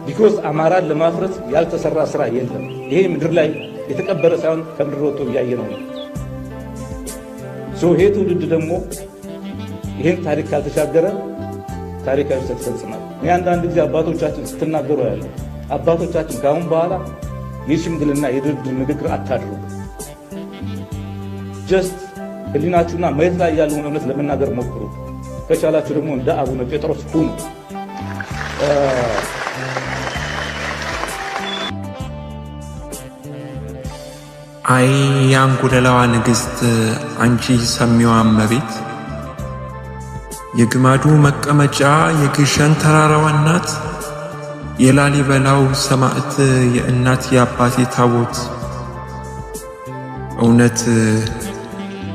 ቢኮዝ አማራን ለማፍረስ ያልተሰራ ስራ የለም። ይሄ ምድር ላይ የተቀበረ ሳይሆን ከምድር ወጥቶ እያየ ነው። ይሄ ትውልድ ደግሞ ይሄን ታሪክ ካልተሻገረ ታሪካዊ ስህተት ይፈጽማል። እኔ አንዳንድ ጊዜ አባቶቻችን ስትናገሩ ያለ አባቶቻችን ከአሁን በኋላ የሽምግልና የድርድር ንግግር አታድርጉ። ጀስት ህሊናችሁና መሬት ላይ ያለውን እውነት ለመናገር ሞክሩ። ከቻላችሁ ደግሞ እንደ አቡነ ጴጥሮስ ሁኑ። አይ ያንጉደላዋ ንግሥት አንቺ ሰሚዋ እመቤት፣ የግማዱ መቀመጫ የግሸን ተራራዋ እናት፣ የላሊበላው ሰማዕት የእናት የአባቴ ታቦት፣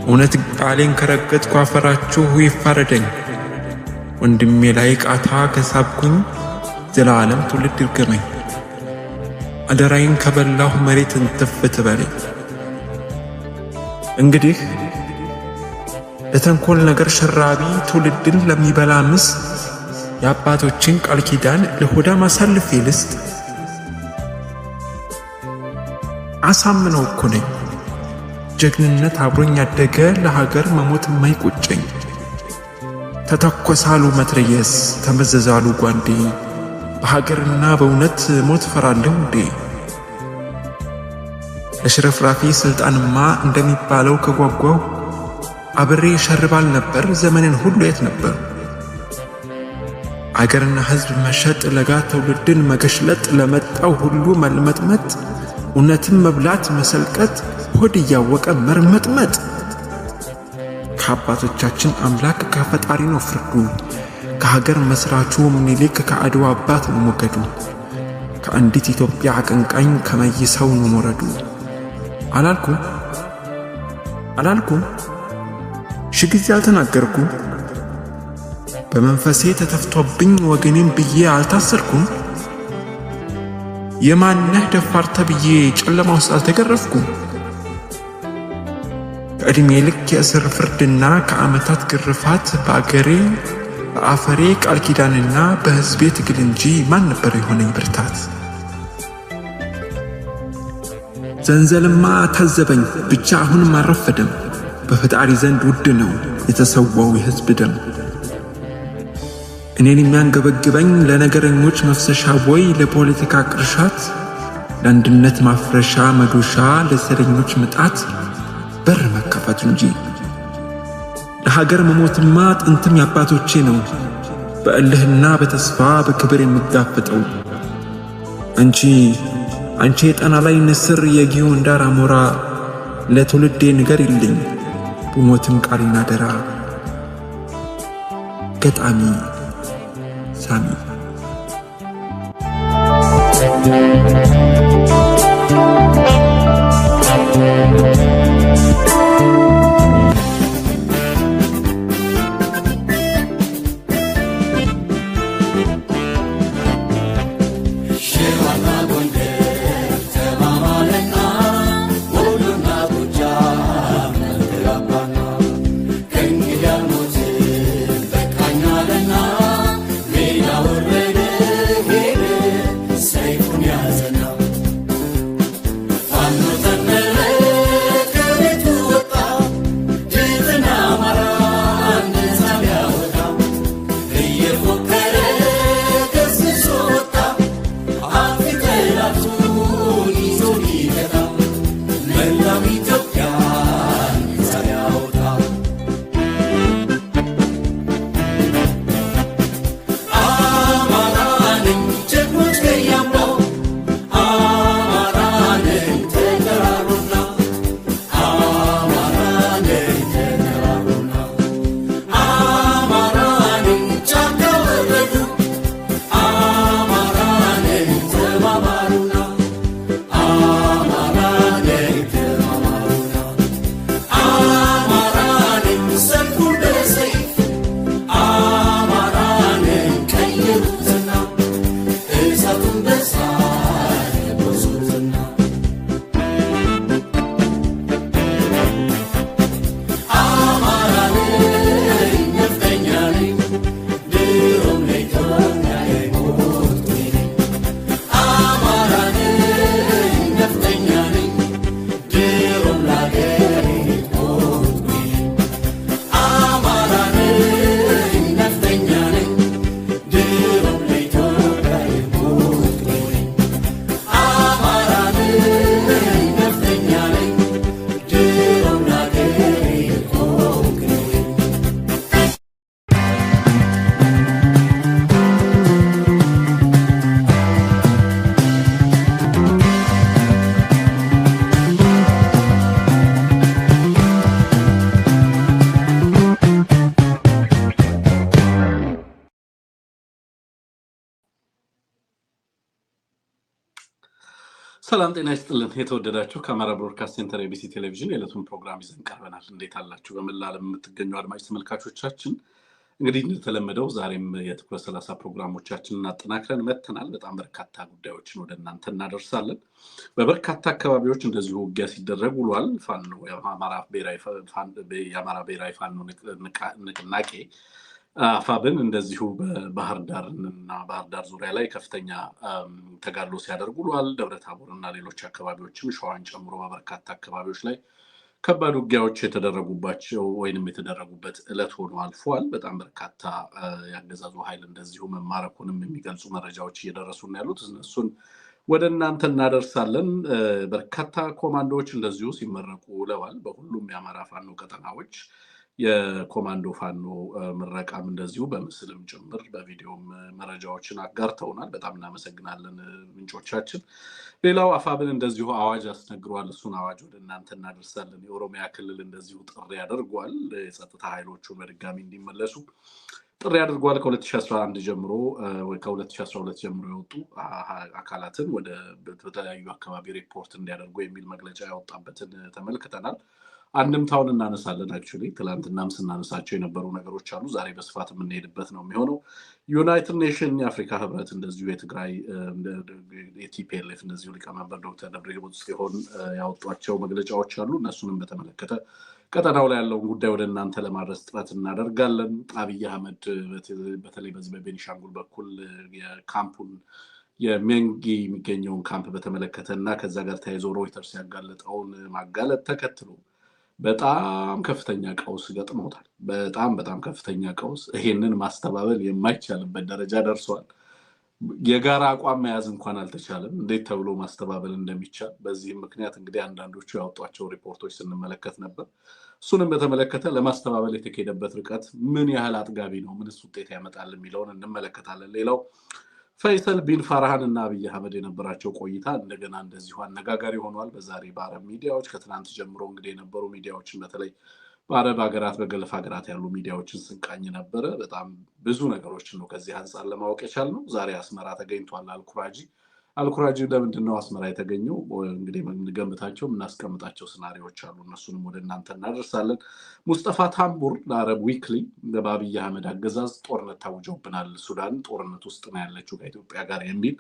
እውነት ቃሌን ከረገጥኩ አፈራችሁ ይፋረደኝ። ወንድሜ ላይ ቃታ ከሳብኩኝ ዘላለም ትውልድ ይርገመኝ። አደራይን ከበላሁ መሬት እንትፍ ትበለኝ። እንግዲህ ለተንኮል ነገር ሸራቢ ትውልድን ለሚበላ ምስ የአባቶችን ቃል ኪዳን ለሆዳም አሳልፌ ልስጥ። አሳምነው እኮ ነኝ ጀግንነት አብሮኝ ያደገ ለሀገር መሞት የማይቆጨኝ። ተተኮሳሉ መትረየስ ተመዘዛሉ ጓንዴ፣ በሀገርና በእውነት ሞት ፈራለሁ እንዴ? ለሽረፍራፊ ስልጣንማ እንደሚባለው ከጓጓው አብሬ ሸርባል ነበር ዘመንን ሁሉ የት ነበር? አገርና ሕዝብ መሸጥ ለጋ ትውልድን መገሽለጥ ለመጣው ሁሉ መልመጥመጥ እውነትን መብላት መሰልቀጥ ሆድ እያወቀ መርመጥመጥ። ከአባቶቻችን አምላክ ከፈጣሪ ነው ፍርዱ። ከሀገር መስራቹ ምኒልክ ከአድዋ አባት ነው ሞገዱ። ከአንዲት ኢትዮጵያ አቀንቃኝ ከመይሰው ነው ሞረዱ። አላልኩም ሺ ጊዜ አልተናገርኩም። በመንፈሴ ተተፍቶብኝ ወገኔም ብዬ አልታሰርኩም። የማነህ ደፋር ተብዬ ጨለማ ውስጥ አልተገረፍኩም። ከዕድሜ ልክ የእስር ፍርድና ከዓመታት ግርፋት በአገሬ በአፈሬ ቃል ኪዳንና በሕዝቤ ትግል እንጂ ማን ነበር የሆነኝ ብርታት? ዘንዘልማ ታዘበኝ ብቻ አሁንም አልረፈደም። በፈጣሪ ዘንድ ውድ ነው የተሰዋው የሕዝብ ደም። እኔን የሚያንገበግበኝ ለነገረኞች መፍሰሻ ቦይ፣ ለፖለቲካ ቅርሻት፣ ለአንድነት ማፍረሻ መዶሻ፣ ለዘረኞች ምጣት በር መከፈቱ እንጂ ለሀገር መሞትማ ጥንትም ያባቶቼ ነው። በእልህና በተስፋ በክብር የምጋፈጠው አንቺ የጣና ላይ ንስር የጊዮን ዳር አሞራ፣ ለትውልዴ ንገር ይልኝ ብሞትም ቃሌን አደራ። ገጣሚ ሳሚ። ሰላም ጤና ይስጥልን የተወደዳችሁ ከአማራ ብሮድካስት ሴንተር ኤቢሲ ቴሌቪዥን የዕለቱን ፕሮግራም ይዘን ቀርበናል። እንዴት አላችሁ? በመላ ዓለም የምትገኙ አድማጭ ተመልካቾቻችን እንግዲህ እንደተለመደው ዛሬም የትኩረት 30 ፕሮግራሞቻችንን አጠናክረን መጥተናል። በጣም በርካታ ጉዳዮችን ወደ እናንተ እናደርሳለን። በበርካታ አካባቢዎች እንደዚሁ ውጊያ ሲደረግ ውሏል። ፋኖ የአማራ ብሔራዊ ፋኖ ንቅናቄ አፋብን እንደዚሁ በባህር ዳር ዙሪያ ላይ ከፍተኛ ተጋድሎ ሲያደርጉ ውሏል። ደብረታቦር እና ሌሎች አካባቢዎችም ሸዋን ጨምሮ በበርካታ አካባቢዎች ላይ ከባድ ውጊያዎች የተደረጉባቸው ወይንም የተደረጉበት ዕለት ሆኖ አልፏል። በጣም በርካታ ያገዛዙ ኃይል እንደዚሁ መማረኩንም የሚገልጹ መረጃዎች እየደረሱ ነው ያሉት። እነሱን ወደ እናንተ እናደርሳለን። በርካታ ኮማንዶዎች እንደዚሁ ሲመረቁ ውለዋል። በሁሉም የአማራ ፋኖ ቀጠናዎች የኮማንዶ ፋኖ ምረቃም እንደዚሁ በምስልም ጭምር በቪዲዮም መረጃዎችን አጋርተውናል። በጣም እናመሰግናለን ምንጮቻችን። ሌላው አፋብን እንደዚሁ አዋጅ አስነግሯል። እሱን አዋጅ ወደ እናንተ እናደርሳለን። የኦሮሚያ ክልል እንደዚሁ ጥሪ አድርጓል። የጸጥታ ኃይሎቹ በድጋሚ እንዲመለሱ ጥሪ አድርጓል። ከ2011 ጀምሮ ወይ ከ2012 ጀምሮ የወጡ አካላትን ወደ በተለያዩ አካባቢ ሪፖርት እንዲያደርጉ የሚል መግለጫ ያወጣበትን ተመልክተናል። አንድምታውን እናነሳለን። አክቹሊ ትላንትናም ስናነሳቸው የነበሩ ነገሮች አሉ። ዛሬ በስፋት የምንሄድበት ነው የሚሆነው። ዩናይትድ ኔሽን የአፍሪካ ህብረት እንደዚሁ የትግራይ የቲፒኤልኤፍ እንደዚሁ ሊቀመንበር ዶክተር ደብረጽዮን ያወጧቸው መግለጫዎች አሉ። እነሱንም በተመለከተ ቀጠናው ላይ ያለውን ጉዳይ ወደ እናንተ ለማድረስ ጥረት እናደርጋለን። አብይ አህመድ በተለይ በዚህ በቤኒሻንጉል በኩል የካምፑን የሜንጊ የሚገኘውን ካምፕ በተመለከተ እና ከዛ ጋር ተያይዞ ሮይተርስ ያጋለጠውን ማጋለጥ ተከትሎ በጣም ከፍተኛ ቀውስ ገጥሞታል። በጣም ከፍተኛ ቀውስ፣ ይሄንን ማስተባበል የማይቻልበት ደረጃ ደርሷል። የጋራ አቋም መያዝ እንኳን አልተቻለም። እንዴት ተብሎ ማስተባበል እንደሚቻል በዚህም ምክንያት እንግዲህ አንዳንዶቹ ያወጧቸው ሪፖርቶች ስንመለከት ነበር። እሱንም በተመለከተ ለማስተባበል የተካሄደበት ርቀት ምን ያህል አጥጋቢ ነው፣ ምንስ ውጤት ያመጣል የሚለውን እንመለከታለን። ሌላው ፈይሰል ቢን ፋርሃን እና አብይ አህመድ የነበራቸው ቆይታ እንደገና እንደዚሁ አነጋጋሪ ሆኗል። በዛሬ በአረብ ሚዲያዎች ከትናንት ጀምሮ እንግዲህ የነበሩ ሚዲያዎችን በተለይ በአረብ ሀገራት በገልፍ ሀገራት ያሉ ሚዲያዎችን ስንቃኝ ነበረ። በጣም ብዙ ነገሮችን ነው ከዚህ አንጻር ለማወቅ የቻልነው። ዛሬ አስመራ ተገኝቷል አልኩራጂ ለምንድን ነው አስመራ የተገኘው? እንግዲህ የምንገምታቸው የምናስቀምጣቸው ስናሪዎች አሉ። እነሱንም ወደ እናንተ እናደርሳለን። ሙስጠፋ ታምቡር ለአረብ ዊክሊ በአብይ አህመድ አገዛዝ ጦርነት ታውጆብናል፣ ሱዳን ጦርነት ውስጥ ነው ያለችው ከኢትዮጵያ ጋር የሚል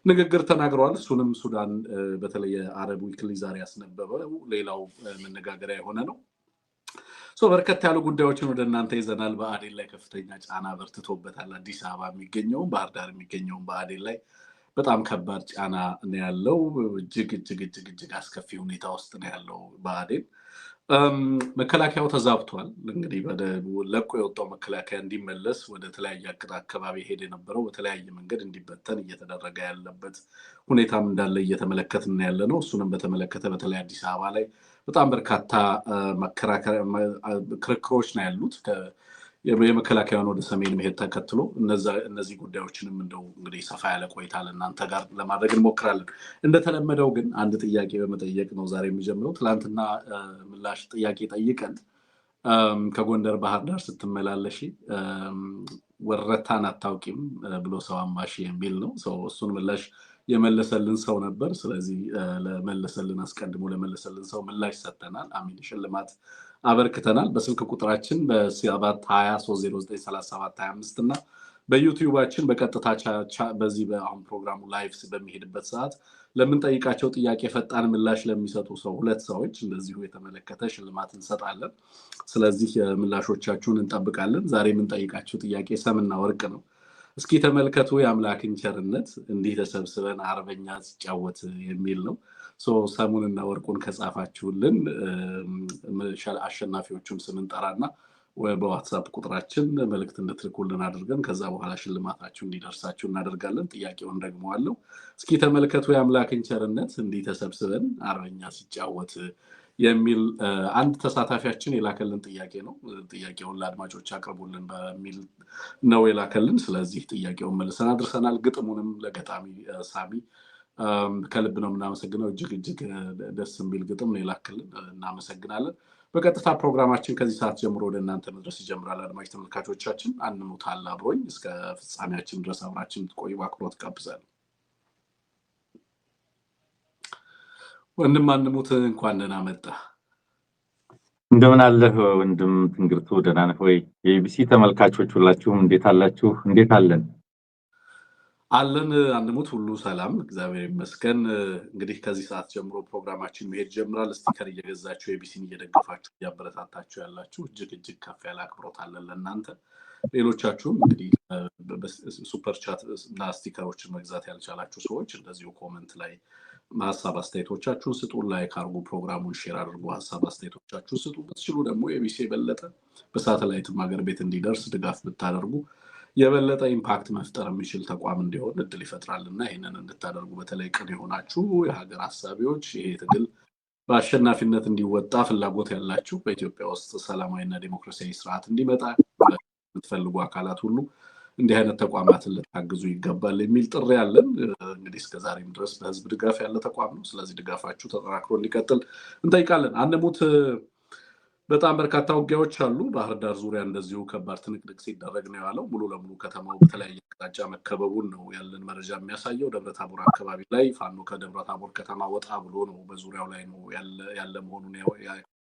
ንግግር ተናግረዋል። እሱንም ሱዳን በተለይ የአረብ ዊክሊ ዛሬ ያስነበበው ሌላው መነጋገሪያ የሆነ ነው። በርከት ያሉ ጉዳዮችን ወደ እናንተ ይዘናል። በአዴን ላይ ከፍተኛ ጫና በርትቶበታል። አዲስ አበባ የሚገኘውን ባህር ዳር የሚገኘውን በአዴን ላይ በጣም ከባድ ጫና ነው ያለው። እጅግ አስከፊ ሁኔታ ውስጥ ነው ያለው በአዴን። መከላከያው ተዛብቷል። እንግዲህ ለቆ የወጣው መከላከያ እንዲመለስ ወደ ተለያየ አካባቢ ሄድ የነበረው በተለያየ መንገድ እንዲበተን እየተደረገ ያለበት ሁኔታም እንዳለ እየተመለከትን ያለ ነው። እሱንም በተመለከተ በተለይ አዲስ አበባ ላይ በጣም በርካታ ክርክሮች ነው ያሉት። የመከላከያውን ወደ ሰሜን መሄድ ተከትሎ እነዚህ ጉዳዮችንም እንደው እንግዲህ ሰፋ ያለ ቆይታ ለእናንተ ጋር ለማድረግ እንሞክራለን። እንደተለመደው ግን አንድ ጥያቄ በመጠየቅ ነው ዛሬ የሚጀምረው። ትላንትና ምላሽ ጥያቄ ጠይቀን ከጎንደር ባህር ዳር ስትመላለሽ ወረታን አታውቂም ብሎ ሰው አማሽ የሚል ነው። እሱን ምላሽ የመለሰልን ሰው ነበር። ስለዚህ አስቀድሞ ለመለሰልን ሰው ምላሽ ሰጥተናል። አሚን ሽልማት አበርክተናል። በስልክ ቁጥራችን በ723093725 እና በዩቲዩባችን በቀጥታ በዚህ በአሁን ፕሮግራሙ ላይቭ በሚሄድበት ሰዓት ለምንጠይቃቸው ጥያቄ ፈጣን ምላሽ ለሚሰጡ ሁለት ሰዎች እንደዚሁ የተመለከተ ሽልማት እንሰጣለን። ስለዚህ ምላሾቻችሁን እንጠብቃለን። ዛሬ የምንጠይቃቸው ጥያቄ ሰምና ወርቅ ነው። እስኪ ተመልከቱ የአምላክን ቸርነት እንዲህ ተሰብስበን አርበኛ ሲጫወት የሚል ነው። ሰሙንና ወርቁን ከጻፋችሁልን አሸናፊዎቹን ስም እንጠራና በዋትሳፕ ቁጥራችን መልእክት እንድትልኩልን አድርገን ከዛ በኋላ ሽልማታችሁ እንዲደርሳችሁ እናደርጋለን። ጥያቄውን ደግመዋለሁ። እስኪ ተመልከቱ የአምላክን ቸርነት እንዲህ ተሰብስበን አርበኛ ሲጫወት የሚል አንድ ተሳታፊያችን የላከልን ጥያቄ ነው። ጥያቄውን ለአድማጮች አቅርቡልን በሚል ነው የላከልን። ስለዚህ ጥያቄውን መልሰን አድርሰናል። ግጥሙንም ለገጣሚ ሳሚ ከልብ ነው የምናመሰግነው። እጅግ ደስ የሚል ግጥም ነው የላክልን። እናመሰግናለን። በቀጥታ ፕሮግራማችን ከዚህ ሰዓት ጀምሮ ወደ እናንተ መድረስ ይጀምራል። አድማጭ ተመልካቾቻችን አንሙታል አብሮኝ እስከ ፍጻሜያችን ድረስ አብራችን እንድትቆዩ በአክብሮት ጋብዛለሁ። ወንድም አንሙት እንኳን ደህና መጣ። እንደምን አለህ ወንድም ትንግርቱ? ደህና ነህ ወይ? የኢቢሲ ተመልካቾች ሁላችሁም እንዴት አላችሁ? እንዴት አለን? አለን አንሙት ሁሉ ሰላም እግዚአብሔር ይመስገን። እንግዲህ ከዚህ ሰዓት ጀምሮ ፕሮግራማችን መሄድ ጀምራል። ስቲከር እየገዛችሁ ኤቢሲን እየደገፋችሁ እያበረታታችሁ ያላችሁ እጅግ ከፍ ያለ አክብሮት አለን ለእናንተ። ሌሎቻችሁም እንግዲህ ሱፐር ቻት እና ስቲከሮችን መግዛት ያልቻላችሁ ሰዎች እንደዚሁ ኮሜንት ላይ ሀሳብ አስተያየቶቻችሁን ስጡ፣ ላይክ አድርጉ፣ ፕሮግራሙን ሼር አድርጉ፣ ሀሳብ አስተያየቶቻችሁን ስጡ። ብትችሉ ደግሞ ኤቢሲ የበለጠ በሳተላይትም ሀገር ቤት እንዲደርስ ድጋፍ ብታደርጉ የበለጠ ኢምፓክት መፍጠር የሚችል ተቋም እንዲሆን እድል ይፈጥራልና ይሄንን እንድታደርጉ በተለይ ቅን የሆናችሁ የሀገር ሀሳቢዎች ይሄ ትግል በአሸናፊነት እንዲወጣ ፍላጎት ያላችሁ በኢትዮጵያ ውስጥ ሰላማዊና ዲሞክራሲያዊ ስርዓት እንዲመጣ የምትፈልጉ አካላት ሁሉ እንዲህ አይነት ተቋማትን ልታግዙ ይገባል የሚል ጥሪ ያለን። እንግዲህ እስከዛሬም ድረስ በህዝብ ድጋፍ ያለ ተቋም ነው። ስለዚህ ድጋፋችሁ ተጠናክሮ እንዲቀጥል እንጠይቃለን። አንሙት በጣም በርካታ ውጊያዎች አሉ። ባህር ዳር ዙሪያ እንደዚሁ ከባድ ትንቅንቅ ሲደረግ ነው ያለው። ሙሉ ለሙሉ ከተማው በተለያየ አቅጣጫ መከበቡን ነው ያለን መረጃ የሚያሳየው። ደብረታቦር አካባቢ ላይ ፋኖ ከደብረታቦር ከተማ ወጣ ብሎ ነው በዙሪያው ላይ ነው ያለ መሆኑን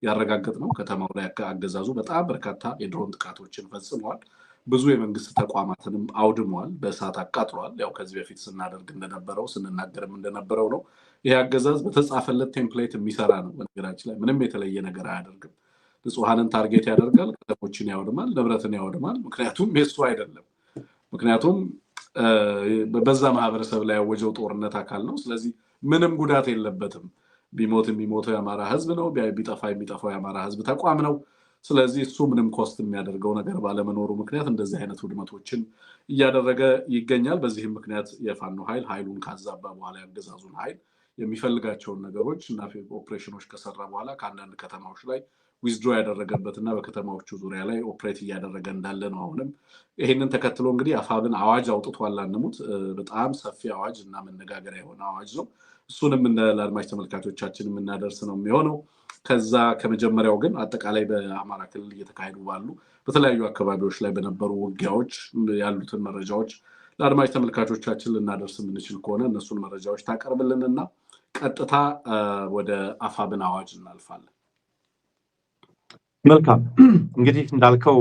ያረጋገጥ ነው። ከተማው ላይ አገዛዙ በጣም በርካታ የድሮን ጥቃቶችን ፈጽመዋል። ብዙ የመንግስት ተቋማትንም አውድመዋል፣ በእሳት አቃጥሏል። ያው ከዚህ በፊት ስናደርግ እንደነበረው ስንናገርም እንደነበረው ነው። ይሄ አገዛዝ በተጻፈለት ቴምፕሌት የሚሰራ ነው። በነገራችን ላይ ምንም የተለየ ነገር አያደርግም። ንጹሃንን ታርጌት ያደርጋል፣ ከተሞችን ያወድማል፣ ንብረትን ያወድማል። ምክንያቱም የሱ አይደለም። ምክንያቱም በዛ ማህበረሰብ ላይ ያወጀው ጦርነት አካል ነው። ስለዚህ ምንም ጉዳት የለበትም። ቢሞት የሚሞተው የአማራ ህዝብ ነው፣ ቢጠፋ የሚጠፋው የአማራ ህዝብ ተቋም ነው። ስለዚህ እሱ ምንም ኮስት የሚያደርገው ነገር ባለመኖሩ ምክንያት እንደዚህ አይነት ውድመቶችን እያደረገ ይገኛል። በዚህም ምክንያት የፋኖ ኃይሉን ካዛባ በኋላ ያገዛዙን ኃይል የሚፈልጋቸውን ነገሮች እና ኦፕሬሽኖች ከሰራ በኋላ ከአንዳንድ ከተማዎች ላይ ዊዝድሮ ያደረገበትና በከተማዎቹ ዙሪያ ላይ ኦፕሬት እያደረገ እንዳለ ነው። አሁንም ይሄንን ተከትሎ እንግዲህ አፋብን አዋጅ አውጥቷል። አንሙት በጣም ሰፊ አዋጅ እና መነጋገሪያ የሆነ አዋጅ ነው። እሱንም ለአድማጭ ተመልካቾቻችን የምናደርስ ነው የሚሆነው። ከዛ ከመጀመሪያው ግን አጠቃላይ በአማራ ክልል እየተካሄዱ ባሉ በተለያዩ አካባቢዎች ላይ በነበሩ ውጊያዎች ያሉትን መረጃዎች ለአድማጭ ተመልካቾቻችን ልናደርስ የምንችል ከሆነ እነሱን መረጃዎች ታቀርብልንና ቀጥታ ወደ አፋብን አዋጅ እናልፋለን። መልካም እንግዲህ እንዳልከው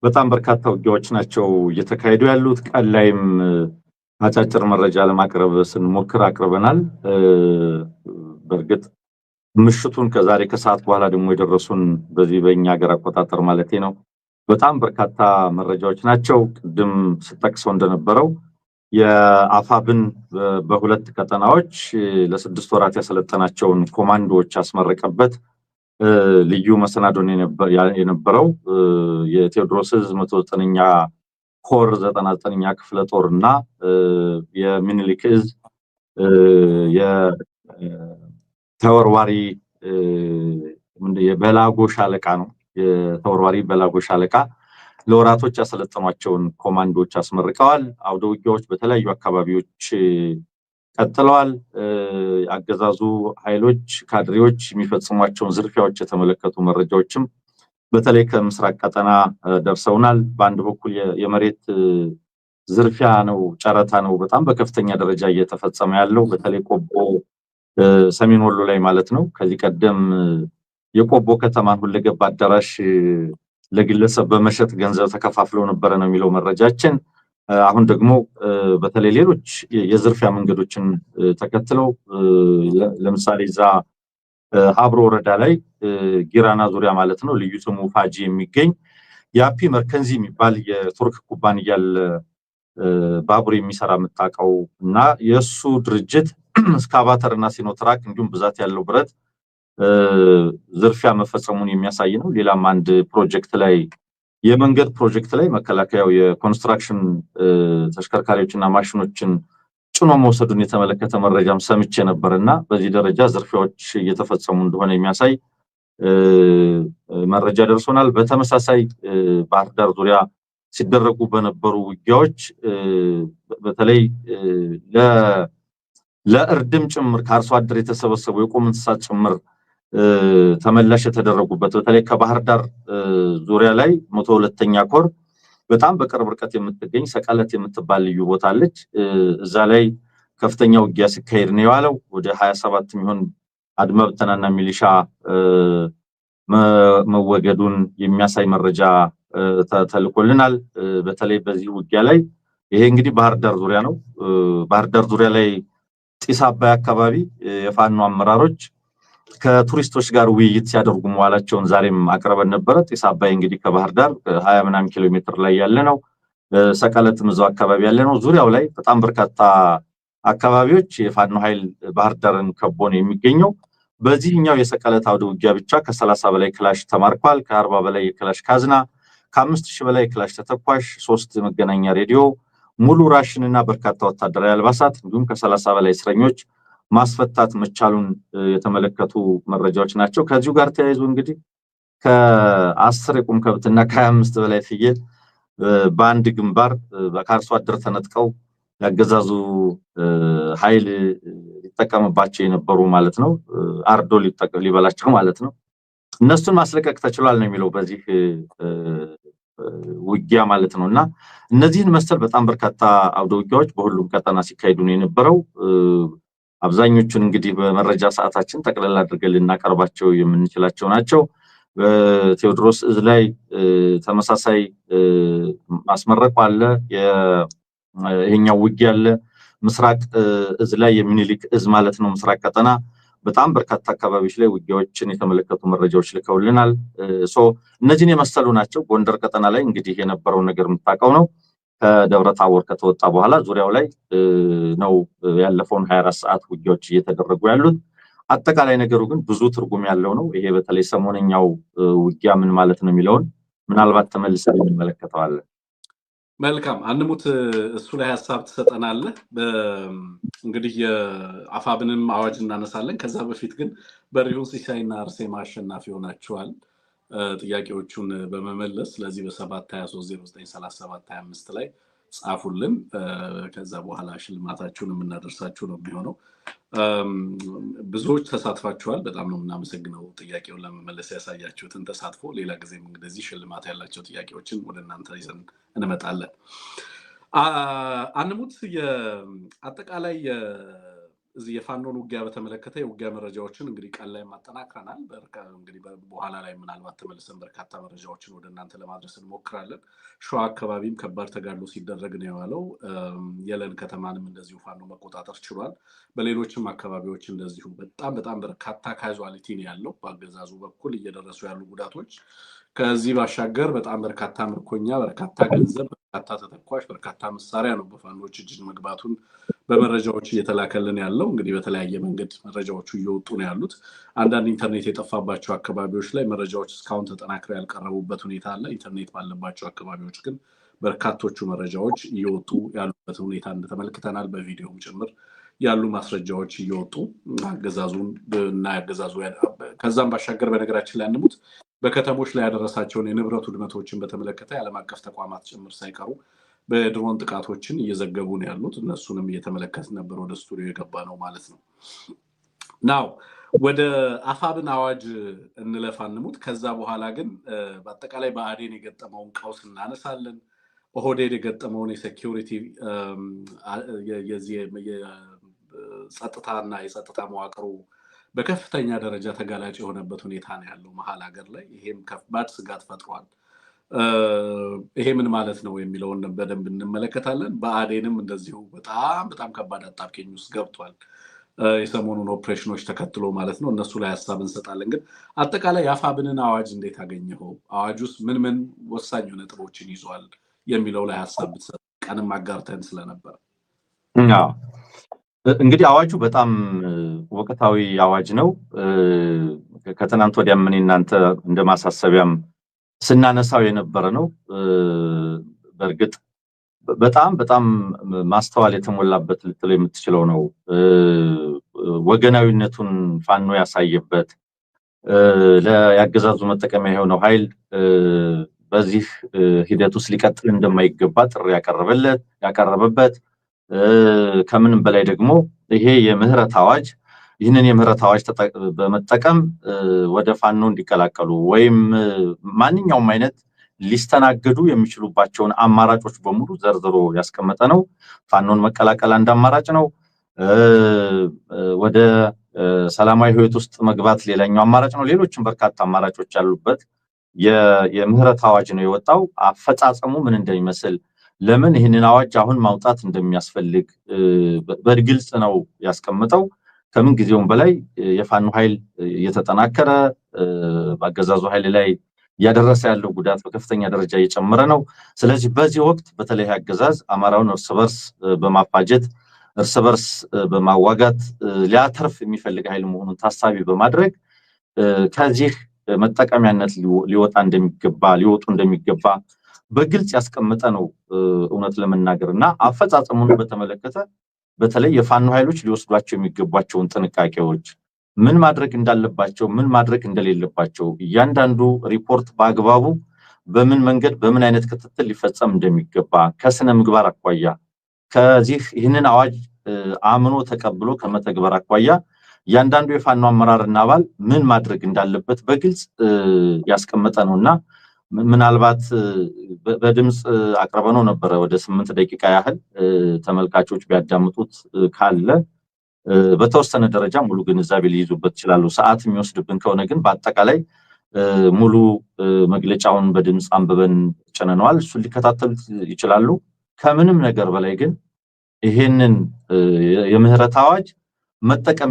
በጣም በርካታ ውጊያዎች ናቸው እየተካሄዱ ያሉት። ቀን ላይም አጫጭር መረጃ ለማቅረብ ስንሞክር አቅርበናል። በእርግጥ ምሽቱን ከዛሬ ከሰዓት በኋላ ደግሞ የደረሱን በዚህ በእኛ ሀገር አቆጣጠር ማለት ነው በጣም በርካታ መረጃዎች ናቸው። ቅድም ስጠቅሰው እንደነበረው የአፋብን በሁለት ቀጠናዎች ለ6 ወራት ያሰለጠናቸውን ኮማንዶዎች ያስመረቀበት ልዩ መሰናዶን የነበረው የቴዎድሮስ 109ኛ ኮር 99ኛ ክፍለ ጦር እና የሚኒሊክ እዝ የተወርዋሪ የበላጎ ሻለቃ ነው። የተወርዋሪ በላጎ ሻለቃ ለወራቶች ያሰለጠኗቸውን ኮማንዶዎች አስመርቀዋል። አውደ ውጊያዎች በተለያዩ አካባቢዎች ቀጥለዋል። አገዛዙ ኃይሎች ካድሬዎች የሚፈጽሟቸውን ዝርፊያዎች የተመለከቱ መረጃዎችም በተለይ ከምስራቅ ቀጠና ደርሰውናል። በአንድ በኩል የመሬት ዝርፊያ ነው፣ ጨረታ ነው በጣም በከፍተኛ ደረጃ እየተፈጸመ ያለው በተለይ ቆቦ ሰሜን ወሎ ላይ ማለት ነው። ከዚህ ቀደም የቆቦ ከተማን ሁለገብ አዳራሽ ለግለሰብ በመሸጥ ገንዘብ ተከፋፍለው ነበረ ነው የሚለው መረጃችን። አሁን ደግሞ በተለይ ሌሎች የዝርፊያ መንገዶችን ተከትለው ለምሳሌ እዛ ሀብሮ ወረዳ ላይ ጊራና ዙሪያ ማለት ነው ልዩ ስሙ ፋጂ የሚገኝ የአፒ መርከንዚ የሚባል የቱርክ ኩባንያ ባቡር የሚሰራ የምታውቀው እና የእሱ ድርጅት እስካቫተር እና ሲኖትራክ እንዲሁም ብዛት ያለው ብረት ዝርፊያ መፈጸሙን የሚያሳይ ነው። ሌላም አንድ ፕሮጀክት ላይ የመንገድ ፕሮጀክት ላይ መከላከያው የኮንስትራክሽን ተሽከርካሪዎችና ማሽኖችን ጭኖ መውሰዱን የተመለከተ መረጃም ሰምቼ ነበርና በዚህ ደረጃ ዝርፊያዎች እየተፈጸሙ እንደሆነ የሚያሳይ መረጃ ደርሶናል። በተመሳሳይ ባህር ዳር ዙሪያ ሲደረጉ በነበሩ ውጊያዎች በተለይ ለእርድም ጭምር ከአርሶ አደር የተሰበሰቡ የቁም እንስሳት ጭምር ተመላሽ የተደረጉበት በተለይ ከባህር ዳር ዙሪያ ላይ 102ኛ ኮር በጣም በቅርብ ርቀት የምትገኝ ሰቀለት የምትባል ልዩ ቦታ አለች። እዛ ላይ ከፍተኛ ውጊያ ሲካሄድ ነው የዋለው። ወደ 27 የሚሆን አድማ ብተናና ሚሊሻ መወገዱን የሚያሳይ መረጃ ተልኮልናል። በተለይ በዚህ ውጊያ ላይ ይሄ እንግዲህ ባህር ዳር ዙሪያ ነው። ባህር ዳር ዙሪያ ላይ ጢስ አባይ አካባቢ የፋኖ አመራሮች ከቱሪስቶች ጋር ውይይት ሲያደርጉ መዋላቸውን ዛሬም አቅርበን ነበረ። ጢስ አባይ እንግዲህ ከባህር ዳር 20 ምናምን ኪሎ ሜትር ላይ ያለ ነው። ሰቀለትም እዛው አካባቢ ያለ ነው። ዙሪያው ላይ በጣም በርካታ አካባቢዎች የፋኖ ኃይል ባህር ዳርን ከቦ ነው የሚገኘው። በዚህኛው የሰቀለት አውደ ውጊያ ብቻ ከ30 በላይ ክላሽ ተማርኳል። ከ40 በላይ የክላሽ ካዝና፣ ከ5000 በላይ ክላሽ ተተኳሽ፣ 3 መገናኛ ሬዲዮ፣ ሙሉ ራሽንና በርካታ ወታደራዊ አልባሳት እንዲሁም ከ30 በላይ እስረኞች ማስፈታት መቻሉን የተመለከቱ መረጃዎች ናቸው። ከዚሁ ጋር ተያይዞ እንግዲህ ከ10 የቁም ከብትና ከ25 በላይ ፍየል በአንድ ግንባር በካርሶ አደር ተነጥቀው ያገዛዙ ኃይል ሊጠቀምባቸው የነበሩ ማለት ነው። አርዶ ሊበላቸው ማለት ነው። እነሱን ማስለቀቅ ተችሏል ነው የሚለው በዚህ ውጊያ ማለት ነውና እነዚህን መሰል በጣም በርካታ አውደ ውጊያዎች በሁሉም ቀጠና ሲካሄዱ ነው የነበረው። አብዛኞቹን እንግዲህ በመረጃ ሰዓታችን ጠቅለል አድርገን ልናቀርባቸው የምንችላቸው ናቸው። በቴዎድሮስ እዝ ላይ ተመሳሳይ ማስመረቅ አለ። ይሄኛው ውጊያ አለ። ምስራቅ እዝ ላይ የሚኒሊክ እዝ ማለት ነው ምስራቅ ቀጠና በጣም በርካታ አካባቢዎች ላይ ውጊያዎችን የተመለከቱ መረጃዎች ልከውልናል። እነዚህን የመሰሉ ናቸው። ጎንደር ቀጠና ላይ እንግዲህ የነበረው ነገር የምታውቀው ነው። ከደብረ ታቦር ከተወጣ በኋላ ዙሪያው ላይ ነው ያለፈውን 24 ሰዓት ውጊያዎች እየተደረጉ ያሉት። አጠቃላይ ነገሩ ግን ብዙ ትርጉም ያለው ነው። ይሄ በተለይ ሰሞነኛው ውጊያ ምን ማለት ነው የሚለውን ምናልባት ተመልሰን እንመለከተዋለን። መልካም አንሙት እሱ ላይ ሐሳብ ትሰጠናለህ። እንግዲህ የአፋብንም አዋጅ እናነሳለን። ከዛ በፊት ግን በሪሁን ሲሳይና አርሴማ አሸናፊ ሆናችኋል ጥያቄዎቹን በመመለስ ስለዚህ በ723093725 ላይ ጻፉልን። ከዛ በኋላ ሽልማታችሁን የምናደርሳችሁ ነው የሚሆነው። ብዙዎች ተሳትፋችኋል። በጣም ነው የምናመሰግነው ጥያቄውን ለመመለስ ያሳያችሁትን ተሳትፎ። ሌላ ጊዜም እንደዚህ ሽልማት ያላቸው ጥያቄዎችን ወደ እናንተ ይዘን እንመጣለን። አንሙት አጠቃላይ እዚህ የፋኖን ውጊያ በተመለከተ የውጊያ መረጃዎችን እንግዲህ ቀን ላይ ማጠናክረናል። እንግዲህ በኋላ ላይ ምናልባት ተመልሰን በርካታ መረጃዎችን ወደ እናንተ ለማድረስ እንሞክራለን። ሸዋ አካባቢም ከባድ ተጋድሎ ሲደረግ ነው የዋለው። የለን ከተማንም እንደዚሁ ፋኖ መቆጣጠር ችሏል። በሌሎችም አካባቢዎች እንደዚሁ በጣም በርካታ ካዙዋሊቲ ነው ያለው በአገዛዙ በኩል እየደረሱ ያሉ ጉዳቶች። ከዚህ ባሻገር በጣም በርካታ ምርኮኛ፣ በርካታ ገንዘብ፣ በርካታ ተተኳሽ፣ በርካታ መሳሪያ ነው በፋኖች እጅ መግባቱን በመረጃዎች እየተላከልን ያለው። እንግዲህ በተለያየ መንገድ መረጃዎቹ እየወጡ ነው ያሉት። አንዳንድ ኢንተርኔት የጠፋባቸው አካባቢዎች ላይ መረጃዎች እስካሁን ተጠናክረው ያልቀረቡበት ሁኔታ አለ። ኢንተርኔት ባለባቸው አካባቢዎች ግን በርካቶቹ መረጃዎች እየወጡ ያሉበት ሁኔታ እንደተመልክተናል። በቪዲዮም ጭምር ያሉ ማስረጃዎች እየወጡ አገዛዙን እና ያገዛዙ ከዛም ባሻገር በነገራችን ላይ አንሙት በከተሞች ላይ ያደረሳቸውን የንብረት ውድመቶችን በተመለከተ የዓለም አቀፍ ተቋማት ጭምር ሳይቀሩ በድሮን ጥቃቶችን እየዘገቡ ነው ያሉት። እነሱንም እየተመለከት ነበር ወደ ስቱዲዮ የገባ ነው ማለት ነው። ናው ወደ አፋብን አዋጅ እንለፍ አንሙት። ከዛ በኋላ ግን በአጠቃላይ ብአዴን የገጠመውን ቀውስ እናነሳለን። ኦህዴድ የገጠመውን የሴኪሪቲ የጸጥታና የጸጥታ መዋቅሩ በከፍተኛ ደረጃ ተጋላጭ የሆነበት ሁኔታ ነው ያለው መሀል ሀገር ላይ። ይሄም ከባድ ስጋት ፈጥሯል። ይሄ ምን ማለት ነው የሚለውን በደንብ እንመለከታለን። ብአዴንም እንደዚሁ በጣም ከባድ አጣብቂኝ ውስጥ ገብቷል የሰሞኑን ኦፕሬሽኖች ተከትሎ ማለት ነው። እነሱ ላይ ሀሳብ እንሰጣለን። ግን አጠቃላይ የአፋብንን አዋጅ እንዴት አገኘኸው? አዋጅ ውስጥ ምን ወሳኝ ነጥቦችን ይዟል የሚለው ላይ ሀሳብ ብትሰጥ። ቀንም አጋርተን ስለነበር እንግዲህ አዋጁ በጣም ወቅታዊ አዋጅ ነው። ከትናንት ወዲያ ምን እናንተ እንደማሳሰቢያም ስናነሳው የነበረ ነው። በእርግጥ በጣም ማስተዋል የተሞላበት ልትለው የምትችለው ነው። ወገናዊነቱን ፋኖ ያሳየበት ለያገዛዙ መጠቀሚያ የሆነው ኃይል በዚህ ሂደት ውስጥ ሊቀጥል እንደማይገባ ጥሪ ያቀረበበት ከምንም በላይ ደግሞ ይሄ የምህረት አዋጅ ይህንን የምህረት አዋጅ በመጠቀም ወደ ፋኖ እንዲቀላቀሉ ወይም ማንኛውም አይነት ሊስተናገዱ የሚችሉባቸውን አማራጮች በሙሉ ዘርዝሮ ያስቀመጠ ነው። ፋኖን መቀላቀል አንድ አማራጭ ነው። ወደ ሰላማዊ ህይወት ውስጥ መግባት ሌላኛው አማራጭ ነው። ሌሎችም በርካታ አማራጮች ያሉበት የምህረት አዋጅ ነው የወጣው። አፈጻጸሙ ምን እንደሚመስል ለምን ይህንን አዋጅ አሁን ማውጣት እንደሚያስፈልግ በግልጽ ነው ያስቀምጠው። ከምን ጊዜውም በላይ የፋኖ ኃይል እየተጠናከረ በአገዛዙ ኃይል ላይ ያደረሰ ያለው ጉዳት በከፍተኛ ደረጃ እየጨመረ ነው። ስለዚህ በዚህ ወቅት በተለይ አገዛዝ አማራውን እርስ በርስ በማፋጀት እርስ በርስ በማዋጋት ሊያተርፍ የሚፈልግ ኃይል መሆኑን ታሳቢ በማድረግ ከዚህ መጠቀሚያነት ሊወጡ እንደሚገባ በግልጽ ያስቀመጠ ነው እውነት ለመናገርና አፈጻጸሙን በተመለከተ በተለይ የፋኖ ኃይሎች ሊወስዷቸው የሚገባቸውን ጥንቃቄዎች ምን ማድረግ እንዳለባቸው ምን ማድረግ እንደሌለባቸው እያንዳንዱ ሪፖርት በአግባቡ በምን መንገድ በምን አይነት ክትትል ሊፈጸም እንደሚገባ ከስነ ምግባር አኳያ ከዚህ ይህንን አዋጅ አምኖ ተቀብሎ ከመተግበር አኳያ እያንዳንዱ የፋኖ አመራርና አባል ምን ማድረግ እንዳለበት በግልጽ ያስቀመጠ ነውና ምናልባት በድምጽ አቅርበነው ነበር ወደ 8 ደቂቃ ያህል ተመልካቾች ቢያዳምጡት ካለ በተወሰነ ደረጃ ሙሉ ግንዛቤ ሊይዙበት ይችላሉ። ሰዓት የሚወስድብን ከሆነ ግን በአጠቃላይ ሙሉ መግለጫውን በድምጽ አንብበን ጨነነዋል። እሱን ሊከታተሉት ይችላሉ። ከምንም ነገር በላይ ግን ይሄንን የምህረት አዋጅ መጠቀም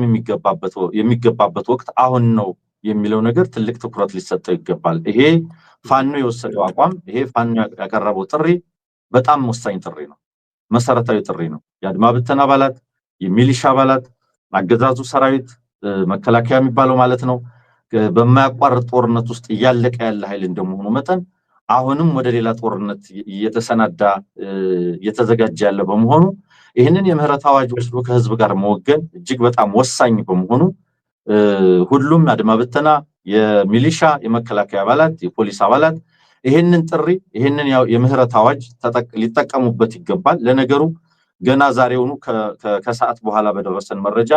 የሚገባበት ወቅት አሁን ነው የሚለው ነገር ትልቅ ትኩረት ሊሰጠው ይገባል። ይሄ ፋኖ የወሰደው አቋም ይሄ ፋኖ ያቀረበው ጥሪ በጣም ወሳኝ ጥሪ ነው። መሰረታዊ ጥሪ ነው። የአድማ ብተና አባላት የሚሊሻ አባላት አገዛዙ ሰራዊት መከላከያ የሚባለው ማለት ነው በማያቋርጥ ጦርነት ውስጥ እያለቀ ያለ ኃይል እንደመሆኑ መጠን አሁንም ወደ ሌላ ጦርነት እየተሰናዳ እየተዘጋጀ ያለ በመሆኑ ይህንን የምህረት አዋጅ ወስዶ ከህዝብ ጋር መወገን እጅግ በጣም ወሳኝ በመሆኑ ሁሉም አድማ ብተና የሚሊሻ የመከላከያ አባላት የፖሊስ አባላት ይህንን ጥሪ ይህንን የምህረት አዋጅ ሊጠቀሙበት ይገባል። ለነገሩ ገና ዛሬውኑ ከሰዓት በኋላ በደረሰን መረጃ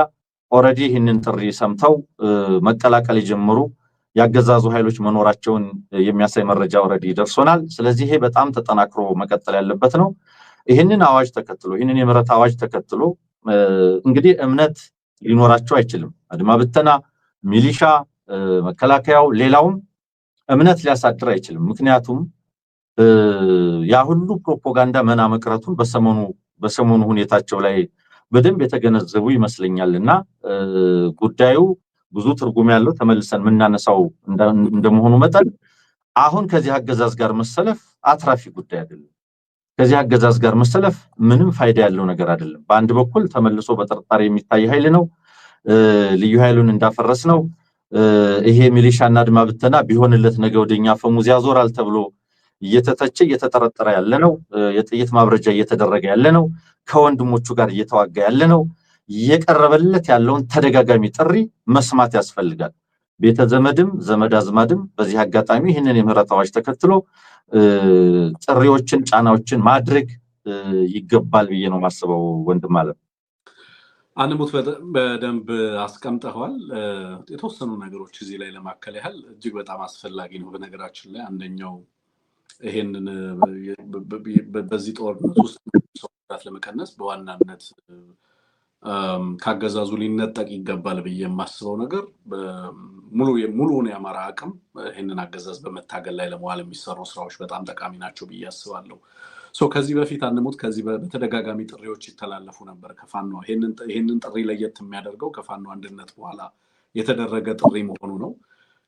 ኦሬዲ ይህንን ጥሪ ሰምተው መቀላቀል የጀመሩ ያገዛዙ ኃይሎች መኖራቸውን የሚያሳይ መረጃ ኦሬዲ ደርሶናል። ስለዚህ ይሄ በጣም ተጠናክሮ መቀጠል ያለበት ነው። ይህንን አዋጅ ተከትሎ ይህንን የምህረት አዋጅ ተከትሎ እንግዲህ እምነት ሊኖራቸው አይችልም። አድማ ብተና ሚሊሻ መከላከያው ሌላውም እምነት ሊያሳድር አይችልም። ምክንያቱም ያ ሁሉ ፕሮፓጋንዳ መና መቅረቱን በሰሞኑ ሁኔታቸው ላይ በደንብ የተገነዘቡ ይመስለኛልና ጉዳዩ ብዙ ትርጉም ያለው ተመልሰን የምናነሳው እንደመሆኑ መጠን አሁን ከዚህ አገዛዝ ጋር መሰለፍ አትራፊ ጉዳይ አይደለም። ከዚህ አገዛዝ ጋር መሰለፍ ምንም ፋይዳ ያለው ነገር አይደለም። በአንድ በኩል ተመልሶ በጥርጣሬ የሚታይ ኃይል ነው። ልዩ ኃይሉን እንዳፈረስ ነው። ይሄ ሚሊሻና አድማ ብተና ቢሆንለት ነገ ወደኛ ፈሙዝ ያዞራል ተብሎ እየተተቸ እየተጠረጠረ ያለ ነው። የጥይት ማብረጃ እየተደረገ ያለ ነው። ከወንድሞቹ ጋር እየተዋጋ ያለ ነው። እየቀረበለት ያለውን ተደጋጋሚ ጥሪ መስማት ያስፈልጋል። ቤተ ዘመድም ዘመድ አዝማድም በዚህ አጋጣሚ ይህንን የምህረት አዋጅ ተከትሎ ጥሪዎችን ጫናዎችን ማድረግ ይገባል ብዬ ነው ማስበው። ወንድም አለ አንሙት በደንብ አስቀምጠዋል። የተወሰኑ ነገሮች እዚህ ላይ ለማከል ያህል እጅግ በጣም አስፈላጊ ነው። በነገራችን ላይ አንደኛው ይሄንን በዚህ ጦርነት ውስጥ ሰውራት ለመቀነስ በዋናነት ካገዛዙ ሊነጠቅ ይገባል ብዬ የማስበው ነገር ሙሉውን የአማራ አቅም ይሄንን አገዛዝ በመታገል ላይ ለመዋል የሚሰሩ ስራዎች በጣም ጠቃሚ ናቸው ብዬ አስባለሁ። ከዚህ በፊት አንሙት ከዚህ በተደጋጋሚ ጥሪዎች ይተላለፉ ነበር ከፋኖ። ይሄንን ጥሪ ለየት የሚያደርገው ከፋኖ አንድነት በኋላ የተደረገ ጥሪ መሆኑ ነው።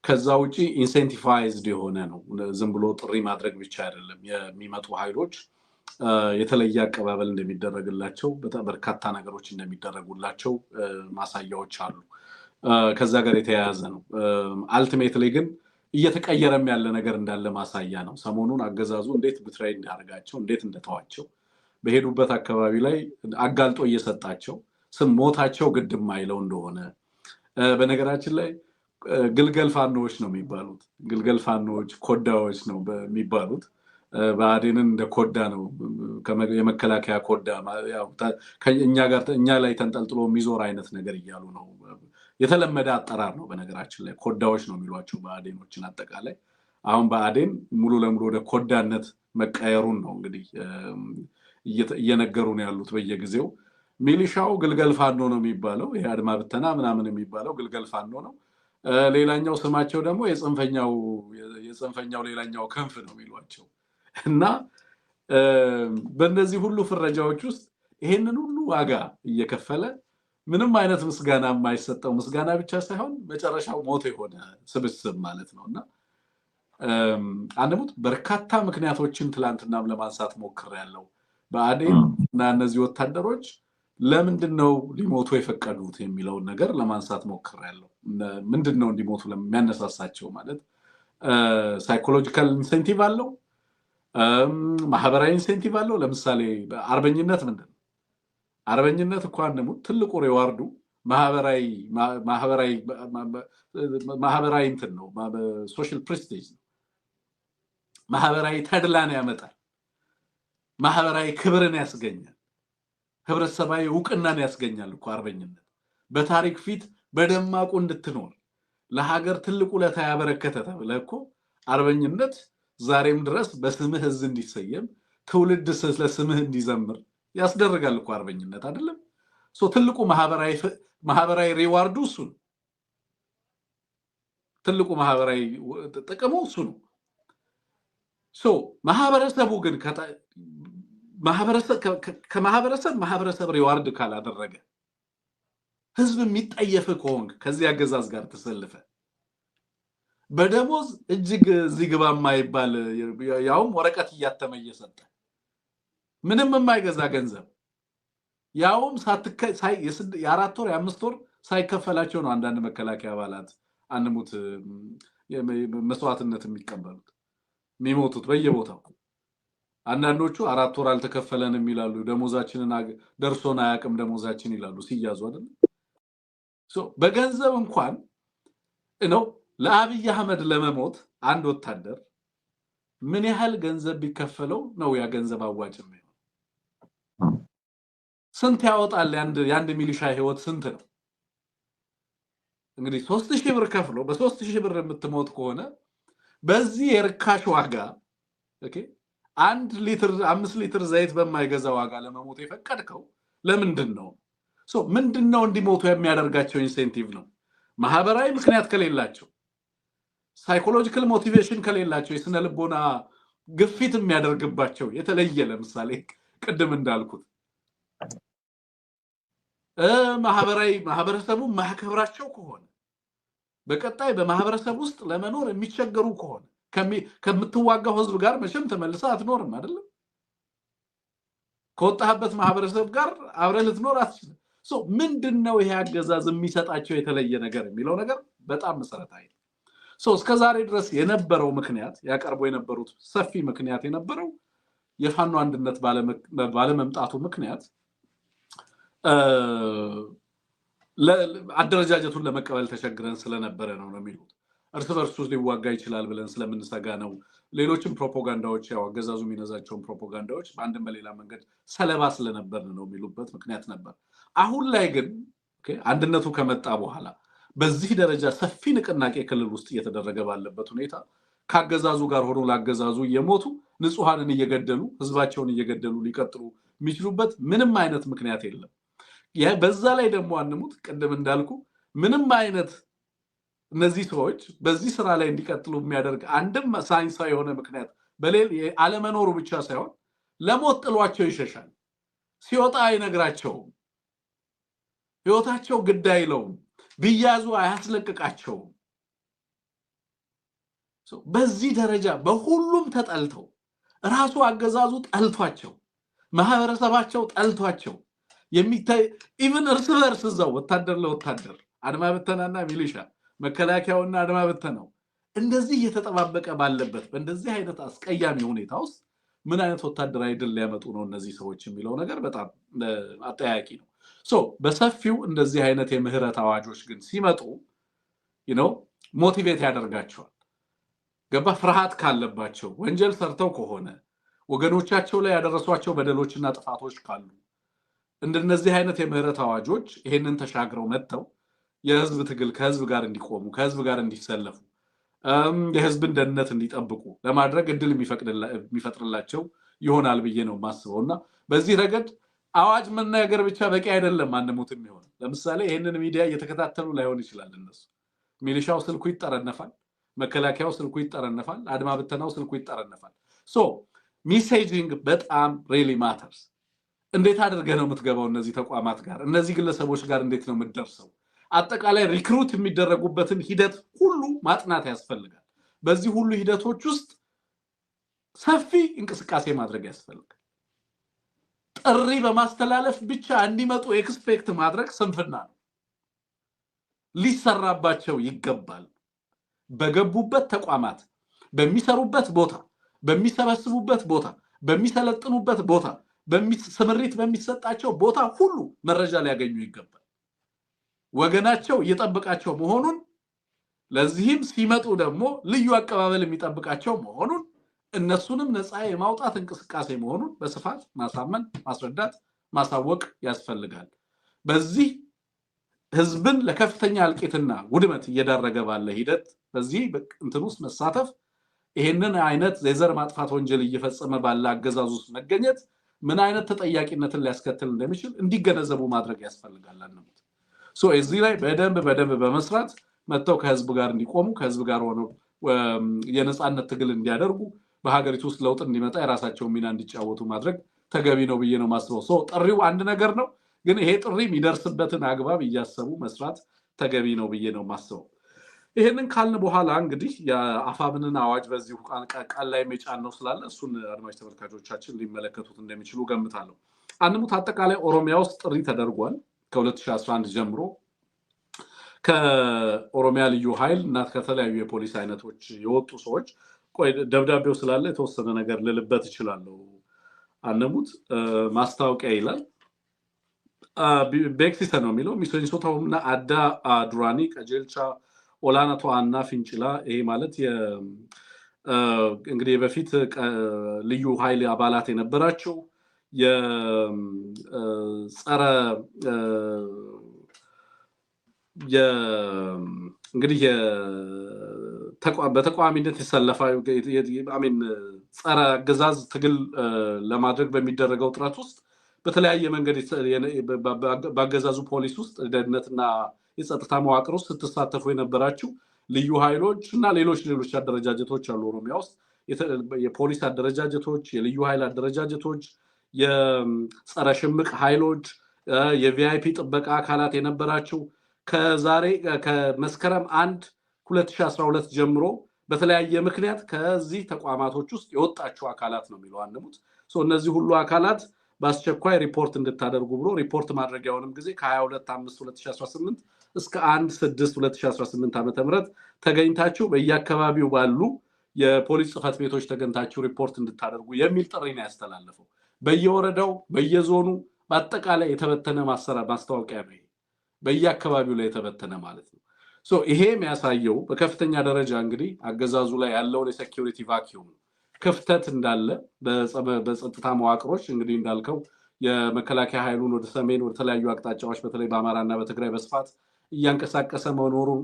ከዛ ውጪ ኢንሴንቲቫይዝድ የሆነ ነው። ዝም ብሎ ጥሪ ማድረግ ብቻ አይደለም። የሚመጡ ኃይሎች የተለየ አቀባበል እንደሚደረግላቸው በርካታ ነገሮች እንደሚደረጉላቸው ማሳያዎች አሉ። ከዛ ጋር የተያያዘ ነው። አልቲሜትሊ ግን እየተቀየረም ያለ ነገር እንዳለ ማሳያ ነው። ሰሞኑን አገዛዙ እንዴት ብትራይ እንዳደረጋቸው እንዴት እንደተዋቸው በሄዱበት አካባቢ ላይ አጋልጦ እየሰጣቸው ስም ሞታቸው ግድም አይለው እንደሆነ በነገራችን ላይ ግልገል ፋኖዎች ነው የሚባሉት። ግልገል ፋኖዎች ኮዳዎች ነው የሚባሉት። በአዴንን እንደ ኮዳ ነው የመከላከያ ኮዳ ያው እኛ ላይ ተንጠልጥሎ የሚዞር አይነት ነገር እያሉ ነው። የተለመደ አጠራር ነው። በነገራችን ላይ ኮዳዎች ነው የሚሏቸው በአዴኖችን አጠቃላይ። አሁን በአዴን ሙሉ ለሙሉ ወደ ኮዳነት መቀየሩን ነው እንግዲህ እየነገሩ ነው ያሉት በየጊዜው። ሚሊሻው ግልገል ፋኖ ነው የሚባለው ይሄ አድማ ብተና ምናምን የሚባለው ግልገል ፋኖ ነው ሌላኛው ስማቸው ደግሞ የጽንፈኛው ሌላኛው ክንፍ ነው የሚሏቸው እና በእነዚህ ሁሉ ፍረጃዎች ውስጥ ይሄንን ሁሉ ዋጋ እየከፈለ ምንም አይነት ምስጋና የማይሰጠው ምስጋና ብቻ ሳይሆን መጨረሻው ሞት የሆነ ስብስብ ማለት ነውና አንደሙት በርካታ ምክንያቶችን ትላንትናም ለማንሳት ሞክሬያለሁ በአዴን እና እነዚህ ወታደሮች ለምንድነው ሊሞቱ የፈቀዱት የሚለው ነገር ለማንሳት ሞክሬያለሁ ምንድነው እንዲሞቱ ለሚያነሳሳቸው ማለት ሳይኮሎጂካል ኢንሴንቲቭ አለው ማህበራዊ ኢንሴንቲቭ አለው ለምሳሌ አርበኝነት ምንድነው አርበኝነት እንኳን አንደሙት ትልቁ ሪዋርዱ ማህበራዊ እንትን ነው ሶሻል ፕሬስቲጅ ማህበራዊ ተድላን ያመጣል ማህበራዊ ክብርን ያስገኛል ህብረተሰባዊ ዕውቅናን ያስገኛል እኮ አርበኝነት በታሪክ ፊት በደማቁ እንድትኖር ለሀገር ትልቁ ለታ ያበረከተ ተብለኮ አርበኝነት ዛሬም ድረስ በስምህ ህዝብ እንዲሰየም ትውልድ ስለስምህ እንዲዘምር ያስደርጋል እኮ አርበኝነት አይደለም ትልቁ ማህበራዊ ሪዋርዱ እሱ ነው ትልቁ ማህበራዊ ጥቅሙ እሱ ነው ማህበረሰቡ ግን ከማህበረሰብ ሪዋርድ ካላደረገ ህዝብ የሚጠየፍ ከሆነ ከዚህ አገዛዝ ጋር ተሰልፈ በደሞዝ እጅግ ዝግባ የማይባል ያውም ወረቀት እያተመ እየሰጠ ምንም የማይገዛ ገንዘብ ያውም የአራት ወር የአምስት ወር ሳይከፈላቸው ነው አንዳንድ መከላከያ አባላት አንሙት መስዋዕትነት የሚቀበሉት የሚሞቱት በየቦታው አንዳንዶቹ አራት ወር አልተከፈለንም ይላሉ ደሞዛችንን ደርሶና ያቅም ደሞዛችን ይላሉ ሲያዙ አይደል በገንዘብ እንኳን ነው ለአብይ አህመድ ለመሞት አንድ ወታደር ምን ያህል ገንዘብ ቢከፈለው ነው ያ ገንዘብ አዋጭ ነው ስንት ያወጣል ያንድ ሚሊሻ ህይወት ስንት ነው እንግዲህ 3000 ብር ከፍሎ በ3000 ብር የምትሞት ከሆነ በዚህ የርካሽ ዋጋ ኦኬ 1 ሊትር 5 ሊትር ዘይት በማይገዛ ዋጋ ለመሞት የፈቀድከው ለምንድነው ምንድነው እንዲሞቱ የሚያደርጋቸው ኢንሴንቲቭ ነው ማህበራዊ ምክንያት ከሌላቸው ሳይኮሎጂካል ሞቲቬሽን ከሌላቸው የስነ ልቦና ግፊት የሚያደርግባቸው የተለየ ለምሳሌ ቅድም እንዳልኩት ማህበረሰቡ ማከብራቸው ከሆነ በቀጣይ በማህበረሰብ ውስጥ ለመኖር የሚቸገሩ ከሆነ ከምትዋጋው ህዝብ ጋር መቼም ተመልሰህ አትኖርም አይደለም ከወጣህበት ማህበረሰብ ጋር አብረህ ልትኖር አትችልም ምንድነው ይሄ አገዛዝ የሚሰጣቸው የተለየ ነገር የሚለው ነገር በጣም መሰረታዊ እስከዛሬ ድረስ የነበረው ምክንያት ያቀርቡ የነበሩት ሰፊ ምክንያት የነበረው የፋኖ አንድነት ባለመምጣቱ ምክንያት አደረጃጀቱን ለመቀበል ተቸግረን ስለነበረ ነው የሚሉት እርስ በርሱ ሊዋጋ ይችላል ብለን ስለምንሰጋ ነው ሌሎችም ፕሮፓጋንዳዎች ያው አገዛዙ የሚነዛቸው ፕሮፓጋንዳዎች በአንድም በሌላ መንገድ ሰለባ ስለነበር ነው የሚሉበት ምክንያት ነበር አሁን ላይ ግን አንድነቱ ከመጣ በኋላ በዚህ ደረጃ ሰፊ ንቅናቄ ክልል ውስጥ እየተደረገ ባለበት ሁኔታ ካገዛዙ ጋር ሆኖ ላገዛዙ የሞቱ ንጹሃንን እየገደሉ ህዝባቸውን እየገደሉ ሊቀጥሉ የሚችሉበት ምንም አይነት ምክንያት የለም በዛ ላይ ደግሞ አንሙት ቀደም እንዳልኩ ምንም አይነት እነዚህ ሰዎች በዚህ ስራ ላይ እንዲቀጥሉ የሚያደርግ አንድም ሳይንሳዊ የሆነ ምክንያት በሌላ አለመኖሩ ብቻ ሳይሆን ለሞት ጥሏቸው ይሸሻል ሲወጣ አይነግራቸውም ህይወታቸው ግድ አይለውም ቢያዙ አያስለቅቃቸው በዚህ ደረጃ በሁሉም ተጠልተው ራሱ አገዛዙ ጠልቷቸው ማህበረሰባቸው ጠልቷቸው የሚታይ ኢቭን እርስ በርስ እዛው ወታደር ለወታደር አድማ በተናና ሚሊሻ መከላከያውና አድማ በተናው እንደዚህ እየተጠባበቀ ባለበት በእንደዚህ አይነት አስቀያሚ ሁኔታ ውስጥ ምን አይነት ወታደራዊ ድል ሊያመጡ ነው እነዚህ ሰዎች የሚለው ነገር በጣም አጠያቂ ነው በሰፊው እንደዚህ አይነት የምህረት አዋጆች ግን ሲመጡ ሞቲቬት ያደርጋቸዋል ገባ ፍርሃት ካለባቸው ወንጀል ሰርተው ከሆነ ወገኖቻቸው ላይ ያደረሷቸው በደሎችና ጥፋቶች ካሉ እንደነዚህ አይነት የምህረት አዋጆች ይሄንን ተሻግረው መጥተው የህዝብ ትግል ከህዝብ ጋር እንዲቆሙ ከህዝብ ጋር እንዲሰለፉ የህዝብን ደህንነት እንዲጠብቁ ለማድረግ እድል የሚፈጥርላቸው ይሆናል ብዬ ነው ማስበውና በዚህ ረገድ አዋጅ መናገር ብቻ በቂ አይደለም አንሙት የሚሆን ለምሳሌ ይሄንን ሚዲያ እየተከታተሉ ላይሆን ይችላል እነሱ ሚሊሻው ስልኩ ይጠረነፋል መከላከያው ስልኩ ይጠረነፋል አድማ ብተናው ስልኩ ይጠረነፋል ሶ ሜሴጂንግ በጣም ሪሊ ማተርስ እንዴት አድርገህ ነው የምትገባው እነዚህ ተቋማት ጋር እነዚህ ግለሰቦች ጋር እንዴት ነው የምትደርሰው አጠቃላይ ሪክሩት የሚደረጉበትን ሂደት ሁሉ ማጥናት ያስፈልጋል በዚህ ሁሉ ሂደቶች ውስጥ ሰፊ እንቅስቃሴ ማድረግ ያስፈልጋል ጥሪ በማስተላለፍ ብቻ እንዲመጡ ኤክስፔክት ማድረግ ስንፍና ነው ሊሰራባቸው ይገባል በገቡበት ተቋማት በሚሰሩበት ቦታ በሚሰበስቡበት ቦታ በሚሰለጥኑበት ቦታ በሚስምሪት በሚሰጣቸው ቦታ ሁሉ መረጃ ሊያገኙ ይገባል ወገናቸው እየጠበቃቸው መሆኑን ለዚህም ሲመጡ ደግሞ ልዩ አቀባበል የሚጠብቃቸው መሆኑን እነሱንም ነፃ የማውጣት እንቅስቃሴ መሆኑን በስፋት ማሳመን ማስረዳት ማሳወቅ ያስፈልጋል በዚህ ህዝብን ለከፍተኛ አልቂትና ውድመት እየዳረገ ባለ ሂደት በዚህ እንትን ውስጥ መሳተፍ ይሄንን አይነት የዘር ማጥፋት ወንጀል እየፈጸመ ባለ አገዛዙ ውስጥ መገኘት ምን አይነት ተጠያቂነትን ሊያስከትል እንደሚችል እንዲገነዘቡ ማድረግ ያስፈልጋል አንሙት ሶ እዚህ ላይ በደንብ በመስራት መጥተው ከህዝብ ጋር እንዲቆሙ ከህዝብ ጋር ሆነው የነጻነት ትግል እንዲያደርጉ በሀገሪቱ ውስጥ ለውጥ እንዲመጣ የራሳቸው ሚና እንዲጫወቱ ማድረግ ተገቢ ነው ብዬ ነው ማስበው ሶ ጥሪው አንድ ነገር ነው ግን ይሄ ጥሪ የሚደርስበትን አግባብ እያሰቡ መስራት ተገቢ ነው ብዬ ነው ማስበው ይሄንን ካልን በኋላ እንግዲህ የአፋብንን አዋጅ በዚህ ቃል ላይ መጫን ነው ስላለ እሱን አድማጭ ተመልካቾቻችን ሊመለከቱት እንደሚችሉ ገምታለሁ አንሙት አጠቃላይ ኦሮሚያ ውስጥ ጥሪ ተደርጓል ከ2011 ጀምሮ ከኦሮሚያ ልዩ ኃይል እና ከተለያዩ የፖሊስ አይነቶች የወጡ ሰዎች ቆይ ደብዳቤው ስላለ የተወሰነ ነገር ልልበት ይችላል አንሙት ማስታወቂያ ይላል ቤክሲሰ ነው የሚለው ሚሶንሶታውና አዳ ዱራኒ ቀጀልቻ ኦላናቶ አና ፊንጭላ ይሄ ማለት እንግዲህ በፊት ልዩ ኃይል አባላት የነበራቸው የጸረ እንግዲህ በተቋሚነት ይሰለፋዩ አሜን ጸረ አገዛዝ ትግል ለማድረግ በሚደረገው ጥረት ውስጥ በተለያየ መንገድ ባገዛዙ ፖሊስ ውስጥ ደህንነትና የጸጥታ መዋቅር ውስጥ ተሳተፉ የነበራችሁ ልዩ ኃይሎች እና ሌሎች አደረጃጀቶች አሉ ኦሮሚያ ውስጥ የፖሊስ አደረጃጀቶች የልዩ ኃይል አደረጃጀቶች የጸረ ሽምቅ ኃይሎች የቪአይፒ ጥበቃ አካላት የነበራችሁ ከዛሬ ከመስከረም 1 2012 ጀምሮ በተለያየ ምክንያት ከዚህ ተቋማቶች ውስጥ የወጣችሁ አካላት ነው የሚለው አንሙት እነዚህ ሁሉ አካላት በአስቸኳይ ሪፖርት እንድታደርጉ ብሎ ሪፖርት ማድረጊያውንም ጊዜ ከ22/5/2018 እስከ 1/6/2018 ዓ.ም ተገኝታችሁ በየአካባቢው ባሉ የፖሊስ ጽፈት ቤቶች ተገኝታችሁ ሪፖርት እንድታደርጉ የሚል ጥሪ ነው ያስተላለፈው በየወረዳው በየዞኑ በአጠቃላይ የተበተነ ማስታወቂያ ነው በየአካባቢው ላይ የተበተነ ማለት ነው ይሄ የሚያሳየው በከፍተኛ ደረጃ እንግዲህ አገዛዙ ላይ ያለውን የሴኩሪቲ ቫኪዩም ክፍተት እንዳለ በጸጥታ መዋቅሮች እንግዲህ እንዳልከው የመከላከያ ኃይሉን ወደ ሰሜን ወደ ተለያዩ አቅጣጫዎች በተለይ በአማራና በትግራይ በስፋት እያንቀሳቀሰ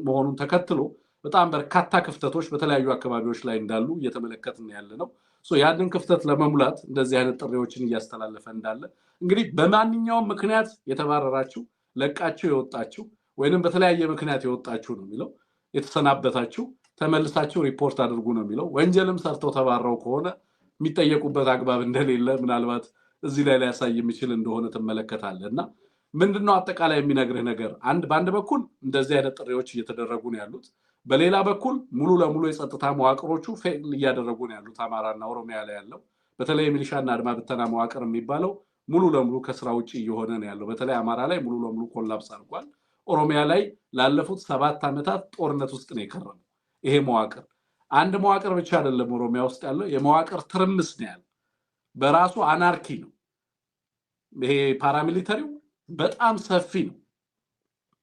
መሆኑን ተከትሎ በጣም በርካታ ክፍተቶች በተለያዩ አካባቢዎች ላይ እንዳሉ እየተመለከትን ያለነው ያንን ክፍተት ለመሙላት እንደዚህ አይነት ጥሪዎችን እያስተላለፈ እንዳለ እንግዲህ በማንኛውም ምክንያት የተባረራችሁ ለቃችሁ የወጣችሁ ወይንም በተለያየ ምክንያት የወጣችሁ ነው የሚለው የተሰናበታችሁ ተመልሳችሁ ሪፖርት አድርጉ ነው የሚለው ወንጀልም ሰርተው ተባረው ከሆነ የሚጠየቁበት አግባብ እንደሌለ ምናልባት እዚህ ላይ ያሳይ የሚችል እንደሆነ ተመለከታለና ምንድነው አጠቃላይ የሚነግርህ ነገር በአንድ በኩል እንደዚህ አይነት ጥሪዎች እየተደረጉ ነው ያሉት በሌላ በኩል ሙሉ ለሙሉ የጸጥታ መዋቅሮቹ ፌል እያደረጉ ነው ያሉት አማራና ኦሮሚያ ላይ ያለው በተለይ ሚሊሻና አድማ ብተና መዋቅር የሚባለው ሙሉ ለሙሉ ከስራ ውጪ እየሆነ ነው ያለው በተለይ አማራ ላይ ሙሉ ለሙሉ ኮላፕስ አድርጓል ኦሮሚያ ላይ ላለፉት 7 ዓመታት ጦርነት ውስጥ ነው የከረመው ይሄ መዋቅር አንድ መዋቅር ብቻ አይደለም ኦሮሚያ ውስጥ ያለው የመዋቅር ትርምስ ነው ያለው በራሱ አናርኪ ነው ይሄ ፓራሚሊተሪው በጣም ሰፊ ነው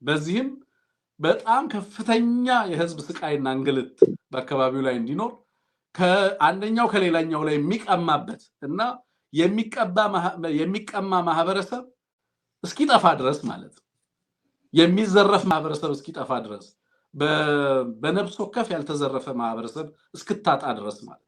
በዚህም በጣም ከፍተኛ የህዝብ ስቃይና እንግልት በአካባቢው ላይ እንዲኖር ከአንደኛው ከሌላኛው ላይ የሚቀማበት እና የሚቀማ ማህበረሰብ እስኪጠፋ ድረስ ማለት ነው የሚዘረፍ ማህበረሰብ እስኪጠፋ ድረስ በነፍስ ወከፍ ያልተዘረፈ ማህበረሰብ እስክታጣ ድረስ ማለት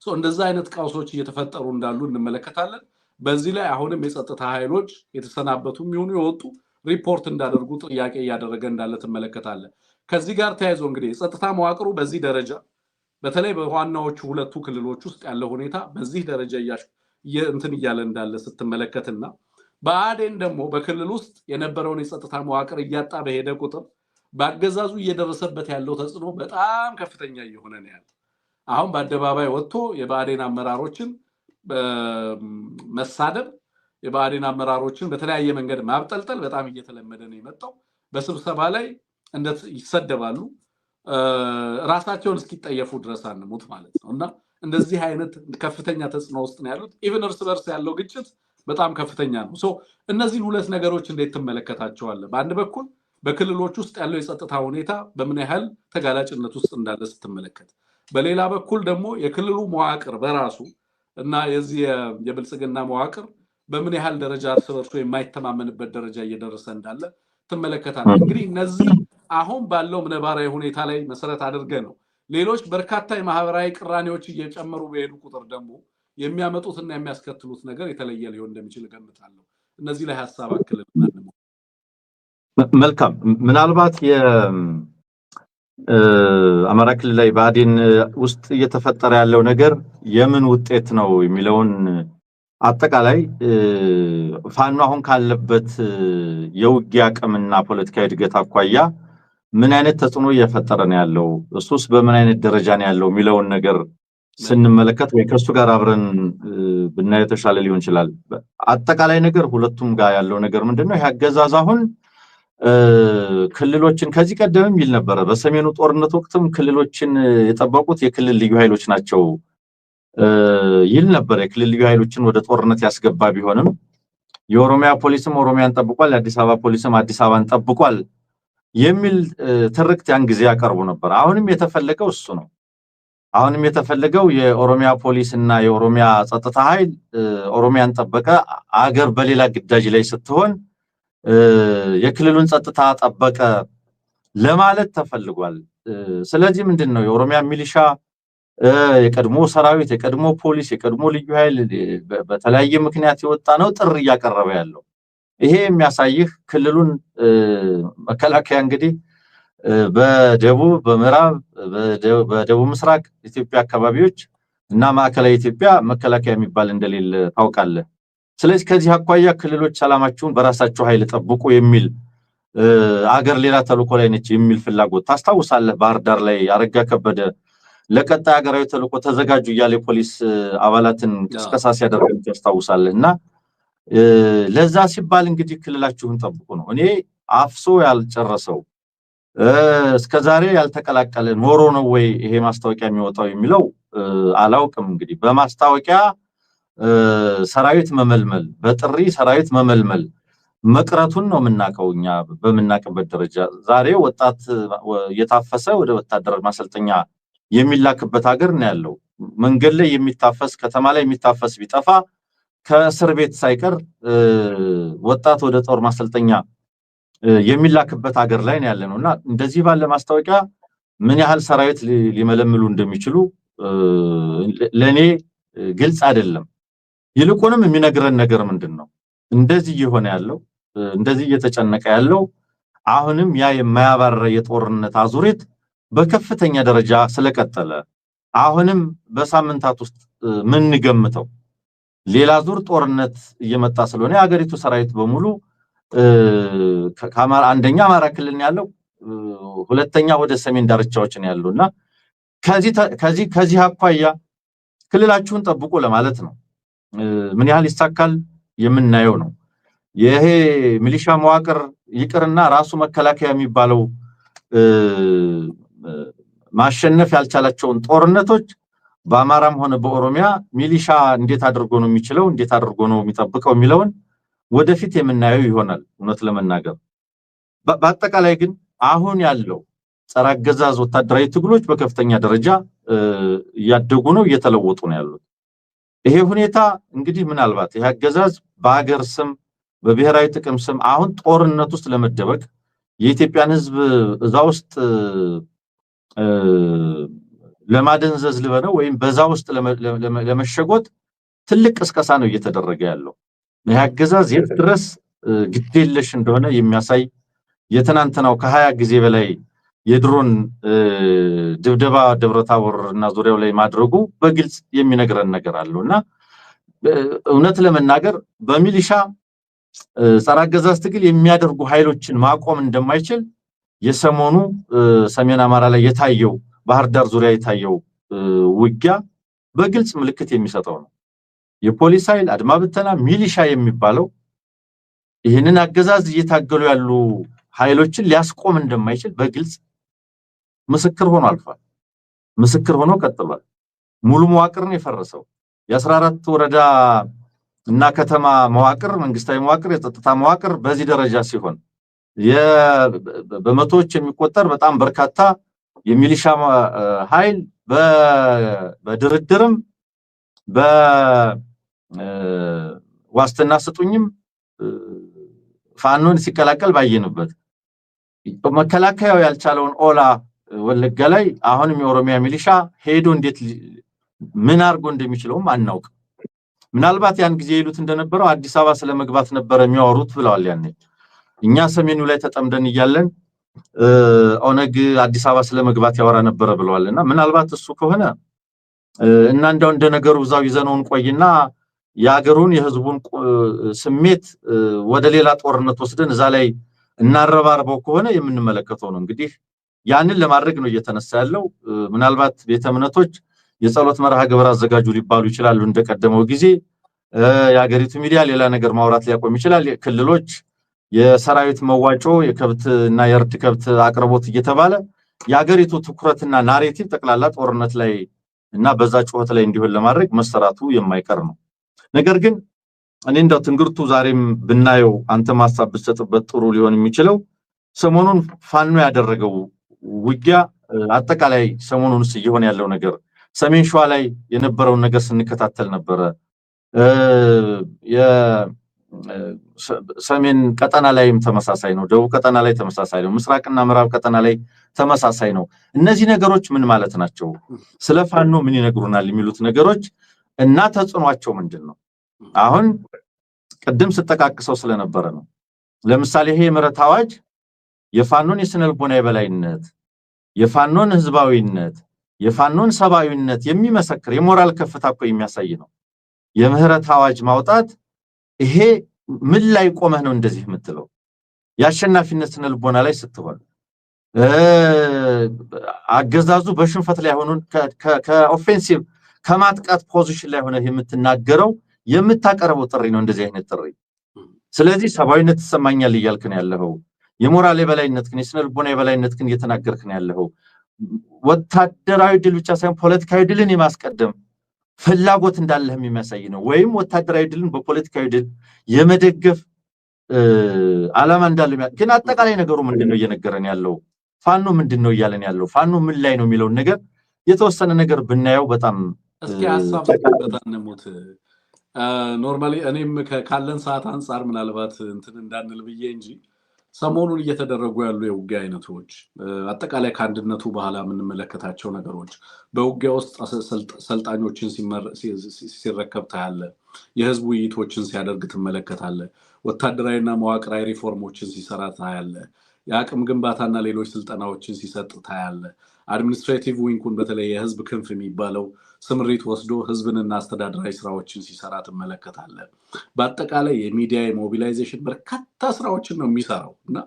እንደዛ አይነት ቀውሶች እየተፈጠሩ እንዳሉ እንመለከታለን በዚህ ላይ አሁንም የጸጥታ ኃይሎች የተሰናበቱም ይሁኑ የወጡ ሪፖርት እንዳደርጉ ጥያቄ እያደረገ እንዳለ ትመለከታለህ። ከዚህ ጋር ተያይዞ እንግዲህ የጸጥታ መዋቅሩ በዚህ ደረጃ በተለይ በዋናዎቹ ሁለቱ ክልሎች ውስጥ ያለው ሁኔታ በዚህ ደረጃ እንትን እያለ እንዳለ ስትመለከትና ብአዴን ደግሞ በክልል ውስጥ የነበረውን የጸጥታ መዋቅር እያጣ በሄደ ቁጥር በአገዛዙ እየደረሰበት ያለው ተጽዕኖ በጣም ከፍተኛ እየሆነ ነው ያለው። አሁን በአደባባይ ወጥቶ የብአዴን አመራሮችን መሳደብ፣ የብአዴን አመራሮችን በተለያየ መንገድ ማብጠልጠል በጣም እየተለመደ ነው የመጣው። በስብሰባ ላይ ይሰደባሉ፣ ራሳቸውን እስኪጠየፉ ድረስ አንሙት ማለት ነው። እና እንደዚህ አይነት ከፍተኛ ተጽዕኖ ውስጥ ነው ያሉት። ኢቭን እርስ በርስ ያለው ግጭት በጣም ከፍተኛ ነው። እነዚህን ሁለት ነገሮች እንዴት ትመለከታቸዋለህ? በአንድ በኩል በክልሎች ውስጥ ያለው የጸጥታ ሁኔታ በምን ያህል ተጋላጭነት ውስጥ እንዳለ ስትመለከት፣ በሌላ በኩል ደግሞ የክልሉ መዋቅር በራሱ እና የዚህ የብልጽግና መዋቅር በምን ያህል ደረጃ እርስ በርሱ የማይተማመንበት ደረጃ እየደረሰ እንዳለ ትመለከታለህ። እንግዲህ እነዚህ አሁን ባለው ነባራዊ ሁኔታ ላይ መሰረት አድርገህ ነው ሌሎች በርካታ የማህበራዊ ቅራኔዎች እየጨመሩ በሄዱ ቁጥር ደግሞ የሚያመጡትና የሚያስከትሉት ነገር የተለየ ሊሆን እንደሚችል እገምታለሁ። እነዚህ ላይ ሐሳብ አክልልናል። መልካም። ምናልባት የአማራ ክልል ላይ ብአዴን ውስጥ እየተፈጠረ ያለው ነገር የምን ውጤት ነው የሚለውን አጠቃላይ ፋኖ አሁን ካለበት የውጊያ አቅምና ፖለቲካዊ እድገት አኳያ ምን አይነት ተጽዕኖ እየፈጠረ ነው ያለው፣ እሱስ በምን አይነት ደረጃ ነው ያለው የሚለውን ነገር ስንመለከት ወይ ከሱ ጋር አብረን ብናየው የተሻለ ሊሆን ይችላል። አጠቃላይ ነገር ሁለቱም ጋር ያለው ነገር ምንድነው? ይሄ አገዛዝ አሁን ክልሎችን ከዚህ ቀደምም ይል ነበረ። በሰሜኑ ጦርነት ወቅትም ክልሎችን የጠበቁት የክልል ልዩ ኃይሎች ናቸው ይል ነበር። የክልል ልዩ ኃይሎችን ወደ ጦርነት ያስገባ ቢሆንም የኦሮሚያ ፖሊስም ኦሮሚያን ጠብቋል፣ የአዲስ አበባ ፖሊስም አዲስ አበባን ጠብቋል የሚል ትርክት ያን ጊዜ ያቀርቡ ነበር። አሁንም የተፈለገው እሱ ነው። አሁንም የተፈለገው የኦሮሚያ ፖሊስ እና የኦሮሚያ ጸጥታ ኃይል ኦሮሚያን ጠበቀ፣ አገር በሌላ ግዳጅ ላይ ስትሆን የክልሉን ጸጥታ ጠበቀ ለማለት ተፈልጓል። ስለዚህ ምንድነው የኦሮሚያ ሚሊሻ፣ የቀድሞ ሰራዊት፣ የቀድሞ ፖሊስ፣ የቀድሞ ልዩ ኃይል በተለያየ ምክንያት የወጣ ነው ጥሪ እያቀረበ ያለው። ይሄ የሚያሳይህ ክልሉን መከላከያ እንግዲህ በደቡብ በምዕራብ በደቡብ ምስራቅ ኢትዮጵያ አካባቢዎች እና ማዕከላዊ ኢትዮጵያ መከላከያ የሚባል እንደሌለ ታውቃለህ። ስለዚህ ከዚህ አኳያ ክልሎች ሰላማቸውን በራሳቸው ኃይል ጠብቁ የሚል አገር ሌላ ተልእኮ ላይ ነች የሚል ፍላጎት ታስታውሳለህ። ባህር ዳር ላይ አረጋ ከበደ ለቀጣይ ሀገራዊ ተልእኮ ተዘጋጁ እያለ የፖሊስ አባላትን ቅስቀሳ ሲያደርግ ታስታውሳለህ። እና ለዛ ሲባል እንግዲህ ክልላችሁን ጠብቁ ነው። እኔ አፍሶ ያልጨረሰው እስከዛሬ ያልተቀላቀለ ኖሮ ነው ወይ ይሄ ማስታወቂያ የሚወጣው የሚለው አላውቅም። እንግዲህ በማስታወቂያ ሰራዊት መመልመል፣ በጥሪ ሰራዊት መመልመል መቅረቱን ነው የምናውቀው እኛ በምናውቅበት ደረጃ። ዛሬ ወጣት እየታፈሰ ወደ ወታደራዊ ማሰልጠኛ የሚላክበት ሀገር ነው ያለው። መንገድ ላይ የሚታፈስ ከተማ ላይ የሚታፈስ ቢጠፋ ከእስር ቤት ሳይቀር ወጣት ወደ ጦር ማሰልጠኛ የሚላክበት ሀገር ላይ ነው ያለነው። እና እንደዚህ ባለ ማስታወቂያ ምን ያህል ሰራዊት ሊመለምሉ እንደሚችሉ ለኔ ግልጽ አይደለም። ይልቁንም የሚነግረን ነገር ምንድነው? እንደዚህ እየሆነ ያለው እንደዚህ እየተጨነቀ ያለው አሁንም ያ የማያባራ የጦርነት አዙሪት በከፍተኛ ደረጃ ስለቀጠለ አሁንም በሳምንታት ውስጥ ምን ገምተው ሌላ ዙር ጦርነት እየመጣ ስለሆነ የሀገሪቱ ሰራዊት በሙሉ አንደኛ አማራ ክልል ያለው፣ ሁለተኛ ወደ ሰሜን ዳርቻዎች ነው ያለውና ከዚህ አኳያ ክልላችሁን ጠብቁ ለማለት ነው። ምን ያህል ይሳካል የምናየው ነው። ይሄ ሚሊሻ መዋቅር ይቅርና ራሱ መከላከያ የሚባለው ማሸነፍ ያልቻላቸውን ጦርነቶች በአማራም ሆነ በኦሮሚያ ሚሊሻ እንዴት አድርጎ ነው የሚችለው፣ እንዴት አድርጎ ነው የሚጠብቀው የሚለውን ወደፊት የምናየው ይሆናል። እውነት ለመናገር በአጠቃላይ ግን አሁን ያለው ጸረ አገዛዝ ወታደራዊ ትግሎች በከፍተኛ ደረጃ እያደጉ ነው፣ እየተለወጡ ነው ያሉት። ይሄ ሁኔታ እንግዲህ ምናልባት ይሄ አገዛዝ በአገር ስም በብሔራዊ ጥቅም ስም አሁን ጦርነት ውስጥ ለመደበቅ የኢትዮጵያን ሕዝብ እዛ ውስጥ ለማደንዘዝ ልበለው ወይም በዛ ውስጥ ለመሸጎጥ ትልቅ ቅስቀሳ ነው እየተደረገ ያለው። ያገዛዝ የት ድረስ ግዴለሽ እንደሆነ የሚያሳይ የትናንትናው ከ20 ጊዜ በላይ የድሮን ድብደባ ደብረታቦር እና ዙሪያው ላይ ማድረጉ በግልጽ የሚነግረን ነገር አለውና እውነት ለመናገር በሚሊሻ ጸረ አገዛዝ ትግል የሚያደርጉ ኃይሎችን ማቆም እንደማይችል የሰሞኑ ሰሜን አማራ ላይ የታየው ባህር ዳር ዙሪያ የታየው ውጊያ በግልጽ ምልክት የሚሰጠው ነው። የፖሊስ ኃይል አድማ ብተና ሚሊሻ የሚባለው ይህንን አገዛዝ እየታገሉ ያሉ ኃይሎችን ሊያስቆም እንደማይችል በግልጽ ምስክር ሆኖ አልፏል። ምስክር ሆኖ ቀጥሏል። ሙሉ መዋቅርን የፈረሰው የ14 ወረዳ እና ከተማ መዋቅር መንግስታዊ መዋቅር የጸጥታ መዋቅር በዚህ ደረጃ ሲሆን በመቶዎች የሚቆጠር በጣም በርካታ የሚሊሻ ኃይል በድርድርም በዋስትና ስጡኝም ፋኖን ሲከላከል ባየንበት መከላከያው ያልቻለውን ኦላ ወለጋ ላይ አሁንም የኦሮሚያ ሚሊሻ ሄዶ እንዴት ምን አርጎ እንደሚችለውም አናውቅ። ምናልባት ያን ጊዜ ይሉት እንደነበረው አዲስ አበባ ስለመግባት ነበር የሚያወሩት ብለዋል። ያኔ እኛ ሰሜኑ ላይ ተጠምደን ይያለን ኦነግ አዲስ አበባ ስለመግባት ያወራ ነበር ብለዋልና ምናልባት እሱ ከሆነ እና እንደው እንደነገሩ ዛው ይዘነውን ቆይና ያገሩን የህዝቡን ስሜት ወደ ሌላ ጦርነት ወስደን እዛ ላይ እናረባርበው ከሆነ የምንመለከተው ነው። እንግዲህ ያንን ለማድረግ ነው እየተነሳ ያለው። ምናልባት ቤተ እምነቶች የጸሎት መርሃ ግብር አዘጋጁ ሊባሉ ይችላሉ እንደቀደመው ጊዜ። የሀገሪቱ ሚዲያ ሌላ ነገር ማውራት ሊያቆም ይችላል። ክልሎች የሰራዊት መዋጮ የከብትና የእርድ ከብት አቅርቦት እየተባለ የሀገሪቱ ትኩረትና ናሬቲቭ ጠቅላላ ጦርነት ላይ እና በዛ ጩኸት ላይ እንዲሆን ለማድረግ መሰራቱ የማይቀር ነው። ነገር ግን እኔ እንደው ትንግርቱ ዛሬም ብናየው አንተ ማሳብ ብትሰጥበት ጥሩ ሊሆን የሚችለው ሰሞኑን ፋኖ ያደረገው ውጊያ አጠቃላይ ሰሞኑንስ እየሆነ ያለው ነገር ሰሜን ሸዋ ላይ የነበረውን ነገር ስንከታተል ነበረ። ሰሜን ቀጠና ላይም ተመሳሳይ ነው፣ ደቡብ ቀጠና ላይ ተመሳሳይ ነው፣ ምስራቅና ምዕራብ ቀጠና ላይ ተመሳሳይ ነው። እነዚህ ነገሮች ምን ማለት ናቸው? ስለ ፋኖ ምን ይነግሩናል? የሚሉት ነገሮች እና ተጽዕኗቸው ምንድነው? አሁን ቅድም ስጠቃቅሰው ስለነበረ ነው። ለምሳሌ ይሄ የምህረት አዋጅ የፋኖን የስነልቦና የበላይነት፣ የፋኖን ህዝባዊነት፣ የፋኖን ሰብአዊነት የሚመሰክር የሞራል ከፍታ እኮ የሚያሳይ ነው። የምህረት አዋጅ ማውጣት ይሄ ምን ላይ ቆመህ ነው እንደዚህ የምትለው? የአሸናፊነት ስነልቦና ላይ ስትሆን አገዛዙ በሽንፈት ላይ ሆኖ ከኦፌንሲቭ ከማጥቃት ፖዚሽን ላይ ሆነ የምትናገረው የምታቀርበው ጥሪ ነው እንደዚህ አይነት ጥሪ። ስለዚህ ሰብአዊነት ተሰማኛል እያልክ ነው ያለው። የሞራል የበላይነት ግን የስነልቦና የበላይነት ግን እየተናገርክ ነው ያለው። ወታደራዊ ድል ብቻ ሳይሆን ፖለቲካዊ ድልን የማስቀደም ፍላጎት እንዳለህ የሚያሳይ ነው። ወይም ወታደራዊ ድልን በፖለቲካዊ ድል የመደገፍ ዓላማ እንዳለው ግን አጠቃላይ ነገሩ ምንድነው እየነገረን ያለው? ፋኖ ምንድነው እያለን ያለው? ፋኖ ምን ላይ ነው የሚለውን ነገር የተወሰነ ነገር ብናየው በጣም እስኪ ሐሳብ በጣንሙት ኖርማሊ እኔም ካለን ሰዓት አንፃር ምናልባት እንትን እንዳንል ብዬ እንጂ ሰሞኑን እየተደረጉ ያሉ የውጊያ አይነቶች አጠቃላይ ከአንድነቱ በኋላ የምንመለከታቸው ነገሮች በውጊያ ውስጥ ሰልጣኞችን ሲረከብ ታያለ፣ የህዝብ ውይይቶችን ሲያደርግ ትመለከታለ፣ ወታደራዊና መዋቅራዊ ሪፎርሞችን ሲሰራ ታያለ፣ የአቅም ግንባታና ሌሎች ስልጠናዎችን ሲሰጥ ታያለ። አድሚኒስትሬቲቭ ዊንጉን በተለይ የህዝብ ክንፍ የሚባለው ስምሪት ወስዶ ህዝብንና አስተዳደራዊ ስራዎችን ሲሰራ ትመለከታለ። በአጠቃላይ የሚዲያ የሞቢላይዜሽን በርካታ ስራዎችን ነው የሚሰራው እና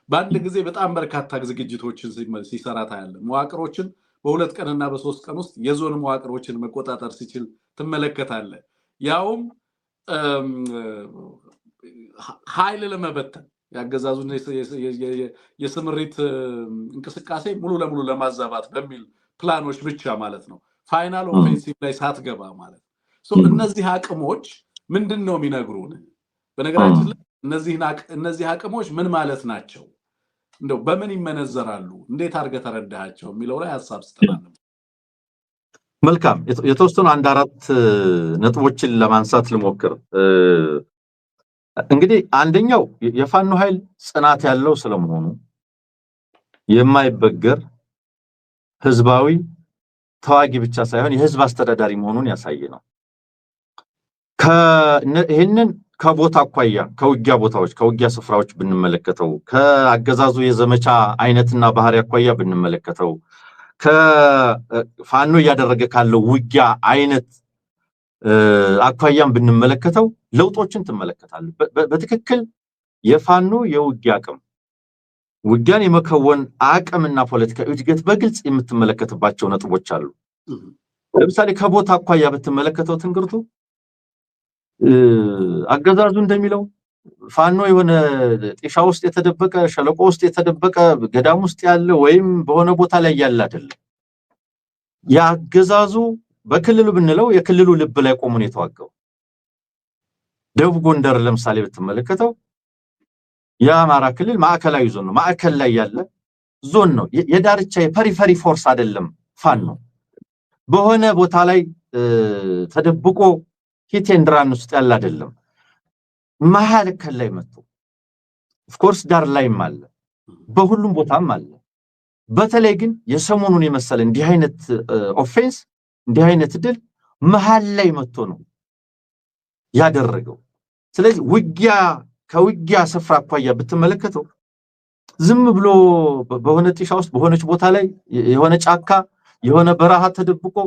በአንድ ጊዜ በጣም በርካታ ዝግጅቶችን ሲሰራ ታያለ። መዋቅሮችን በ2 ቀንና በ3 ቀን ውስጥ የዞን መዋቅሮችን መቆጣጠር ሲችል ትመለከታለ። ያውም ኃይል ለመበተን ያገዛዙን የስምሪት እንቅስቃሴ ሙሉ ለሙሉ ለማዛባት በሚል ፕላኖች ብቻ ማለት ነው። ፋይናል ኦፌንሲቭ ላይ ሳትገባ ማለት ነው። እነዚህ አቅሞች ምንድነው የሚነግሩን? በነገራችን ላይ እነዚህ አቅሞች ምን ማለት ናቸው? እንደው በምን ይመነዘራሉ? እንዴት አድርገህ ተረዳሃቸው የሚለው ላይ ሐሳብ ስጠናል። መልካም፣ የተወሰኑ 1-4 ነጥቦችን ለማንሳት ልሞክር። እንግዲህ አንደኛው የፋኖ ኃይል ጽናት ያለው ስለመሆኑ የማይበገር ህዝባዊ ተዋጊ ብቻ ሳይሆን የህዝብ አስተዳዳሪ መሆኑን ያሳየ ነው። ይህንን ከቦታ አኳያ ከውጊያ ቦታዎች ከውጊያ ስፍራዎች ብንመለከተው ከአገዛዙ የዘመቻ አይነትና ባህሪ አኳያ ብንመለከተው ከፋኖ እያደረገ ካለው ውጊያ አይነት አኳያም ብንመለከተው ለውጦችን ትመለከታለህ። በትክክል የፋኖ የውጊያ አቅም ውጊያን የመከወን አቅምና ፖለቲካዊ እድገት በግልጽ የምትመለከትባቸው ነጥቦች አሉ። ለምሳሌ ከቦታ አኳያ ብትመለከተው ትንግርቱ አገዛዙ እንደሚለው ፋኖ የሆነ ጤሻ ውስጥ የተደበቀ ሸለቆ ውስጥ የተደበቀ ገዳም ውስጥ ያለ ወይም በሆነ ቦታ ላይ ያለ አይደለም። ያገዛዙ በክልሉ ብንለው የክልሉ ልብ ላይ ቆሞ ነው የተዋጋው። ደቡብ ጎንደር ለምሳሌ ብትመለከተው የአማራ ክልል ማዕከላዊ ዞን ነው። ማዕከል ላይ ያለ ዞን ነው። የዳርቻ የፐሪፈሪ ፎርስ አይደለም። ፋኖ በሆነ ቦታ ላይ ተደብቆ ሂቴንድራን ውስጥ ያለ አይደለም። መሃል ከላይ መጥቶ ኦፍ ኮርስ ዳር ላይም አለ፣ በሁሉም ቦታም አለ። በተለይ ግን የሰሞኑን የመሰለ እንዲህ አይነት ኦፌንስ እንዲህ አይነት ድል መሃል ላይ መጥቶ ነው ያደረገው። ስለዚህ ከውጊያ ስፍራ አኳያ ብትመለከተው ዝም ብሎ በሆነ ጤሻ ውስጥ በሆነች ቦታ ላይ የሆነ ጫካ የሆነ በረሃ ተደብቆ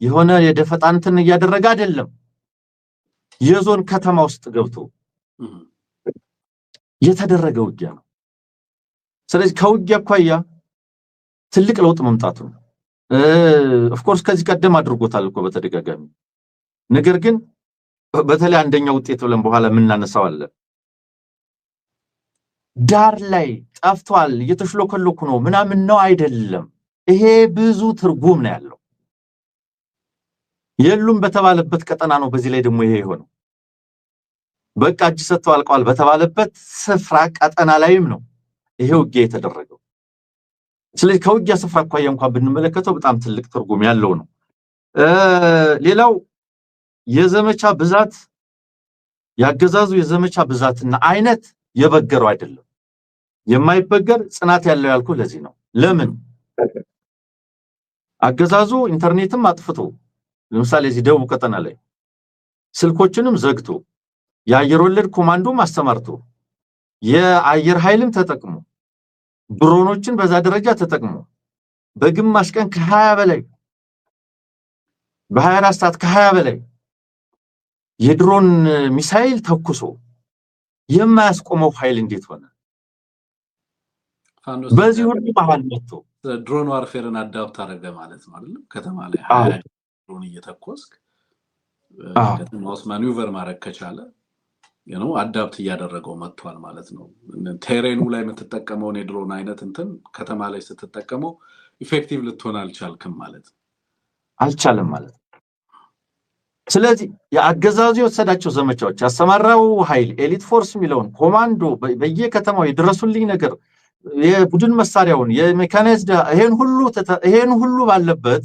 የሆነ የደፈጣ እንትን እያደረገ አይደለም። የዞን ከተማ ውስጥ ገብቶ የተደረገ ውጊያ ነው። ስለዚህ ከውጊያ አኳያ ትልቅ ለውጥ መምጣቱ ነው። ኦፍ ኮርስ ከዚህ ቀደም አድርጎታል እኮ በተደጋጋሚ። ነገር ግን በተለይ አንደኛው ውጤት ብለን በኋላ የምናነሳው አለ። ዳር ላይ ጠፍቷል እየተሽሎከሎኩ ነው ምናምን ነው አይደለም። ይሄ ብዙ ትርጉም ነው ያለው። የሉም በተባለበት ቀጠና ነው። በዚህ ላይ ደግሞ ይሄ ይሆነው በቃ እጅ ሰጥተው አልቀዋል በተባለበት ስፍራ ቀጠና ላይም ነው ይሄ ውጊያ የተደረገው። ስለዚህ ከውጊያ ስፍራ አኳያ እንኳን ብንመለከተው በጣም ትልቅ ትርጉም ያለው ነው። ሌላው የዘመቻ ብዛት ያገዛዙ የዘመቻ ብዛትና አይነት የበገረው አይደለም። የማይበገር ጽናት ያለው ያልኩ ለዚህ ነው። ለምን አገዛዙ ኢንተርኔትም አጥፍቶ ለምሳሌ እዚህ ደቡብ ቀጠና ላይ ስልኮችንም ዘግቶ የአየር ወለድ ኮማንዶም አስተማርቶ የአየር ኃይልም ተጠቅሞ ድሮኖችን በዛ ደረጃ ተጠቅሞ በግማሽ ቀን ከ20 በላይ በ24 ሰዓት ከ20 በላይ የድሮን ሚሳኤል ተኩሶ የማያስቆመው ኃይል እንዴት ሆነ? በዚህ ሁሉ መሃል መጥቶ ድሮን ዋርፌርን አዳፕት አደረገ ማለት ነው አይደል? ከተማ ላይ 20 ድሮን እየተኮስክ ከተማ ውስጥ ማኒቨር ማድረግ ከቻለ አዳፕት እያደረገው መጥቷል ማለት ነው። ቴሬኑ ላይ የምትጠቀመው የድሮን አይነት እንትን ከተማ ላይ ስትጠቀመው ኢፌክቲቭ ልትሆን አልቻልክም ማለት አልቻለም ማለት። ስለዚህ የአገዛዙ የወሰዳቸው ዘመቻዎች ያሰማራው ኃይል ኤሊት ፎርስ ሚለውን ኮማንዶ በየከተማው የድረሱልኝ ነገር የቡድን መሳሪያውን የሜካናይዝድ ይሄን ሁሉ ባለበት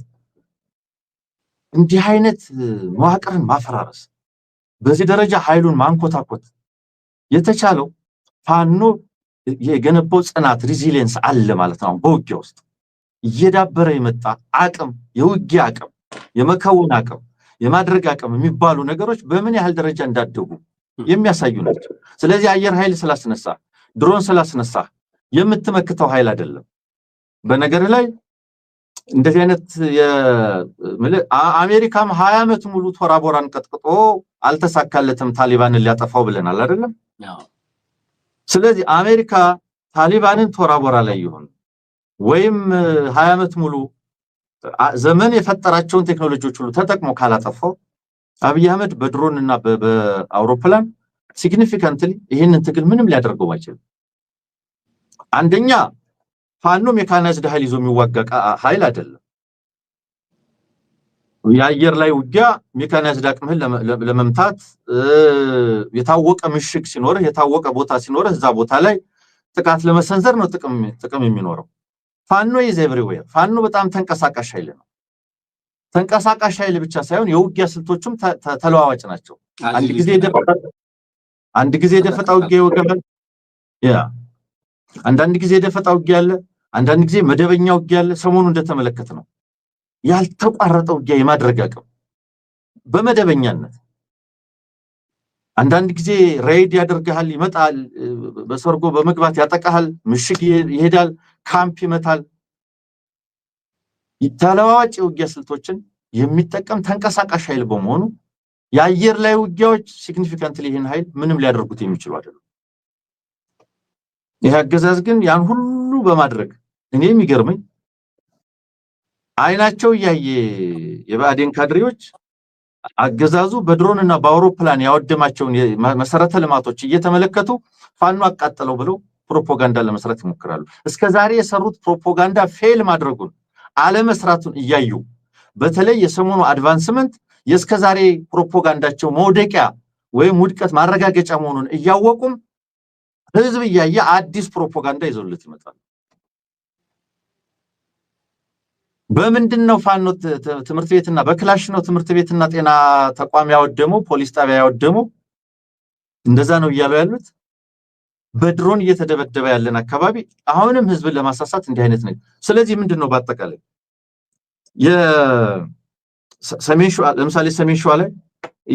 እንዲህ አይነት መዋቅርን ማፈራረስ በዚህ ደረጃ ኃይሉን ማንኮታኮት የተቻለው ፋኖ የገነባው ጽናት ሪዚሊየንስ አለ ማለት ነው። በውጊያ ውስጥ እየዳበረ የመጣ አቅም የውጊያ አቅም የመከወን አቅም የማድረግ አቅም የሚባሉ ነገሮች በምን ያህል ደረጃ እንዳደጉ የሚያሳዩ ናቸው። ስለዚህ አየር ኃይል ስላስነሳ ድሮን ስላስነሳ የምትመክተው ኃይል አይደለም። በነገር ላይ እንደዚህ አይነት አሜሪካም 20 ዓመት ሙሉ ቶራቦራን ቀጥቅጦ አልተሳካለትም ታሊባንን ሊያጠፋው ብለናል አይደለም? ስለዚህ አሜሪካ ታሊባንን ቶራቦራ ላይ ይሁን ወይም 20 ዓመት ሙሉ ዘመን የፈጠራቸውን ቴክኖሎጂዎች ሁሉ ተጠቅሞ ካላጠፋው አብይ አህመድ በድሮን እና በአውሮፕላን ሲግኒፊካንትሊ ይሄንን ትግል ምንም ሊያደርገው አይችልም። አንደኛ ፋኖ ሜካናይዝድ ኃይል ይዞ የሚዋጋ ኃይል አይደለም። የአየር ላይ ውጊያ ሜካናይዝድ አቅምህን ለመምታት የታወቀ ምሽግ ሲኖርህ የታወቀ ቦታ ሲኖርህ እዛ ቦታ ላይ ጥቃት ለመሰንዘር ነው ጥቅም የሚኖረው። ፋኖ is everywhere። ፋኖ በጣም ተንቀሳቃሽ ኃይል ነው። ተንቀሳቃሽ ኃይል ብቻ ሳይሆን የውጊያ ስልቶችም ተለዋዋጭ ናቸው። አንድ ጊዜ ደፈጣ ውጊያ ይወጋል። አንዳንድ ጊዜ ደፈጣ ውጊያ አለ። አንዳንድ ጊዜ መደበኛ ውጊያ አለ። ሰሞኑን እንደተመለከተ ነው ያልተቋረጠ ውጊያ የማድረግ አቅም በመደበኛነት አንዳንድ ጊዜ ሬድ ያደርጋል ይመጣል በሰርጎ በመግባት ያጠቃል ምሽግ ይሄዳል ካምፕ ይመታል ተለዋዋጭ ውጊያ ስልቶችን የሚጠቀም ተንቀሳቃሽ ኃይል በመሆኑ የአየር ላይ ውጊያዎች ሲግኒፊካንትሊ ይሄን ኃይል ምንም ሊያደርጉት የሚችሉ አይደለም ይሄ አገዛዝ ግን ያን ሁሉ በማድረግ እኔ የሚገርመኝ አይናቸው ያየ የባዴን ካድሬዎች አገዛዙ በድሮንና በአውሮፕላን ያወደማቸው መሰረተ ልማቶች እየተመለከቱ ፋኖ አቃጠለው ብለው ፕሮፓጋንዳ ለመስራት ይሞክራሉ እስከዛሬ የሰሩት ፕሮፓጋንዳ ፌል ማድረጉን አለመስራቱን እያዩ በተለይ የሰሞኑ አድቫንስመንት የስከዛሬ ፕሮፓጋንዳቸው መውደቂያ ወይም ውድቀት ማረጋገጫ መሆኑን እያወቁም ህዝብ እያየ አዲስ ፕሮፓጋንዳ ይዘውለት ይመጣሉ በምንድነው ፋኖ ትምህርት ቤትና በክላሽ ነው ትምህርት ቤትና ጤና ተቋም ያወደመው ፖሊስ ጣቢያ ያወደመው እንደዛ ነው እያሉ ያሉት በድሮን እየተደበደበ ያለን አካባቢ አሁንም ህዝብን ለማሳሳት እንዲህ አይነት ነው ስለዚህ ምንድነው በአጠቃላይ የሰሜን ሸዋ ለምሳሌ ሰሜን ሸዋ ላይ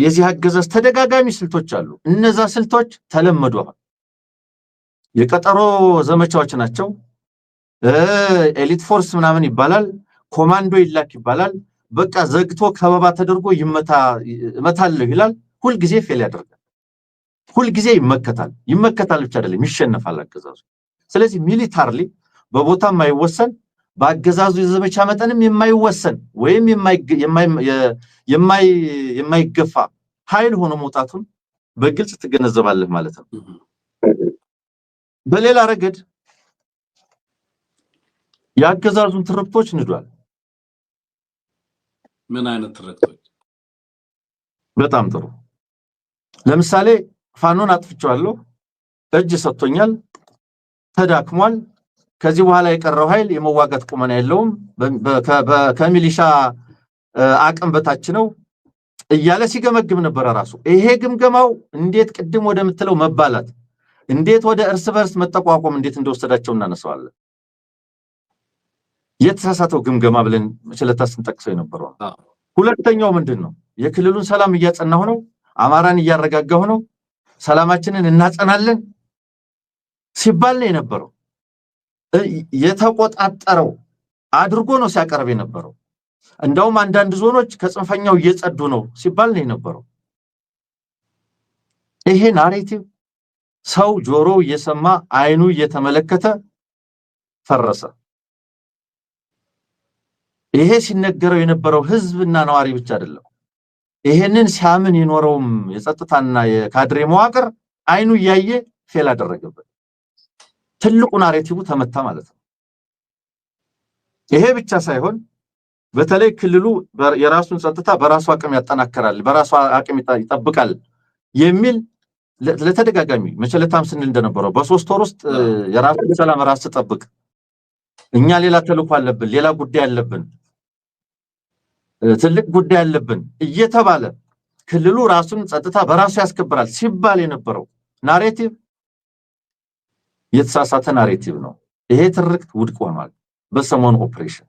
የዚህ አገዛዝ ተደጋጋሚ ስልቶች አሉ እነዛ ስልቶች ተለመዱ የቀጠሮ ዘመቻዎች ናቸው ኤሊት ፎርስ ምናምን ይባላል ኮማንዶ ይላክ ይባላል በቃ ዘግቶ ከበባ ተደርጎ ይመታል ይላል ሁሉ ጊዜ ፌል ያደርጋል ሁሉ ጊዜ ይመከታል ብቻ አይደለም ይሸነፋል አገዛዙ ስለዚህ ሚሊታሪሊ በቦታ የማይወሰን በአገዛዙ የዘመቻ መጠንም የማይወሰን ወይም የማይገፋ ኃይል ሆኖ መውጣቱን በግልጽ ትገነዘባለህ ማለት ነው በሌላ ረገድ ያገዛዙን ትርክቶች ንዷል ምን አይነት ትርክቶች በጣም ጥሩ ለምሳሌ ፋኖን አጥፍቻለሁ እጅ ሰጥቶኛል ተዳክሟል ከዚህ በኋላ የቀረው ኃይል የመዋጋት ቁመና የለውም ከሚሊሻ አቅም በታች ነው እያለ ሲገመግም ነበር ራሱ ይሄ ግምገማው እንዴት ቅድም ወደ ምትለው መባላት እንዴት ወደ እርስ በርስ መጠቋቋም እንዴት እንደወሰዳቸው እናነሳዋለን የተሳሳተው ግምገማ ብለን መቸለታስን ጠቅሰው የነበረው ሁለተኛው ምንድነው የክልሉን ሰላም እያጸናው ነው አማራን እያረጋጋው ነው ሰላማችንን እናጸናለን ሲባል ነው የነበረው የተቆጣጣረው አድርጎ ነው ሲያቀርብ የነበረው እንደውም አንዳንድ ዞኖች ከጽንፈኛው እየጸዱ ነው ሲባል ነው የነበረው ይሄ ናሬቲቭ ሰው ጆሮ እየሰማ አይኑ እየተመለከተ ፈረሰ ይሄ ሲነገረው የነበረው ህዝብና ነዋሪ ብቻ አይደለም ይሄንን ሲያምን የኖረውም የጸጥታና የካድሬ መዋቅር አይኑ ያየ ፌል አደረገበት ትልቁ ናሬቲቭ ተመታ ማለት ነው ይሄ ብቻ ሳይሆን በተለይ ክልሉ የራሱን ጸጥታ በራሱ አቅም ያጠናከራል በራሱ አቅም ይጠብቃል የሚል ለተደጋጋሚ መቸለታም ስንል እንደነበረው በ3 ወር ውስጥ የራሱን ሰላም ራስ ተጠብቅ እኛ ሌላ ተልኮ አለብን ሌላ ጉዳይ አለብን ትልቅ ጉዳይ አለብን እየተባለ ክልሉ ራሱን ጸጥታ በራሱ ያስከብራል ሲባል የነበረው ናሬቲቭ የተሳሳተ ናሬቲቭ ነው ይሄ ትርክት ውድቅ ሆኗል በሰሞኑ ኦፕሬሽን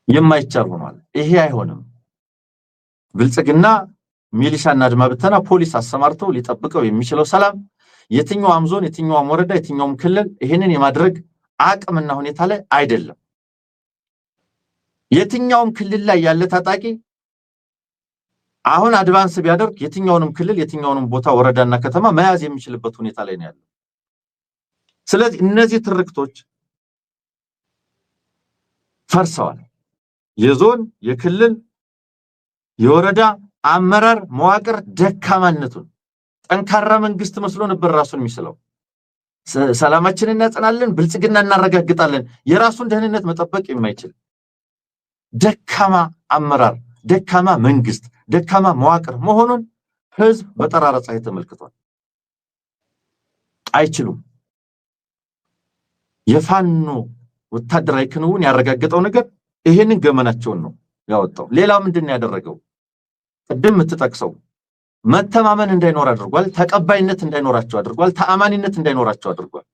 የማይቻል ሆኗል ይሄ አይሆንም ብልጽግና ሚሊሻና አድማ ብተና ፖሊስ አሰማርቶ ሊጠብቀው የሚችለው ሰላም የትኛውም ዞን የትኛውም ወረዳ የትኛውም ክልል ይሄንን የማድረግ አቅምና ሁኔታ ላይ አይደለም የትኛውም ክልል ላይ ያለ ታጣቂ አሁን አድቫንስ ቢያደርግ የትኛውንም ክልል የትኛውንም ቦታ ወረዳና ከተማ መያዝ የሚችልበት ሁኔታ ላይ ነው ያለው ስለዚህ እነዚህ ትርክቶች ፈርሰዋል የዞን የክልል የወረዳ አመራር መዋቅር ደካማነቱን ጠንካራ መንግስት መስሎ ነበር ራሱን የሚስለው ሰላማችንን እናጸናለን ብልጽግና እናረጋግጣለን የራሱን ደህንነት መጠበቅ የማይችል ደካማ አመራር ደካማ መንግስት ደካማ መዋቅር መሆኑን ህዝብ በጠራራ ፀሐይ ተመልክቷል አይችሉም የፋኖ ወታደራዊ ክንውን ያረጋግጠው ነገር ይሄንን ገመናቸውን ነው ያወጣው ሌላው ምንድነው ያደረገው ቅድም ተጠቅሰው መተማመን እንዳይኖር አድርጓል ተቀባይነት እንዳይኖራቸው አድርጓል ተአማኒነት እንዳይኖራቸው አድርጓል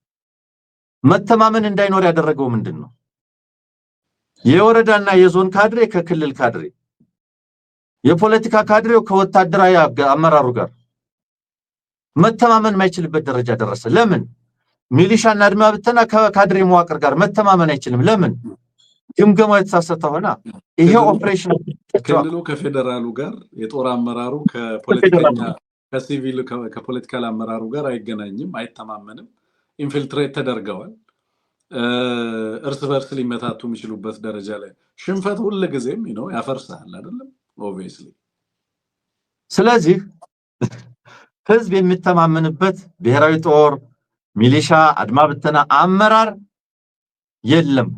መተማመን እንዳይኖር ያደረገው ምንድነው የወረዳና የዞን ካድሬ ከክልል ካድሬ የፖለቲካ ካድሬው ከወታደራዊ አመራሩ ጋር መተማመን ማይችልበት ደረጃ ደረሰ። ለምን? ሚሊሻና አድማ ብተና ከካድሬ መዋቅር ጋር መተማመን አይችልም። ለምን? ግምገማው የተሳሳተ ሆነ። ይሄ ኦፕሬሽን ክልሉ ከፌደራሉ ጋር የጦር አመራሩ ከፖለቲከኛ ከሲቪል ከፖለቲካል አመራሩ ጋር አይገናኝም፣ አይተማመንም። ኢንፊልትሬት ተደርገዋል። እርስ በርስ ሊመታቱ የሚችሉበት ደረጃ ላይ ሽንፈት ሁሉ ጊዜም ያፈርሳል አይደለም ኦብቪየስሊ። ስለዚህ ህዝብ የሚተማመንበት ብሔራዊ ጦር፣ ሚሊሻ፣ አድማ ብተና አመራር የለም።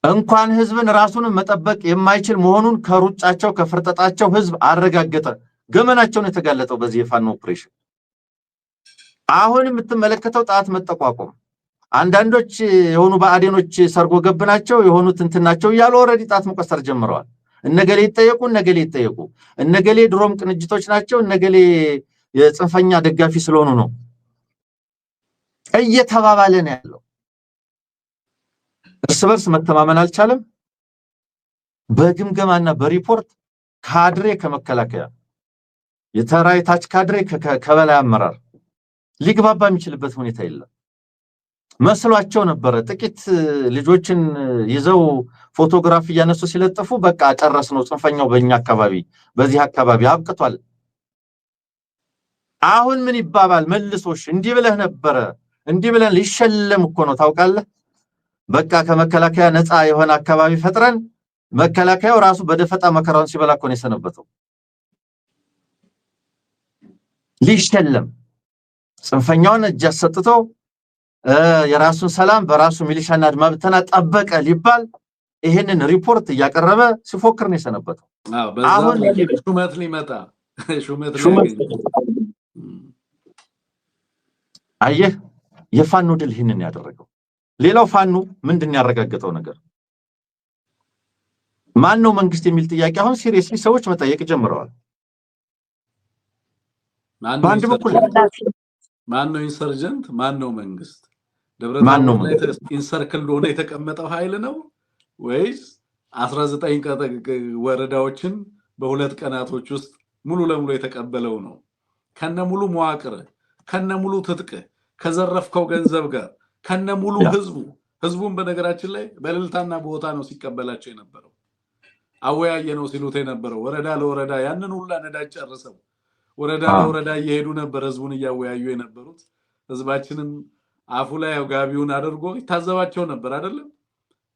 እንኳን ህዝብን ራሱን መጠበቅ የማይችል መሆኑን ከሩጫቸው ከፍርጠጣቸው ህዝብ አረጋገጠ። ገመናቸውን የተጋለጠው በዚህ የፋኖ ኦፕሬሽን አሁን የምትመለከተው ጣት መጠቋቆም፣ አንዳንዶች የሆኑ ባዕዴኖች ሰርጎ ገብናቸው የሆኑት እንትናቸው ያለ ኦሬዲ ጣት መቆሰር ጀምረዋል። እነገሌ ይጠየቁ፣ እነገሌ ይጠየቁ፣ እነገሌ ድሮም ቅንጅቶች ናቸው፣ እነገሌ የጽንፈኛ ደጋፊ ስለሆኑ ነው እየተባባለ ነው ያለው። እርስ በርስ መተማመን አልቻለም። በግምገማና በሪፖርት ካድሬ ከመከላከያ የተራይታች ካድሬ ከበላይ አመራር ሊግባባ የሚችልበት ሁኔታ የለም። መስሏቸው ነበረ ጥቂት ልጆችን ይዘው ፎቶግራፍ እያነሱ ሲለጥፉ በቃ ጨረስነው፣ ጽንፈኛው በእኛ አካባቢ በዚህ አካባቢ አብቅቷል። አሁን ምን ይባባል መልሶሽ? እንዲህ ብለህ ነበረ፣ እንዲህ ብለን ሊሸለም እኮ ነው ታውቃለህ። በቃ ከመከላከያ ነፃ የሆነ አካባቢ ፈጥረን መከላከያው ራሱ በደፈጣ መከራውን ሲበላ እኮ ነው የሰነበተው። ሊሸለም ጽንፈኛውን እጅ አሰጥቶ የራሱን ሰላም በራሱ ሚሊሻና አድማ ብተና ጠበቀ ሊባል ይሄንን ሪፖርት እያቀረበ ሲፎክር ነው የሰነበተው። አሁን ሹመት ሊመጣ ሹመት አየህ፣ የፋኖ ድል ይህንን ያደረገው። ሌላው ፋኖ ምንድን ያረጋገጠው ነገር ማን ነው መንግስት የሚል ጥያቄ አሁን ሲሪየስሊ ሰዎች መጠየቅ ጀምረዋል። በአንድ በኩል ማን ነው ኢንሰርጀንት፣ ማን ነው መንግስት? ደብረታቦር ላይ ኢንሰርክል ሆነ የተቀመጠው ኃይል ነው ወይስ 19 ወረዳዎችን በሁለት ቀናቶች ውስጥ ሙሉ ለሙሉ የተቀበለው ነው? ከነሙሉ መዋቅር፣ ከነሙሉ ትጥቅ፣ ከዘረፍከው ገንዘብ ጋር ከነሙሉ ህዝቡን በነገራችን ላይ በልልታና ቦታ ነው ሲቀበላቸው የነበረው። አወያየ ነው ሲሉት የነበረው ወረዳ ለወረዳ ያንን ሁላ ነዳጅ ጨርሰው ወረዳ ለወረዳ እየሄዱ ነበር ህዝቡን እያወያዩ የነበሩት። ህዝባችንን አፉ ላይ ጋቢውን አድርጎ ይታዘባቸው ነበር አይደለም?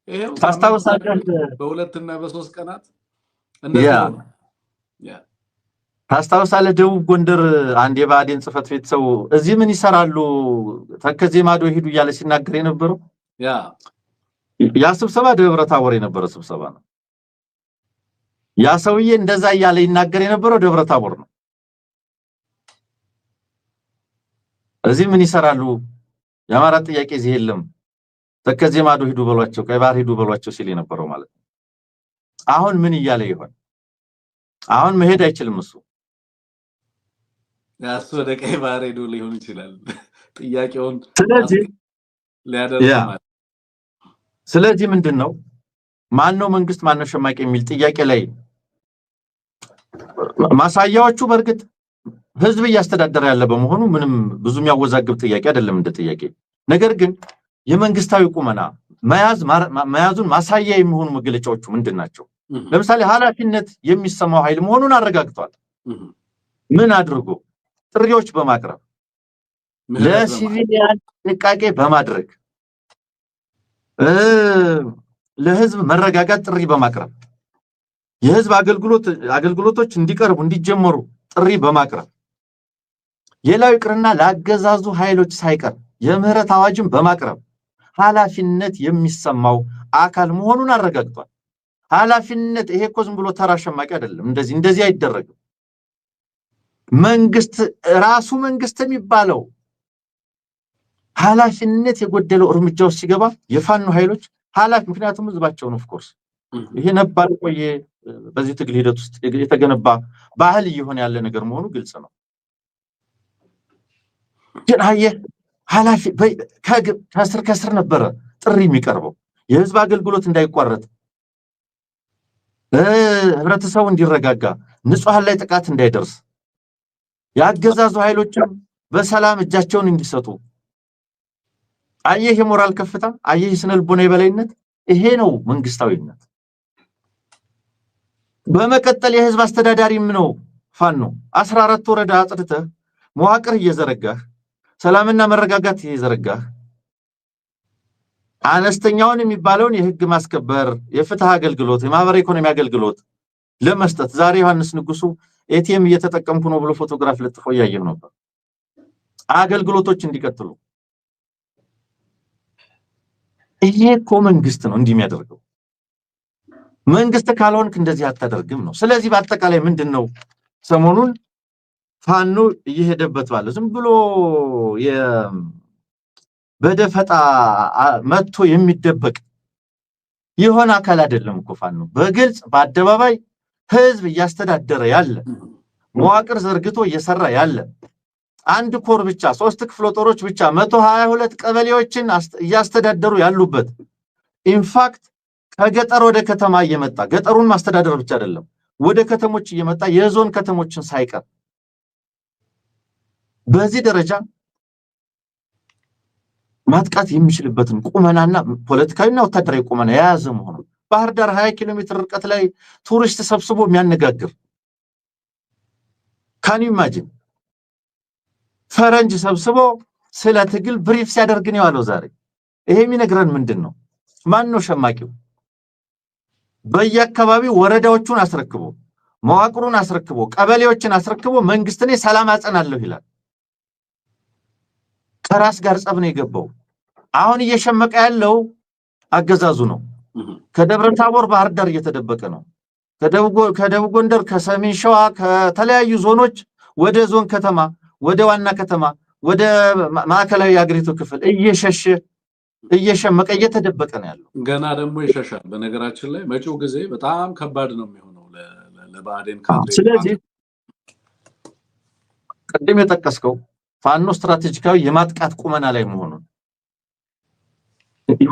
ይሄው ታስታውሳለህ በሁለትና በሶስት ቀናት እንደዚህ ነው። ታስታውሳለህ ደቡብ ጎንደር አንድ የባዴን ጽፈት ቤት ሰው እዚህ ምን ይሰራሉ ተከዜ ማዶ ሄዱ እያለ ሲናገር የነበረው ያ ስብሰባ ደብረ ታቦር የነበረ ስብሰባ ነው። ያ ሰውዬ እንደዛ እያለ ይናገር የነበረው ደብረ ታቦር ነው። እዚህ ምን ይሰራሉ? የአማራ ጥያቄ እዚህ የለም፣ ተከዜ ማዶ ሄዱ በሏቸው፣ ቀይ ባህር ሄዱ በሏቸው ሲል የነበረው ማለት ነው። አሁን ምን እያለ ይሆን? አሁን መሄድ አይችልም እሱ ያሱ ወደ ቀይ ባህር ሄዱ ሊሆን ይችላል ጥያቄውን ስለዚህ ሊያደርግ ማለት። ስለዚህ ምንድነው ማን ነው መንግስት ማን ነው ሸማቂ የሚል ጥያቄ ላይ ማሳያዎቹ በርግጥ ህዝብ እያስተዳደረ ያለ በመሆኑ ምንም ብዙ የሚያወዛግብ ጥያቄ አይደለም እንደ ጥያቄ። ነገር ግን የመንግስታዊ ቁመና መያዙን ማሳያ የሚሆኑ መገለጫዎቹ ምንድናቸው? ለምሳሌ ኃላፊነት የሚሰማው ኃይል መሆኑን አረጋግጧል። ምን አድርጎ? ጥሪዎች በማቅረብ ለሲቪሊያን ጥንቃቄ በማድረግ ለህዝብ መረጋጋት ጥሪ በማቅረብ የህዝብ አገልግሎቶች እንዲቀርቡ እንዲጀመሩ ጥሪ በማቅረብ የላው ይቅርና ለአገዛዙ ኃይሎች ሳይቀር የምህረት አዋጅን በማቅረብ ኃላፊነት የሚሰማው አካል መሆኑን አረጋግጧል። ኃላፊነት ይሄ እኮ ዝም ብሎ ተራ ሸማቂ አይደለም። እንደዚህ አይደረግም። መንግስት ራሱ መንግስት የሚባለው ኃላፊነት የጎደለው እርምጃው ሲገባ የፋኖ ኃይሎች ምክንያቱም ህዝባቸው ነው። ኦፍ ኮርስ ይሄ ነባር ቆየ በዚህ ትግል ሂደት ውስጥ የተገነባ ባህል እየሆነ ያለ ነገር መሆኑ ግልጽ ነው። ግን ኃላፊ ከስር ነበረ ጥሪ የሚቀርበው የህዝብ አገልግሎት እንዳይቋረጥ ህብረተሰቡ እንዲረጋጋ ንጹሃን ላይ ጥቃት እንዳይደርስ ያገዛዙ ኃይሎችም በሰላም እጃቸውን እንዲሰጡ አየህ የሞራል ከፍታ አየህ ስነልቦና የበላይነት ይሄ ነው መንግስታዊነት በመቀጠል የህዝብ አስተዳዳሪም ነው ፋኖ 14 ወረዳ አጽድተህ መዋቅር እየዘረጋህ ሰላምና መረጋጋት እየዘረጋህ አነስተኛውን የሚባለውን የህግ ማስከበር የፍትህ አገልግሎት የማህበራዊ ኢኮኖሚ አገልግሎት ለመስጠት ዛሬ ዮሐንስ ንጉሱ ኤቲኤም እየተጠቀምኩ ነው ብሎ ፎቶግራፍ ለጥፎ ያየው ነበር አገልግሎቶች እንዲቀጥሉ ይሄ እኮ መንግስት ነው እንደሚያደርገው መንግስት ካልሆንክ እንደዚህ አታደርግም ነው ስለዚህ በአጠቃላይ ምንድነው ሰሞኑን ፋኖ እየሄደበት ባለ ዝም ብሎ በደፈጣ መጥቶ የሚደበቅ የሆነ አካል አይደለም እኮ ፋኖ በግልጽ በአደባባይ ህዝብ ያስተዳደረ ያለ መዋቅር ዘርግቶ እየሰራ ያለ አንድ ኮር ብቻ 3 ክፍለ ጦሮች ብቻ 122 ቀበሌዎችን ያስተዳደሩ ያሉበት ኢንፋክት ከገጠር ወደ ከተማ እየመጣ ገጠሩን ማስተዳደር ብቻ አይደለም ወደ ከተሞች እየመጣ የዞን ከተሞችን ሳይቀር በዚህ ደረጃ ማጥቃት የሚችልበትን ቁመናና ፖለቲካዊና ወታደራዊ ቁመና የያዘ መሆኑ ባህር ዳር 20 ኪሎ ሜትር ርቀት ላይ ቱሪስት ሰብስቦ የሚያነጋግር ካን ዩ ኢማጂን ፈረንጅ ሰብስቦ ስለ ትግል ብሪፍ ሲያደርግ ነው ያለው ዛሬ ይሄ የሚነግረን ምንድነው ማን ነው ሸማቂው በየአካባቢው ወረዳዎቹን አስረክቦ መዋቅሩን አስረክቦ ቀበሌዎችን አስረክቦ መንግስትን ሰላም አጸናለሁ ይላል ከራስ ጋር ጸብ ነው የገባው አሁን እየሸመቀ ያለው አገዛዙ ነው ከደብረ ታቦር ባህር ዳር እየተደበቀ ነው ከደቡብ ጎንደር ከሰሜን ሸዋ ከተለያዩ ዞኖች ወደ ዞን ከተማ ወደ ዋና ከተማ ወደ ማዕከላዊ አገሪቱ ክፍል እየሸመቀ እየተደበቀ ነው ያለው ገና ደግሞ ይሸሻል በነገራችን ላይ መጪው ጊዜ በጣም ከባድ ነው የሚሆነው ለባዴን ካድሬ ስለዚህ ቀደም የጠቀስከው ፋኖ ስትራቴጂካዊ የማጥቃት ቁመና ላይ መሆኑን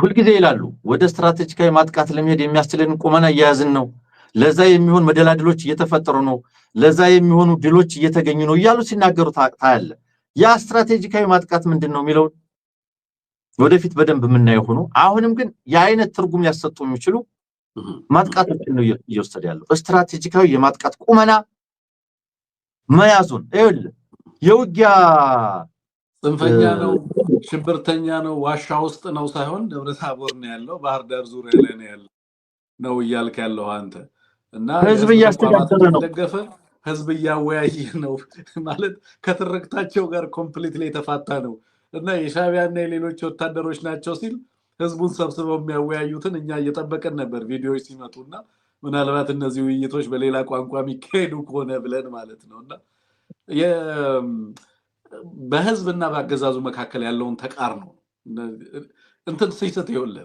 ሁሉ ጊዜ ይላሉ ወደ ስትራቴጂካዊ ማጥቃት ለመሄድ የሚያስችለን ቁመና ያያዝን ነው ለዛ የሚሆን መደላድሎች እየተፈጠሩ ነው ለዛ የሚሆኑ ድሎች እየተገኙ ነው ይያሉ ሲናገሩ ታያለ ያ ስትራቴጂካዊ ማጥቃት ምንድነው የሚለው ወደፊት በደንብ የምናየው ሆኖ አሁንም ግን የአይነት ትርጉም ያሰጡ የሚችሉ ማጥቃቶችን ነው እየወሰደ ያለው ስትራቴጂካዊ የማጥቃት ቁመና መያዙን አይደል የውጊያ ጽንፈኛ ነው ሽብርተኛ ነው ዋሻ ውስጥ ነው ሳይሆን ደብረ ታቦር ነው ያለው ባህር ዳር ዙሪያ ላይ ነው ይያልክ ያለው አንተ እና ህዝብ ያስተዳደረ ነው ደገፈ ህዝብ ያወያየ ነው ማለት ከትርክታቸው ጋር ኮምፕሊትሊ የተፋታ ነው እና የሻቢያና የሌሎች ወታደሮች ናቸው ሲል ህዝቡን ሰብስበው የሚያወያዩትን እኛ እየተጠበቀን ነበር ቪዲዮዎች ሲመጡና ምናልባት እነዚህ ውይይቶች በሌላ ቋንቋ የሚካሄዱ ከሆነ ብለን ማለት ነውና በህዝብና በአገዛዙ መካከል ያለውን ተቃርኖ እንትን ሲሰት ይወለ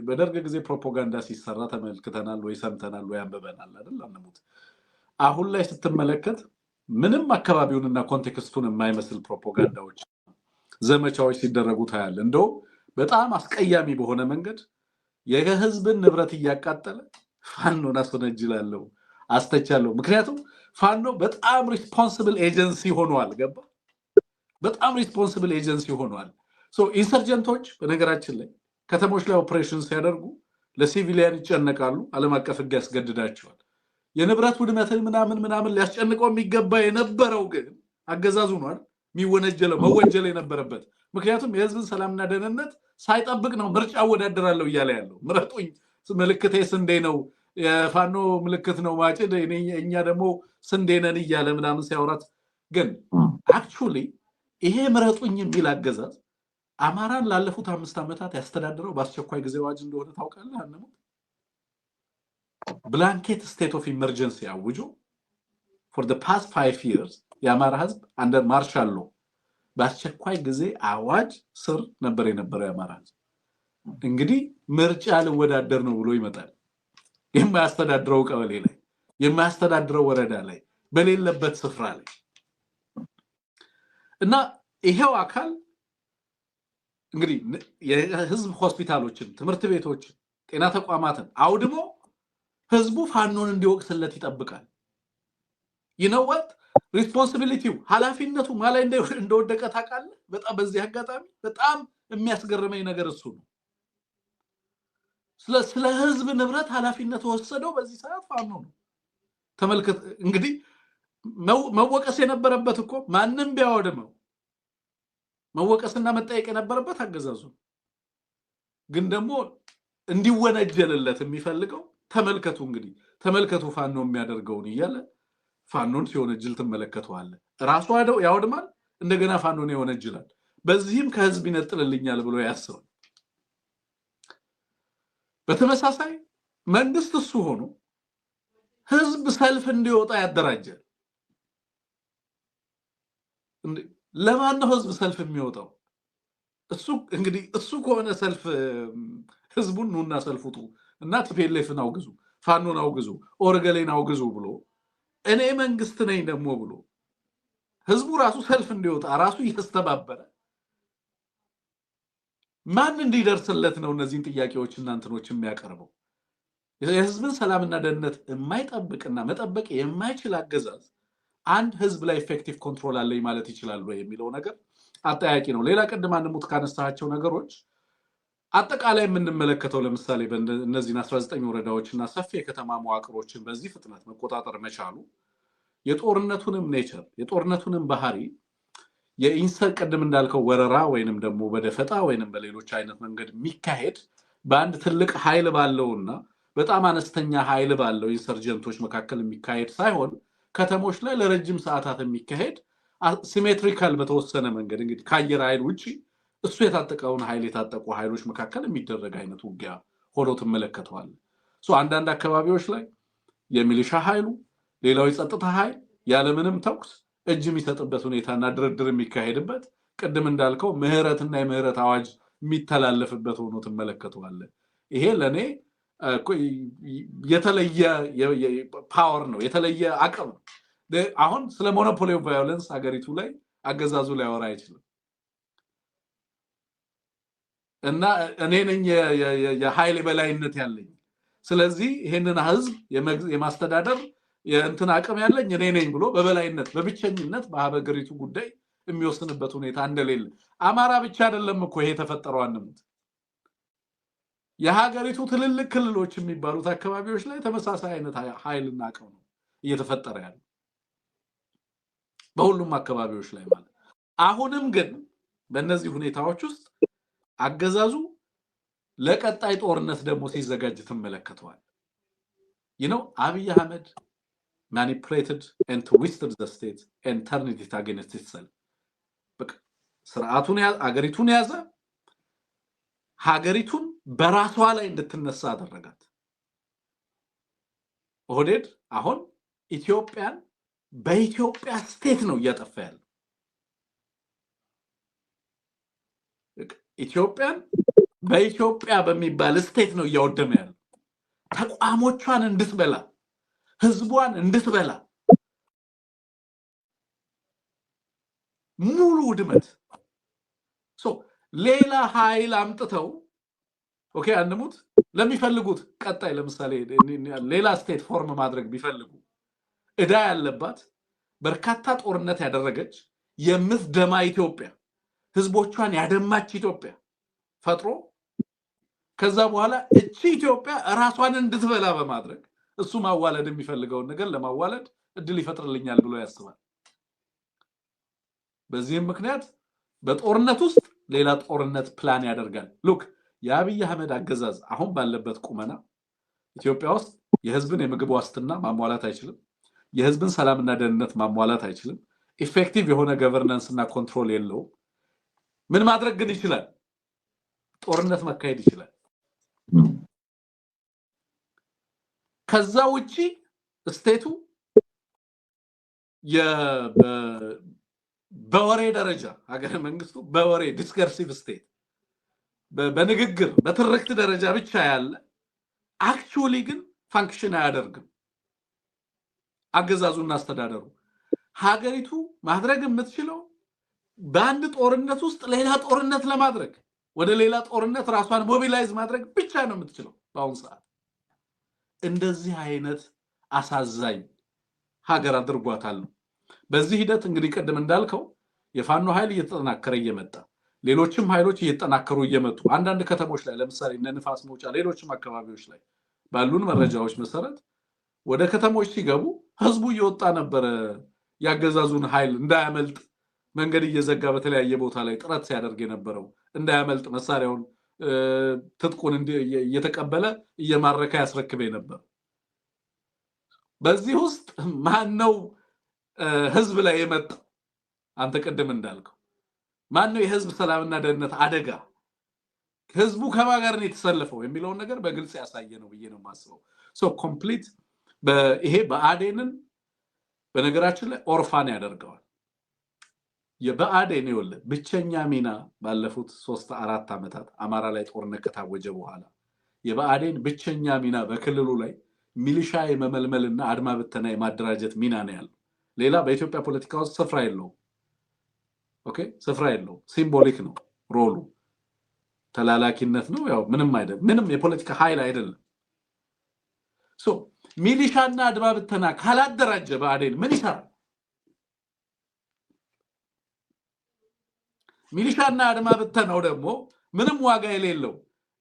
በደርግ ጊዜ ፕሮፓጋንዳ ሲሰራ ተመልክተናል ወይ ሰምተናል ወይ አንበበናል አይደል አንሙት አሁን ላይ ስትመለከት ምንም አካባቢውንና ኮንቴክስቱን የማይመስል ፕሮፓጋንዳዎች ዘመቻዎች ሲደረጉ ታያለ እንደው በጣም አስቀያሚ በሆነ መንገድ የህዝብን ንብረት እያቃጠለ ፋኖን አስወነጅላለሁ አስተቻለሁ ምክንያቱም ፋኖ በጣም ሪስፖንሲብል ኤጀንሲ ሆኗል ገባ በጣም ሪስፖንሲብል ኤጀንሲ ሆኗል ሶ ኢንሰርጀንቶች በነገራችን ላይ ከተሞች ላይ ኦፕሬሽን ሲያደርጉ ለሲቪሊያን ይጨነቃሉ ዓለም አቀፍ ህግ ያስገድዳቸዋል የንብረት ውድመትን ምናምን ሊያስጨንቀው የሚገባ የነበረው ግን አገዛዙ ነው የሚወነጀለው መወንጀል የነበረበት ምክንያቱም የህዝብን ሰላምና ደህንነት ሳይጠብቅ ነው ምርጫ ወዳደራለሁ ይያለ ያለው ምረጡኝ ምልክቴ ስንዴ ነው የፋኖ ምልክት ነው ማጭድ እኛ ደግሞ ስንዴ ነን ይያለ ምናምን ሲያወራት ግን አክቹሊ ይሄ ምረጡኝ የሚል አገዛዝ አማራን ላለፉት 5 ዓመታት ያስተዳደረው በአስቸኳይ ጊዜ አዋጅ እንደሆነ ታውቃለህ አንሙ ብላንኬት ስቴት ኦፍ ኢመርጀንሲ አውጆ for the past 5 years የአማራ ህዝብ under martial law በአስቸኳይ ጊዜ አዋጅ ስር ነበር የነበረው የአማራ ህዝብ እንግዲህ ምርጫ ለወዳደር ነው ብሎ ይመጣል የማያስተዳድረው ቀበሌ ላይ የማያስተዳድረው ወረዳ ላይ በሌለበት ስፍራ ላይ እና ይሄው አካል እንግዲህ የህዝብ ሆስፒታሎችን ትምህርት ቤቶችን ጤና ተቋማትን አውድሞ ህዝቡ ፋኖን እንዲወቅስለት ይጠብቃል። you know what responsibility ኃላፊነቱ ማላይ እንደወደቀ ታውቃለህ። በጣም በዚህ አጋጣሚ በጣም የሚያስገርመኝ ነገር እሱ ነው። ስለ ህዝብ ንብረት ኃላፊነት ወሰደው በዚህ ሰዓት ፋኖ ነው። ተመልከት እንግዲህ መወቀስ የነበረበት እኮ ማንንም ቢያወድመው መወቀስና መጠየቅ የነበረበት አገዛዙ ግን ደግሞ እንዲወነጀልለት የሚፈልገው ተመልከቱ እንግዲህ ተመልከቱ ፋኖ የሚያደርገውን ይያለ ፋኖን ሲወነጅል ተመለከቷል። ራሱ ያወድማል እንደገና ፋኖን ይወነጅላል። በዚህም ከህዝብ ይነጥልልኛል ብሎ ያስባል። በተመሳሳይ መንግስት እሱ ሆኖ ህዝብ ሰልፍ እንዲወጣ ያደራጃል። ለማን ነው ህዝብ ሰልፍ የሚወጣው? እሱ እንግዲህ እሱ ከሆነ ሰልፍ ህዝቡን ኑና ሰልፉቱ እና ቲፒኤልኤፍን አውግዙ፣ ፋኖን አውግዙ፣ ኦርገሌን አውግዙ ብሎ እኔ መንግስት ነኝ ደግሞ ብሎ ህዝቡ ራሱ ሰልፍ እንዲወጣ ራሱ እያስተባበረ ማን እንዲደርስለት ነው እነዚህን ጥያቄዎች እናንተኖች የሚያቀርበው? የህዝብን ሰላምና ደህንነት የማይጠብቅና መጠበቅ የማይችል አገዛዝ አንድ ህዝብ ላይ ኢፌክቲቭ ኮንትሮል አለኝ ማለት ይችላል ወይ የሚለው ነገር አጠያቂ ነው። ሌላ ቀድማ አንሙት ካነሳቸው ነገሮች አጠቃላይ የምንመለከተው ለምሳሌ በእነዚህ 19 ወረዳዎችና ሰፊ የከተማ መዋቅሮችን በዚህ ፍጥነት መቆጣጠር መቻሉ የጦርነቱንም ኔቸር የጦርነቱንም ባህሪ የኢንሰር ቀድም እንዳልከው ወረራ ወይንም ደግሞ በደፈጣ ወይንም በሌሎች አይነት መንገድ የሚካሄድ በአንድ ትልቅ ኃይል ባለውና በጣም አነስተኛ ኃይል ባለው ኢንሰርጀንቶች መካከል የሚካሄድ ሳይሆን ከተሞች ላይ ለረጅም ሰዓታት የሚካሄድ ሲሜትሪካል በተወሰነ መንገድ እንግዲህ ከአየር ኃይል ውጪ እሱ የታጠቀውን ኃይል የታጠቁ ኃይሎች መካከል የሚደረግ አይነት ውጊያ ሆኖ ተመለከተዋል። አንዳንድ አካባቢዎች ላይ የሚሊሻ ኃይሉ ሌላው የጸጥታ ኃይል ያለምንም ተኩስ እጅ የሚሰጥበት ሁኔታና ድርድር የሚካሄድበት ቅድም እንዳልከው ምህረትና የምህረት አዋጅ የሚተላለፍበት ሆኖ ተመለከተዋል። ይሄ ለኔ የተለየ ፓወር ነው፣ የተለየ አቅም ነው። አሁን ስለ ሞኖፖሊ ኦፍ ቫዮለንስ ሀገሪቱ ላይ አገዛዙ ላይ ያወራ አይችልም እና እኔ ነኝ የኃይል በላይነት ያለኝ ስለዚህ ይሄንን ህዝብ የማስተዳደር የእንትን አቅም ያለኝ እኔ ነኝ ብሎ በበላይነት በብቸኝነት በሀገሪቱ ጉዳይ የሚወስንበት ሁኔታ እንደሌለ አማራ ብቻ አይደለም እኮ ይሄ ተፈጠረው አንሙት የሀገሪቱ ትልልቅ ክልሎች የሚባሉት አካባቢዎች ላይ ተመሳሳይ አይነት ኃይልና አቅም ነው እየተፈጠረ ያለው በሁሉም አካባቢዎች ላይ ማለት አሁንም ግን በእነዚህ ሁኔታዎች ውስጥ አገዛዙ ለቀጣይ ጦርነት ደግሞ ሲዘጋጅ ተመለከተዋል። አብይ አህመድ manipulated and twisted the state and turned it against itself. ስርዓቱን አገሪቱን ያዘ ሀገሪቱን በራሷ ላይ እንድትነሳ አደረጋት። ኦህዴድ አሁን ኢትዮጵያን በኢትዮጵያ ስቴት ነው እያጠፋ ያለው። ኢትዮጵያን በኢትዮጵያ በሚባል ስቴት ነው እያወደመ ያለው። ተቋሞቿን እንድትበላ ህዝቧን እንድትበላ ሙሉ ውድመት ሌላ ኃይል አምጥተው ኦኬ አንሙት ለሚፈልጉት ቀጣይ ለምሳሌ ሌላ ስቴት ፎርም ማድረግ ቢፈልጉ እዳ ያለባት በርካታ ጦርነት ያደረገች የምትደማ ኢትዮጵያ ህዝቦቿን ያደማች ኢትዮጵያ ፈጥሮ ከዛ በኋላ እቺ ኢትዮጵያ ራሷን እንድትበላ በማድረግ እሱ ማዋለድ የሚፈልገውን ነገር ለማዋለድ እድል ይፈጥርልኛል ብሎ ያስባል። በዚህም ምክንያት በጦርነት ውስጥ ሌላ ጦርነት ፕላን ያደርጋል። ሉክ የአብይ አህመድ አገዛዝ አሁን ባለበት ቁመና ኢትዮጵያ ውስጥ የህዝብን የምግብ ዋስትና ማሟላት አይችልም። የህዝብን ሰላምና ደህንነት ማሟላት አይችልም። ኢፌክቲቭ የሆነ ገቨርናንስ እና ኮንትሮል የለውም። ምን ማድረግ ግን ይችላል? ጦርነት ማካሄድ ይችላል። ከዛ ውጪ ስቴቱ በወሬ ደረጃ ሀገረ መንግስቱ በወሬ ዲስከርሲቭ ስቴት በንግግር በትርክት ደረጃ ብቻ ያለ አክቹአሊ ግን ፋንክሽን አያደርግም። አገዛዙና አስተዳደሩ ሀገሪቱ ማድረግ የምትችለው በአንድ ጦርነት ውስጥ ሌላ ጦርነት ለማድረግ ወደ ሌላ ጦርነት ራሷን ሞቢላይዝ ማድረግ ብቻ ነው የምትችለው በአሁን ሰዓት። እንደዚህ አይነት አሳዛኝ ሀገር አድርጓታል። በዚህ ሂደት እንግዲህ ቀደም እንዳልከው የፋኖ ኃይል እየተጠናከረ እየመጣ ሌሎችም ኃይሎች እየተጠናከሩ እየመጡ አንዳንድ ከተሞች ላይ ለምሳሌ እነ ንፋስ መውጫ ሌሎችም አካባቢዎች ላይ ባሉን መረጃዎች መሰረት ወደ ከተሞች ሲገቡ ህዝቡ እየወጣ ነበር ያገዛዙን ኃይል እንዳያመልጥ መንገድ እየዘጋ በተለያየ ቦታ ላይ ጥረት ሲያደርግ የነበረው እንዳያመልጥ መሳሪያውን ትጥቁን እየተቀበለ እየማረከ ያስረክበ ነበር። በዚህ ውስጥ ማን ነው ህዝብ ላይ የመጣ? አንተ ቀደም እንዳልከው ማን ነው የህዝብ ሰላምና ደህንነት አደጋ ህዝቡ ከማን ጋር ነው የተሰለፈው የሚለው ነገር በግልጽ ያሳየ ነው ብዬ ነው ማስበው። ሶ ኮምፕሊት ይሄ በአዴንን በነገራችን ላይ ኦርፋን ያደርገዋል። የበአዴን ይወለ ብቸኛ ሚና ባለፉት 3-4 ዓመታት አማራ ላይ ጦርነት ከታወጀ በኋላ የበአዴን ብቸኛ ሚና በክልሉ ላይ ሚሊሻ የመመልመልና አድማ በተና የማደራጀት ሚና ነው ያለው። ሌላ በኢትዮጵያ ፖለቲካ ውስጥ ስፍራ የለው። ኦኬ ስፍራ የለው። ሲምቦሊክ ነው ሮሉ፣ ተላላኪነት ነው። ያው ምንም አይደለም፣ ምንም የፖለቲካ ኃይል አይደለም። ሶ ሚሊሻና አድማ በተና ካላደራጀ በአዴን ምን ይሰራል? ሚሊሻና አድማ በተናው ደግሞ ምንም ዋጋ የሌለው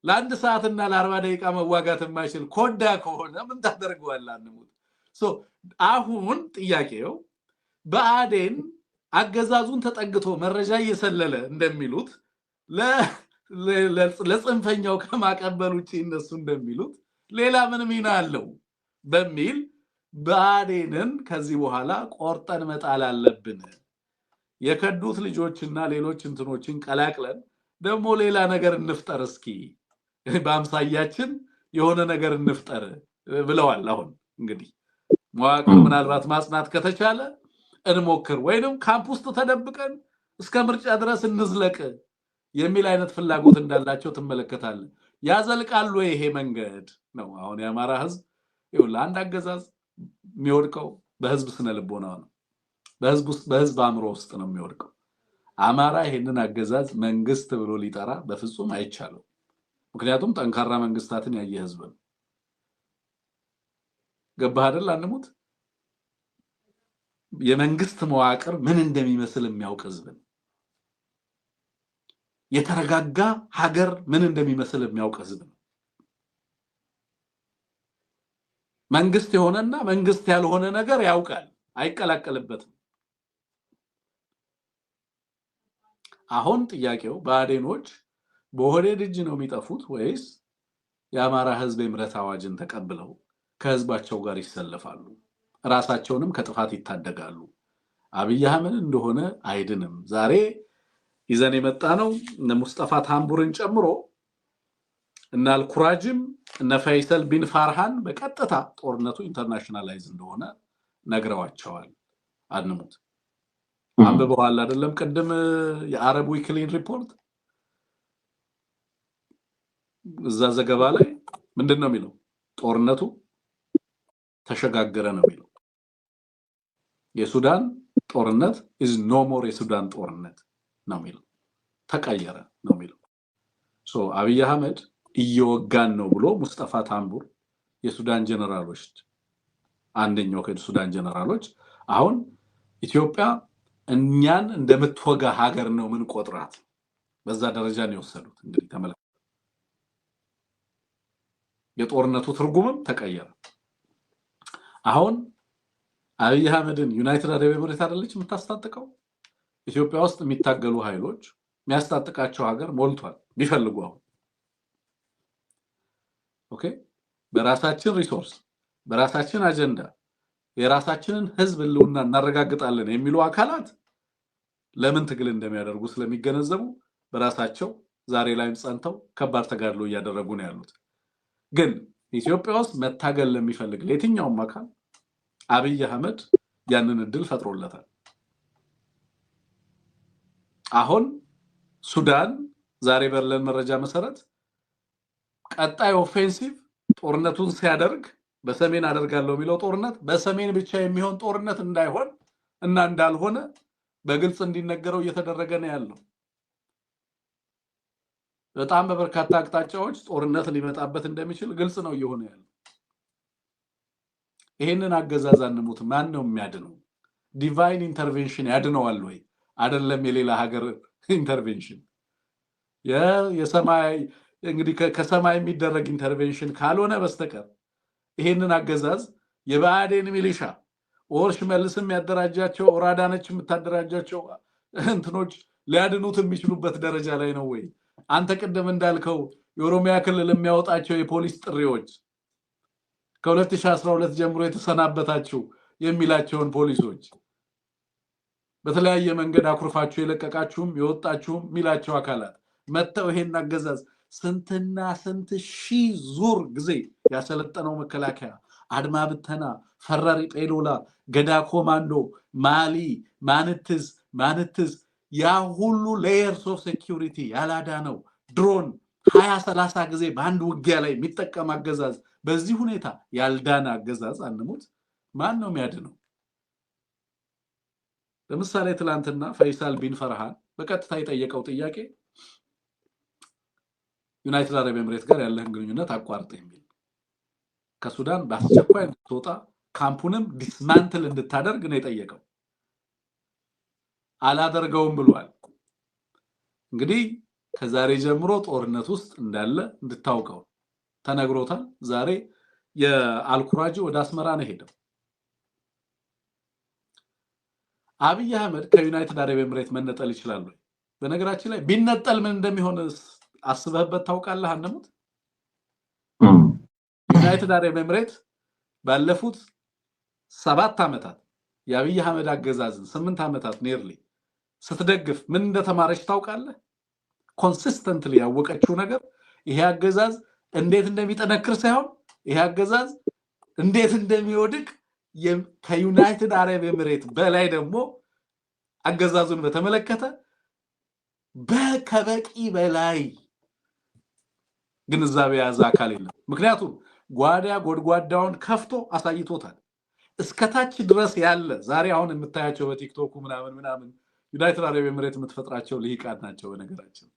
ለአንድ ሰዓትና ለ40 ደቂቃ መዋጋት የማይችል ኮዳ ከሆነ ምን ታደርገዋለህ? አንሙት። ሶ አሁን ጥያቄው በአዴን አገዛዙን ተጠግቶ መረጃ እየሰለለ እንደሚሉት ለጽንፈኛው ከማቀበል ውጪ እነሱ እንደሚሉት ሌላ ምን ሚና አለው በሚል በአዴንን ከዚህ በኋላ ቆርጠን መጣል አለብን። የከዱት ልጆችና ሌሎች እንትኖችን ቀላቅለን ደግሞ ሌላ ነገር እንፍጠር፣ እስኪ በአምሳያችን የሆነ ነገር እንፍጠር ብለዋል። አሁን እንግዲህ መዋቅር ምናልባት ማጽናት ከተቻለ እንሞክር፣ ወይንም ካምፕ ውስጥ ተደብቀን እስከ ምርጫ ድረስ እንዝለቅ የሚል አይነት ፍላጎት እንዳላቸው ትመለከታለህ። ያዘልቃሉ ይሄ መንገድ ነው። አሁን የአማራ ህዝብ ለአንድ አገዛዝ የሚወድቀው በህዝብ ስነ ልቦና ነው፣ በህዝብ አእምሮ ውስጥ ነው የሚወድቀው። አማራ ይሄንን አገዛዝ መንግስት ብሎ ሊጠራ በፍጹም አይቻለው። ምክንያቱም ጠንካራ መንግስታትን ያየ ህዝብ ነው። ገባህ አይደል? አንሙት። የመንግስት መዋቅር ምን እንደሚመስል የሚያውቅ ህዝብ ነው። የተረጋጋ ሀገር ምን እንደሚመስል የሚያውቅ ህዝብ ነው። መንግስት የሆነና መንግስት ያልሆነ ነገር ያውቃል፣ አይቀላቀልበትም። አሁን ጥያቄው በአዴኖች በኦህዴድ እጅ ነው የሚጠፉት ወይስ የአማራ ህዝብ የምህረት አዋጅን ተቀብለው ከህዝባቸው ጋር ይሰለፋሉ፣ ራሳቸውንም ከጥፋት ይታደጋሉ? አብይ አህመድ እንደሆነ አይድንም። ዛሬ ይዘን የመጣ ነው እነ ሙስጠፋ ታምቡርን ጨምሮ እና አልኩራጅም እነ ፈይሰል ቢን ፋርሃን በቀጥታ ጦርነቱ ኢንተርናሽናላይዝ እንደሆነ ነግረዋቸዋል። አንሙት። አንብበዋል አይደለም? ቀደም የአረብ ዊክሊን ሪፖርት እዛ ዘገባ ላይ ምንድነው የሚለው? ጦርነቱ ተሸጋገረ ነው የሚለው። የሱዳን ጦርነት is no more የሱዳን ጦርነት ነው የሚለው፣ ተቀየረ ነው የሚለው። ሶ አብይ አህመድ እየወጋን ነው ብሎ ሙስጠፋ ታምቡር የሱዳን ጀነራሎች አንደኛው ከሱዳን ጀነራሎች አሁን ኢትዮጵያ እኛን እንደምትወጋ ሀገር ነው ምን ቆጥራት፣ በዛ ደረጃ ነው የወሰዱት። እንግዲህ ተመልከቱ፣ የጦርነቱ ትርጉምም ተቀየረ። አሁን አብይ አህመድን ዩናይትድ አረብ ኤሚሬት አይደለች የምታስታጥቀው? ኢትዮጵያ ውስጥ የሚታገሉ ኃይሎች የሚያስታጥቃቸው ሀገር ሞልቷል ቢፈልጉ። አሁን ኦኬ፣ በራሳችን ሪሶርስ በራሳችን አጀንዳ የራሳችንን ህዝብ ህልውና እናረጋግጣለን የሚሉ አካላት ለምን ትግል እንደሚያደርጉ ስለሚገነዘቡ በራሳቸው ዛሬ ላይም ጸንተው ከባድ ተጋድሎ እያደረጉ ነው ያሉት። ግን ኢትዮጵያ ውስጥ መታገል ለሚፈልግ ለየትኛውም አካል አብይ አህመድ ያንን እድል ፈጥሮለታል። አሁን ሱዳን ዛሬ በርለን መረጃ መሰረት ቀጣይ ኦፌንሲቭ ጦርነቱን ሲያደርግ በሰሜን አደርጋለሁ የሚለው ጦርነት በሰሜን ብቻ የሚሆን ጦርነት እንዳይሆን እና እንዳልሆነ በግልጽ እንዲነገረው እየተደረገ ነው ያለው። በጣም በበርካታ አቅጣጫዎች ጦርነት ሊመጣበት እንደሚችል ግልጽ ነው እየሆነ ያለው። ይሄንን አገዛዝ አንሙት ማን ነው የሚያድነው? ዲቫይን ኢንተርቬንሽን ያድነዋል ወይ? አይደለም የሌላ ሀገር ኢንተርቬንሽን የሰማይ እንግዲህ ከሰማይ የሚደረግ ኢንተርቬንሽን ካልሆነ በስተቀር ይሄንን አገዛዝ የባዕዴን ሚሊሻ ወርሽ መልስም ያደራጃቸው ኦራዳነች የምታደራጃቸው እንትኖች ሊያድኑት የሚችሉበት ደረጃ ላይ ነው ወይ? አንተ ቀደም እንዳልከው የኦሮሚያ ክልል የሚያወጣቸው የፖሊስ ጥሪዎች ከ2012 ጀምሮ የተሰናበታቸው የሚላቸውን ፖሊሶች በተለያየ መንገድ አኩርፋችሁ የለቀቃችሁም የወጣችሁም ሚላቸው አካላት መተው ይሄን አገዛዝ ስንትና ስንት ሺህ ዙር ጊዜ ያሰለጠነው መከላከያ አድማ ብተና ፈራሪ ጴሎላ ገዳ ኮማንዶ ማሊ ማንትስ ያ ሁሉ ሌየርስ ኦፍ ሴኩሪቲ ያላዳነው ድሮን 20-30 ጊዜ በአንድ ውጊያ ላይ የሚጠቀም አገዛዝ በዚህ ሁኔታ ያልዳነ አገዛዝ አንሙት ማን ነው የሚያድነው? ለምሳሌ ትላንትና ፈይሳል ቢን ፈርሃን በቀጥታ የጠየቀው ጥያቄ ዩናይትድ አረብ ኤምሬት ጋር ያለህን ግንኙነት አቋርጥ የሚል ከሱዳን በአስቸኳይ እንድትወጣ ካምፑንም ዲስማንትል እንድታደርግ ነው የጠየቀው። አላደርገውም ብሏል። እንግዲህ ከዛሬ ጀምሮ ጦርነት ውስጥ እንዳለ እንድታውቀው ተነግሮታል። ዛሬ የአልኩራጂ ወደ አስመራ ነው ሄደው። አብይ አህመድ ከዩናይትድ አረብ ኤምሬት መነጠል ይችላል። በነገራችን ላይ ቢነጠል ምን እንደሚሆን አስበህበት ታውቃለህ? አንሙት ዩናይትድ አረብ ኤምሬት ባለፉት 7 ዓመታት የአብይ አህመድ አገዛዝን 8 ዓመታት ኔርሊ ስትደግፍ ምን እንደተማረች ታውቃለህ? ኮንሲስተንትሊ ያወቀችው ነገር ይሄ አገዛዝ እንዴት እንደሚጠነክር ሳይሆን ይሄ አገዛዝ እንዴት እንደሚወድቅ ከዩናይትድ አረብ ኤምሬት በላይ ደግሞ አገዛዙን በተመለከተ ከበቂ በላይ ግንዛቤ ያዘ አካል የለም። ምክንያቱም ጎድጓዳውን ከፍቶ አሳይቶታል። እስከታች ድረስ ያለ ዛሬ አሁን የምታያቸው በቲክቶክ ምናምን ዩናይትድ አረብ ኤምሬት የምትፈጥራቸው ልሂቃን ናቸው። በነገራችን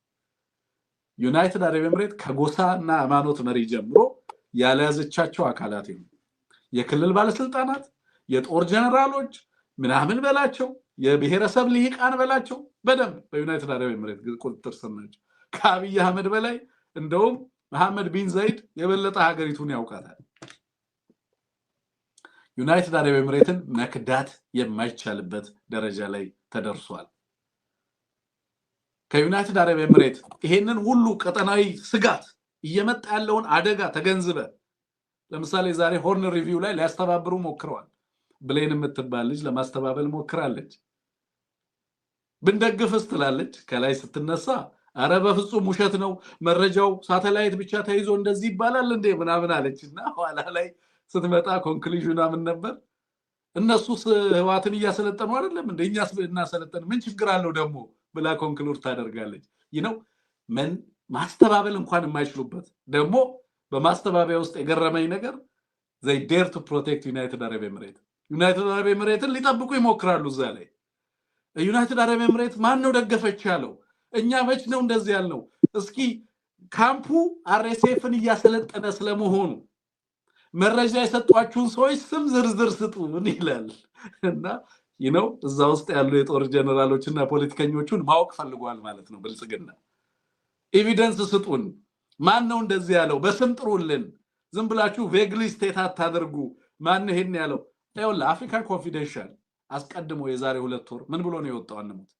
ዩናይትድ አረብ ኤምሬት ከጎሳና ሃይማኖት መሪ ጀምሮ ያለያዘቻቸው አካላት ይሁን የክልል ባለስልጣናት የጦር ጀነራሎች ምናምን በላቸው የብሔረሰብ ልሂቃን በላቸው በደንብ በዩናይትድ አረብ ኤምሬት ቁጥጥር ስር ናቸው። ከአብይ አህመድ በላይ እንደውም መሐመድ ቢን ዘይድ የበለጠ ሀገሪቱን ያውቃታል። ዩናይትድ አረብ ኤምሬትን መክዳት የማይቻልበት ደረጃ ላይ ተደርሷል። ከዩናይትድ አረብ ኤምሬት ይሄንን ሁሉ ቀጠናዊ ስጋት እየመጣ ያለውን አደጋ ተገንዝበ ለምሳሌ ዛሬ ሆርን ሪቪው ላይ ሊያስተባብሩ ሞክረዋል። ብሌን የምትባል ልጅ ለማስተባበል ሞክራለች። ብንደግፍስ ትላለች። ከላይ ስትነሳ አረ በፍጹም ውሸት ነው መረጃው ሳተላይት ብቻ ተይዞ እንደዚህ ይባላል እንዴ ምናምን አለችና ኋላ ላይ ስትመጣ ኮንክሉዥኗ ምን ነበር? እነሱስ ህዋትን እያሰለጠኑ አይደለም እንደኛስ እናሰለጠን ምን ችግር አለው ደግሞ ብላ ኮንክሉድ ታደርጋለች። ምን ማስተባበል እንኳን የማይችሉበት ደግሞ በማስተባበያ ውስጥ የገረመኝ ነገር they dare to protect United Arab Emirates ዩናይትድ አረብ ኤምሬትን ሊጠብቁ ይሞክራሉ። እዛ ላይ ዩናይትድ አረብ ኤምሬት ማን ነው ደገፈች ያለው? እኛ መች ነው እንደዚህ ያልነው? እስኪ ካምፑ አርኤስኤፍን እያሰለጠነ ስለመሆኑ መረጃ የሰጧችሁን ሰዎች ስም ዝርዝር ስጡን ይላል እና እዛ ውስጥ ያሉ የጦር ጀነራሎችና ፖለቲከኞቹን ማወቅ ፈልጓል ማለት ነው። ብልጽግና ኤቪደንስ ስጡን፣ ማን ነው እንደዚህ ያለው? በስም ጥሩልን። ዝም ብላችሁ ቬግሊ ስቴት አታደርጉ። ማን ይሄን ያለው? ይኸውልህ አፍሪካ ኮንፊደንሻል አስቀድሞ የዛሬ 2 ወር ምን ብሎ ነው የወጣው? አንሙት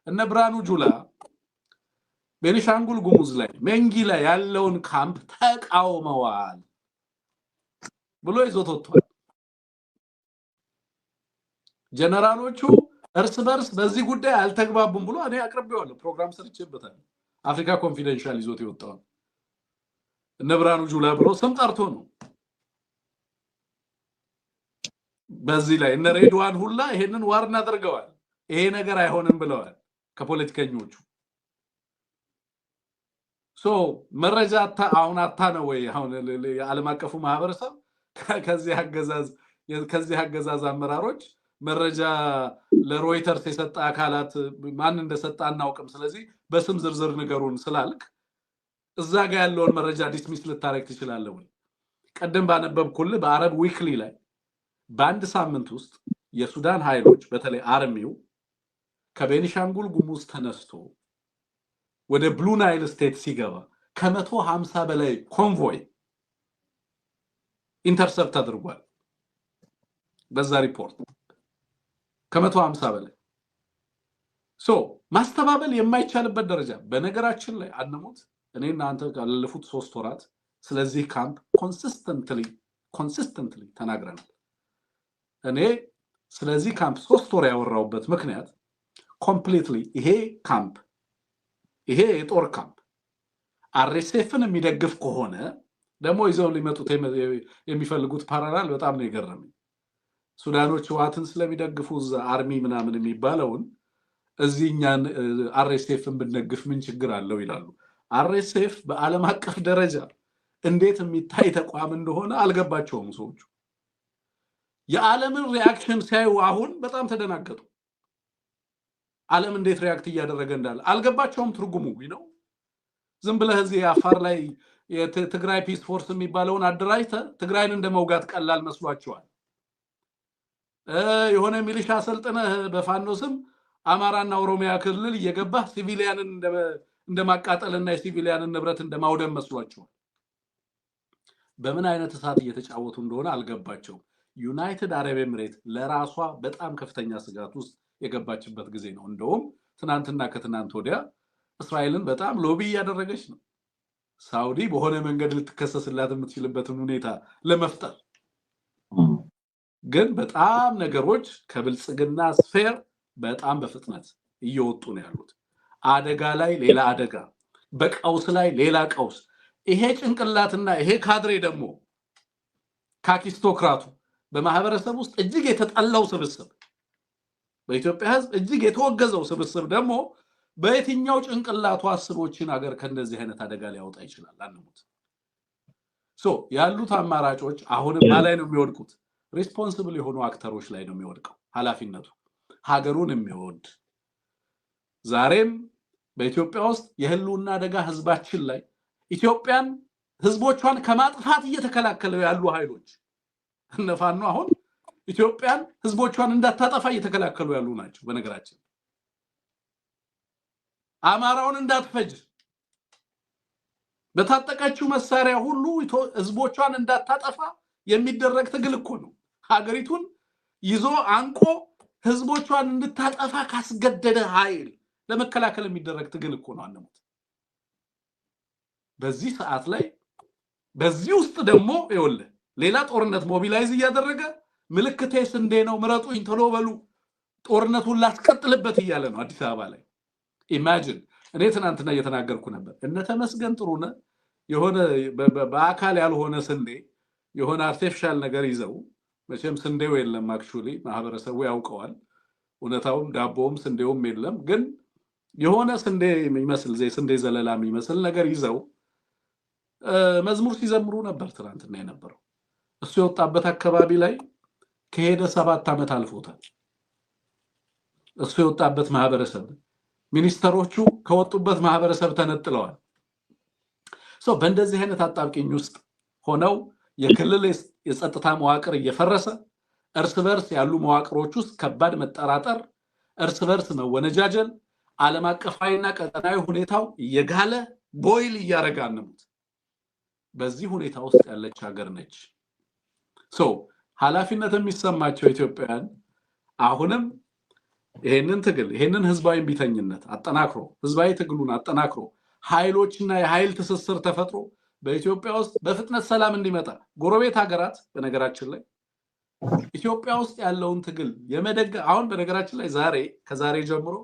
እነ ብርሃኑ ጁላ ቤኒሻንጉል ጉሙዝ ላይ መንጊ ላይ ያለውን ካምፕ ተቃውመዋል ብሎ ይዞት ወጥቷል። ጀነራሎቹ እርስ በርስ በዚህ ጉዳይ አልተግባቡም ብሎ እኔ አቅርቤዋለሁ፣ ፕሮግራም ሰርቼበታል። አፍሪካ ኮንፊደንሻል ይዞት የወጣው እነ ብርሃኑ ጁላ ብሎ ስም ጠርቶ ነው። በዚህ ላይ እነ ሬድዋን ሁላ ይሄንን ዋርና አድርገዋል። ይሄ ነገር አይሆንም ብለዋል ከፖለቲከኞቹ። መረጃ አሁን አታ ነው ወይ አሁን የዓለም አቀፉ ማህበረሰብ ከዚህ አገዛዝ አመራሮች መረጃ ለሮይተርስ የሰጠ አካላት ማን እንደሰጠ አናውቅም፣ ስለዚህ በስም ዝርዝር ንገሩን ስላልክ እዛ ጋር ያለውን መረጃ ዲስሚስ ልታረግ ትችላለህ ወይ? ቀደም ባነበብኩልህ በአረብ ዊክሊ ላይ በአንድ ሳምንት ውስጥ የሱዳን ኃይሎች በተለይ አርሚው ከቤኒሻንጉል ጉሙዝ ተነስቶ ወደ ብሉ ናይል ስቴት ሲገባ ከ150 በላይ ኮንቮይ ኢንተርሰፕት አድርጓል። በዛ ሪፖርት ከ150 በላይ ማስተባበል የማይቻልበት ደረጃ። በነገራችን ላይ አንሞት እኔና አንተ ያለፉት 3 ወራት ስለዚህ ካምፕ ኮንሲስተንትሊ ተናግረናል። እኔ ስለዚህ ካምፕ 3 ወር ያወራውበት ምክንያት ኮምፕሊትሊ ይሄ የጦር ካምፕ አርኤስኤፍን የሚደግፍ ከሆነ ደግሞ ይዘው ሊመጡት የሚፈልጉት ፓራላል በጣም ነው የገረመኝ። ሱዳኖች ህወሓትን ስለሚደግፉ አርሚ ምናምን የሚባለውን እዚህኛን አርኤስኤፍን ብንደግፍ ምን ችግር አለው ይላሉ። አርኤስኤፍ በዓለም አቀፍ ደረጃ እንዴት የሚታይ ተቋም እንደሆነ አልገባቸውም ሰዎቹ። የዓለምን ሪአክሽን ሲያዩ አሁን በጣም ተደናገጡ። ዓለም እንዴት ሪአክት እያደረገ እንዳለ አልገባቸውም ትርጉሙ ነው። ዝም ብለህ እዚህ አፋር ላይ የትግራይ ፒስ ፎርስ የሚባለውን አደራጅተህ ትግራይን እንደመውጋት ቀላል መስሏቸዋል። የሆነ ሚሊሻ ሰልጥነህ በፋኖ ስም አማራና ኦሮሚያ ክልል እየገባህ ሲቪሊያንን እንደማቃጠልና የሲቪሊያንን ንብረት እንደማውደም መስሏቸዋል። በምን አይነት እሳት እየተጫወቱ እንደሆነ አልገባቸውም። ዩናይትድ አረብ ኤሚሬት ለራሷ በጣም ከፍተኛ ስጋት ውስጥ የገባችበት ጊዜ ነው። እንደውም ትናንትና ከትናንት ወዲያ እስራኤልን በጣም ሎቢ እያደረገች ነው። ሳውዲ በሆነ መንገድ ልትከሰስላት የምትችልበትን ሁኔታ ለመፍጠር ግን በጣም ነገሮች ከብልጽግና ስፌር በጣም በፍጥነት እየወጡ ነው ያሉት። አደጋ ላይ ሌላ አደጋ፣ በቀውስ ላይ ሌላ ቀውስ። ይሄ ጭንቅላትና ይሄ ካድሬ ደግሞ ካኪስቶክራቱ በማህበረሰብ ውስጥ እጅግ የተጠላው ስብስብ፣ በኢትዮጵያ ህዝብ እጅግ የተወገዘው ስብስብ ደግሞ በየትኛው ጭንቅላቱ አስቦችን ሀገር ከእንደዚህ አይነት አደጋ ሊያወጣ ይችላል? አንሙት። ያሉት አማራጮች አሁንም ላይ ነው የሚወድቁት። ሪስፖንሲብል የሆኑ አክተሮች ላይ ነው የሚወድቀው ኃላፊነቱ። ሀገሩን የሚወድ ዛሬም በኢትዮጵያ ውስጥ የህልውና አደጋ ህዝባችን ላይ ኢትዮጵያን ህዝቦቿን ከማጥፋት እየተከላከሉ ያሉ ኃይሎች እነፋኑ አሁን ኢትዮጵያን ህዝቦቿን እንዳታጠፋ እየተከላከሉ ያሉ ናቸው። በነገራችን አማራውን እንዳትፈጅ በታጠቀችው መሳሪያ ሁሉ ህዝቦቿን እንዳታጠፋ የሚደረግ ትግል እኮ ነው። ሀገሪቱን ይዞ አንቆ ህዝቦቿን እንድታጠፋ ካስገደደ ኃይል ለመከላከል የሚደረግ ትግል እኮ ነው። አንሙት። በዚህ ሰዓት ላይ በዚህ ውስጥ ደግሞ ይኸውልህ ሌላ ጦርነት ሞቢላይዝ እያደረገ ምልክቴ ስንዴ ነው ምረጡኝ ቶሎ በሉ ጦርነቱን ላስቀጥልበት እያለ ነው አዲስ አበባ ላይ። ኢማጂን እኔ ትናንትና እየተናገርኩ ነበር። እነተመስገን ጥሩነህ የሆነ በአካል ያልሆነ ስንዴ የሆነ አርቲፊሻል ነገር ይዘው መቼም ስንዴው የለም አክቹሊ ማህበረሰቡ ያውቀዋል። እውነታውም ዳቦም ስንዴውም የለም፣ ግን የሆነ ስንዴ የሚመስል ስንዴ ዘለላ የሚመስል ነገር ይዘው መዝሙር ሲዘምሩ ነበር ትናንትና የነበረው። እሱ የወጣበት አካባቢ ላይ ከሄደ 7 ዓመት አልፎታል። እሱ የወጣበት ማህበረሰብ ሚኒስተሮቹ ከወጡበት ማህበረሰብ ተነጥለዋል። በእንደዚህ አይነት አጣብቂኝ ውስጥ ሆነው የክልል የጸጥታ መዋቅር እየፈረሰ እርስ በርስ ያሉ መዋቅሮች ውስጥ ከባድ መጠራጠር፣ እርስ በርስ መወነጃጀል፣ ዓለም አቀፋዊና ቀጠናዊ ሁኔታው እየጋለ ቦይል እያረጋ አንሙት። በዚህ ሁኔታ ውስጥ ያለች ሀገር ነች። ኃላፊነት የሚሰማቸው ኢትዮጵያውያን አሁንም ይሄንን ትግል ይሄንን ህዝባዊ ቢተኝነት አጠናክሮ ህዝባዊ ትግሉን አጠናክሮ ኃይሎችና የኃይል ትስስር ተፈጥሮ በኢትዮጵያ ውስጥ በፍጥነት ሰላም እንዲመጣ ጎረቤት ሀገራት በነገራችን ላይ ኢትዮጵያ ውስጥ ያለውን ትግል የመደገ አሁን በነገራችን ላይ ከዛሬ ጀምሮ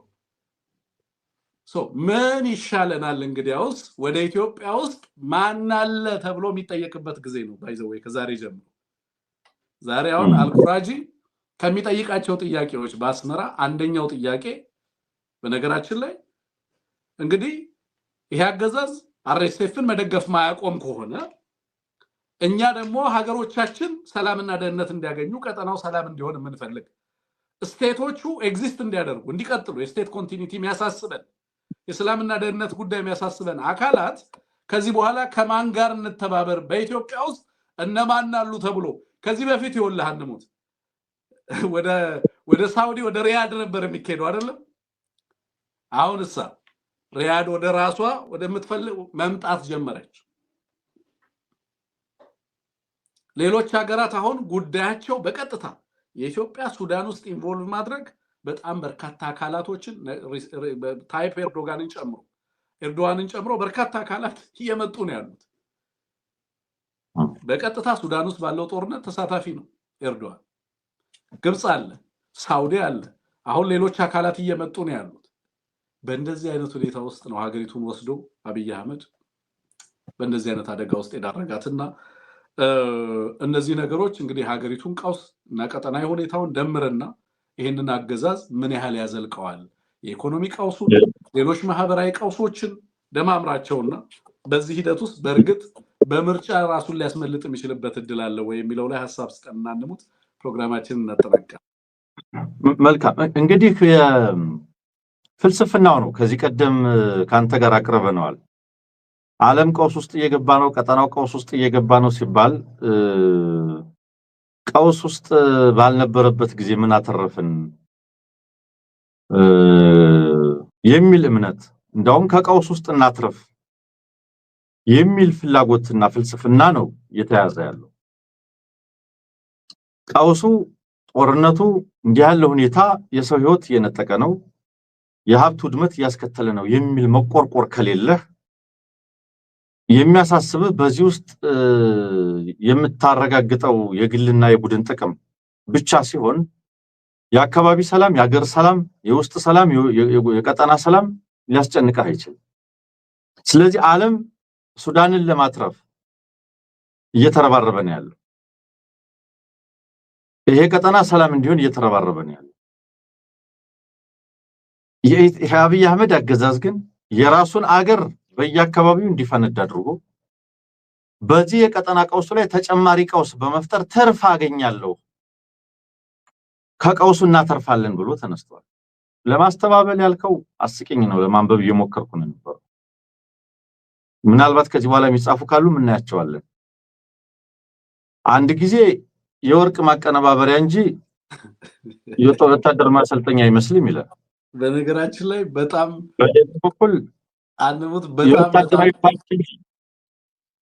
ምን ይሻለናል እንግዲያውስ ወደ ኢትዮጵያ ውስጥ ማን አለ ተብሎ የሚጠየቅበት ጊዜ ነው። ባይዘው ከዛሬ ጀምሮ ዛሬ አሁን አልኩራጂ ከሚጠይቃቸው ጥያቄዎች በአስመራ አንደኛው ጥያቄ በነገራችን ላይ እንግዲህ ይሄ አገዛዝ አርኤስኤፍን መደገፍ ማያቆም ከሆነ እኛ ደግሞ ሀገሮቻችን ሰላምና ደህንነት እንዲያገኙ ቀጠናው ሰላም እንዲሆን የምንፈልግ ስቴቶቹ ኤግዚስት እንዲያደርጉ እንዲቀጥሉ የስቴት ኮንቲኒቲ የሚያሳስበን የሰላምና ደህንነት ጉዳይ የሚያሳስበን አካላት ከዚህ በኋላ ከማን ጋር እንተባበር በኢትዮጵያ ውስጥ እነማን አሉ ተብሎ ከዚህ በፊት ይወልህ አንሙት ወደ ሳውዲ ወደ ሪያድ ነበር የሚካሄደው አይደለም አሁን እሳ ሪያድ ወደ ራሷ ወደምትፈልግ መምጣት ጀመረች ሌሎች ሀገራት አሁን ጉዳያቸው በቀጥታ የኢትዮጵያ ሱዳን ውስጥ ኢንቮልቭ ማድረግ በጣም በርካታ አካላቶችን ታይፕ ኤርዶጋንን ጨምሮ በርካታ አካላት እየመጡ ነው ያሉት በቀጥታ ሱዳን ውስጥ ባለው ጦርነት ተሳታፊ ነው ኤርዶጋን ግብጽ አለ ሳውዲ አለ አሁን ሌሎች አካላት እየመጡ ነው ያሉት በእንደዚህ አይነት ሁኔታ ውስጥ ነው ሀገሪቱን ወስዶ አብይ አህመድ በእንደዚህ አይነት አደጋ ውስጥ የዳረጋትና እነዚህ ነገሮች እንግዲህ ሀገሪቱን ቀውስ እና ቀጠናዊ ሁኔታውን ደምረና ይሄንን አገዛዝ ምን ያህል ያዘልቀዋል የኢኮኖሚ ቀውሱ ሌሎች ማህበራዊ ቀውሶችን ደማምራቸውና በዚህ ሂደት ውስጥ በርግጥ በምርጫ ራሱን ሊያስመልጥ የሚችልበት እድል አለ ወይ የሚለው ላይ ሐሳብ ስጠናንሙት ፕሮግራማችንን እናጠናቅቃለን መልካም እንግዲህ ፍልስፍናው ነው ከዚህ ቀደም ካንተ ጋር አቅርበናል ዓለም ቀውስ ውስጥ እየገባ ነው ቀጠናው ቀውስ ውስጥ እየገባ ነው ሲባል ቀውስ ውስጥ ባልነበረበት ጊዜ ምን አተረፈን የሚል እምነት እንደውም ከቀውስ ውስጥ እናትረፍ የሚል ፍላጎትና ፍልስፍና ነው የተያዘ ያለው ቀውሱ ጦርነቱ እንዲህ ያለ ሁኔታ የሰው ህይወት የነጠቀ ነው የሀብት ውድመት ያስከተለ ነው የሚል መቆርቆር ከሌለ የሚያሳስብህ በዚህ ውስጥ የምታረጋግጠው የግልና የቡድን ጥቅም ብቻ ሲሆን የአካባቢ ሰላም የሀገር ሰላም የውስጥ ሰላም የቀጠና ሰላም ሊያስጨንቅህ አይችልም ስለዚህ ዓለም ሱዳንን ለማትረፍ እየተረባረበ ነው ያለው ይሄ ቀጠና ሰላም እንዲሆን እየተረባረበ ነው ያለው የአብይ አህመድ አገዛዝ ግን የራሱን አገር በየአካባቢው እንዲፈነዳ አድርጎ በዚህ የቀጠና ቀውስ ላይ ተጨማሪ ቀውስ በመፍጠር ተርፍ አገኛለሁ ከቀውሱ እናተርፋለን ብሎ ተነስቷል ለማስተባበል ያልከው አስቂኝ ነው ለማንበብ እየሞከርኩ ነበር ምናልባት ከዚህ በኋላ የሚጻፉ ካሉ ምን እናያቸዋለን አንድ ጊዜ የወርቅ ማቀነባበሪያ እንጂ የወታደር ማሰልጠኛ አይመስልም ይላል በነገራችን ላይ በጣም በኩል አንሙት በጣም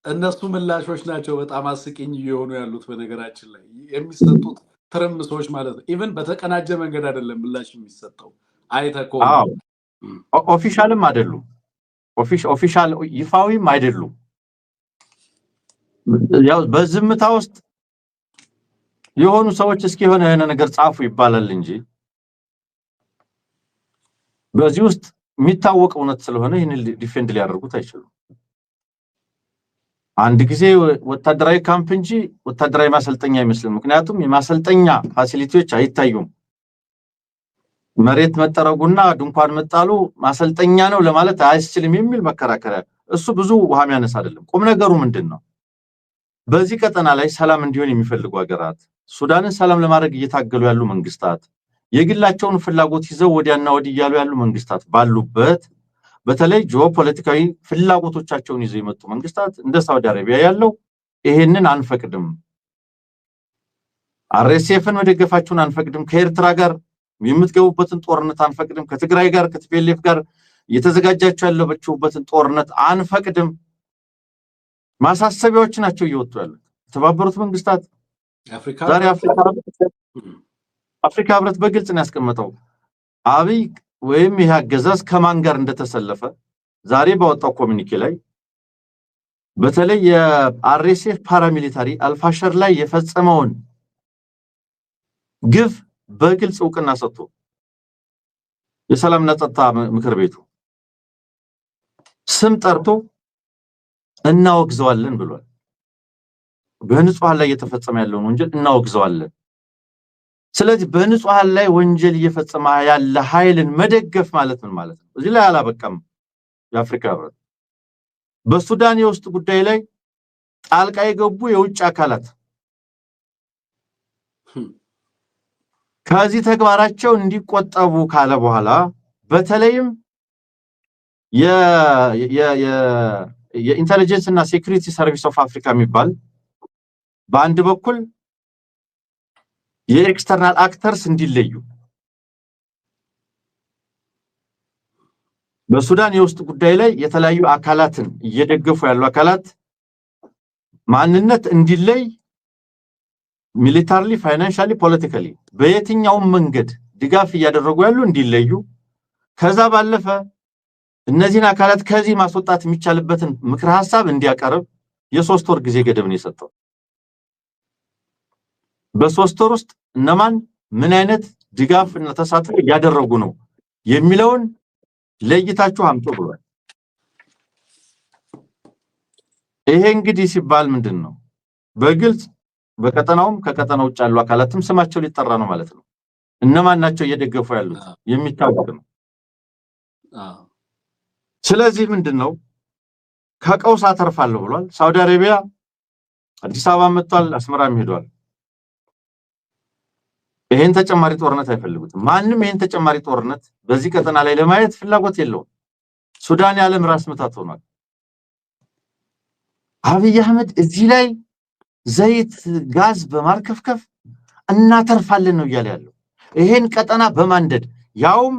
እነሱ ምላሾች ናቸው በጣም አስቂኝ እየሆኑ ያሉት በነገራችን ላይ የሚሰጡት ትርምሶች ማለት ነው ኢቭን በተቀናጀ መንገድ አይደለም ምላሽ የሚሰጠው አይተኮ ኦፊሻልም አይደሉም ኦፊሻል ይፋዊም አይደሉም ያው በዝምታ ውስጥ የሆኑ ሰዎች እስኪ የሆነ ነገር ጻፉ ይባላል እንጂ በዚህ ውስጥ የሚታወቅ እውነት ስለሆነ ይሄን ዲፌንድ ሊያደርጉት አይችሉም አንድ ጊዜ ወታደራዊ ካምፕ እንጂ ወታደራዊ ማሰልጠኛ አይመስልም ምክንያቱም የማሰልጠኛ ፋሲሊቲዎች አይታዩም መሬት መጠረጉና ድንኳን መጣሉ ማሰልጠኛ ነው ለማለት አይስችልም የሚል መከራከሪያ እሱ ብዙ ውሃም ያነሳ አይደለም ቁም ነገሩ ምንድነው በዚህ ቀጠና ላይ ሰላም እንዲሆን የሚፈልጉ ሀገራት ሱዳንን ሰላም ለማድረግ እየታገሉ ያሉ መንግስታት የግላቸውን ፍላጎት ይዘው ወዲያና ወዲህ ያሉ መንግስታት ባሉበት በተለይ ጂኦፖለቲካዊ ፍላጎቶቻቸውን ይዘው የመጡ መንግስታት እንደ ሳውዲ አረቢያ ያለው ይሄንን አንፈቅድም አርኤስኤፍን መደገፋቸውን አንፈቅድም ከኤርትራ ጋር የምትገቡበትን ጦርነት አንፈቅድም ከትግራይ ጋር ከቲፒኤልኤፍ ጋር እየተዘጋጃቸው ያለበችውበትን ጦርነት አንፈቅድም ማሳሰቢያዎች ናቸው እየወጡ ያሉት የተባበሩት መንግስታት ዛሬ አፍሪካ ህብረት በግልጽ ነው ያስቀመጠው አብይ ወይም ይሄ አገዛዝ ከማን ጋር እንደተሰለፈ ዛሬ ባወጣው ኮሚኒኬ ላይ በተለይ የአርኤስኤፍ ፓራሚሊታሪ አልፋሸር ላይ የፈጸመውን ግፍ በግልጽ እውቅና ሰጥቶ የሰላምና ጸጥታ ምክር ቤቱ ስም ጠርቶ እናወግዘዋለን ብሏል በንጹሃን ላይ የተፈጸመ ያለውን ወንጀል እናወግዘዋለን ስለዚህ በንጹሃን ላይ ወንጀል እየፈጸመ ያለ ኃይልን መደገፍ ማለት ምን ማለት ነው እዚህ ላይ አላበቃም የአፍሪካ ህብረት በሱዳን የውስጥ ጉዳይ ላይ ጣልቃ የገቡ የውጭ አካላት ከዚህ ተግባራቸው እንዲቆጠቡ ካለ በኋላ በተለይም የኢንተለጀንስ እና ሴኩሪቲ ሰርቪስ ኦፍ አፍሪካ የሚባል በአንድ በኩል የኤክስተርናል አክተርስ እንዲለዩ በሱዳን የውስጥ ጉዳይ ላይ የተለያዩ አካላትን እየደገፉ ያሉ አካላት ማንነት እንዲለይ ሚሊታሪሊ ፋይናንሻሊ ፖለቲካሊ በየትኛው መንገድ ድጋፍ እያደረጉ ያሉ እንዲለዩ ከዛ ባለፈ እነዚህን አካላት ከዚህ ማስወጣት የሚቻልበትን ምክር ሐሳብ እንዲያቀርብ የ3 ወር ጊዜ ገደብ ነው የሰጠው። በ3 ወር ውስጥ እነማን ምን አይነት ድጋፍ እና ተሳትፎ ያደረጉ ነው የሚለውን ለይታችሁ አምጡ ብሏል። ይሄ እንግዲህ ሲባል ምንድነው በግልጽ በቀጠናውም ከቀጠናው ውጭ ያሉ አካላትም ስማቸው ሊጠራ ነው ማለት ነው። እነማን ናቸው እየደገፉ ያሉት የሚታወቅ ነው። ስለዚህ ምንድነው ከቀውስ አተርፋለሁ ብሏል። ሳውዲ አረቢያ አዲስ አበባ መጥቷል፣ አስመራም ሄዷል። ይሄን ተጨማሪ ጦርነት አይፈልጉትም። ማንም ይሄን ተጨማሪ ጦርነት በዚህ ቀጠና ላይ ለማየት ፍላጎት የለውም። ሱዳን የዓለም ራስ ምታት ሆኗል። አብይ አህመድ እዚህ ላይ ዘይት ጋዝ በማርከፍከፍ እናተርፋለን ነው እያለ ያለው። ይሄን ቀጠና በማንደድ ያውም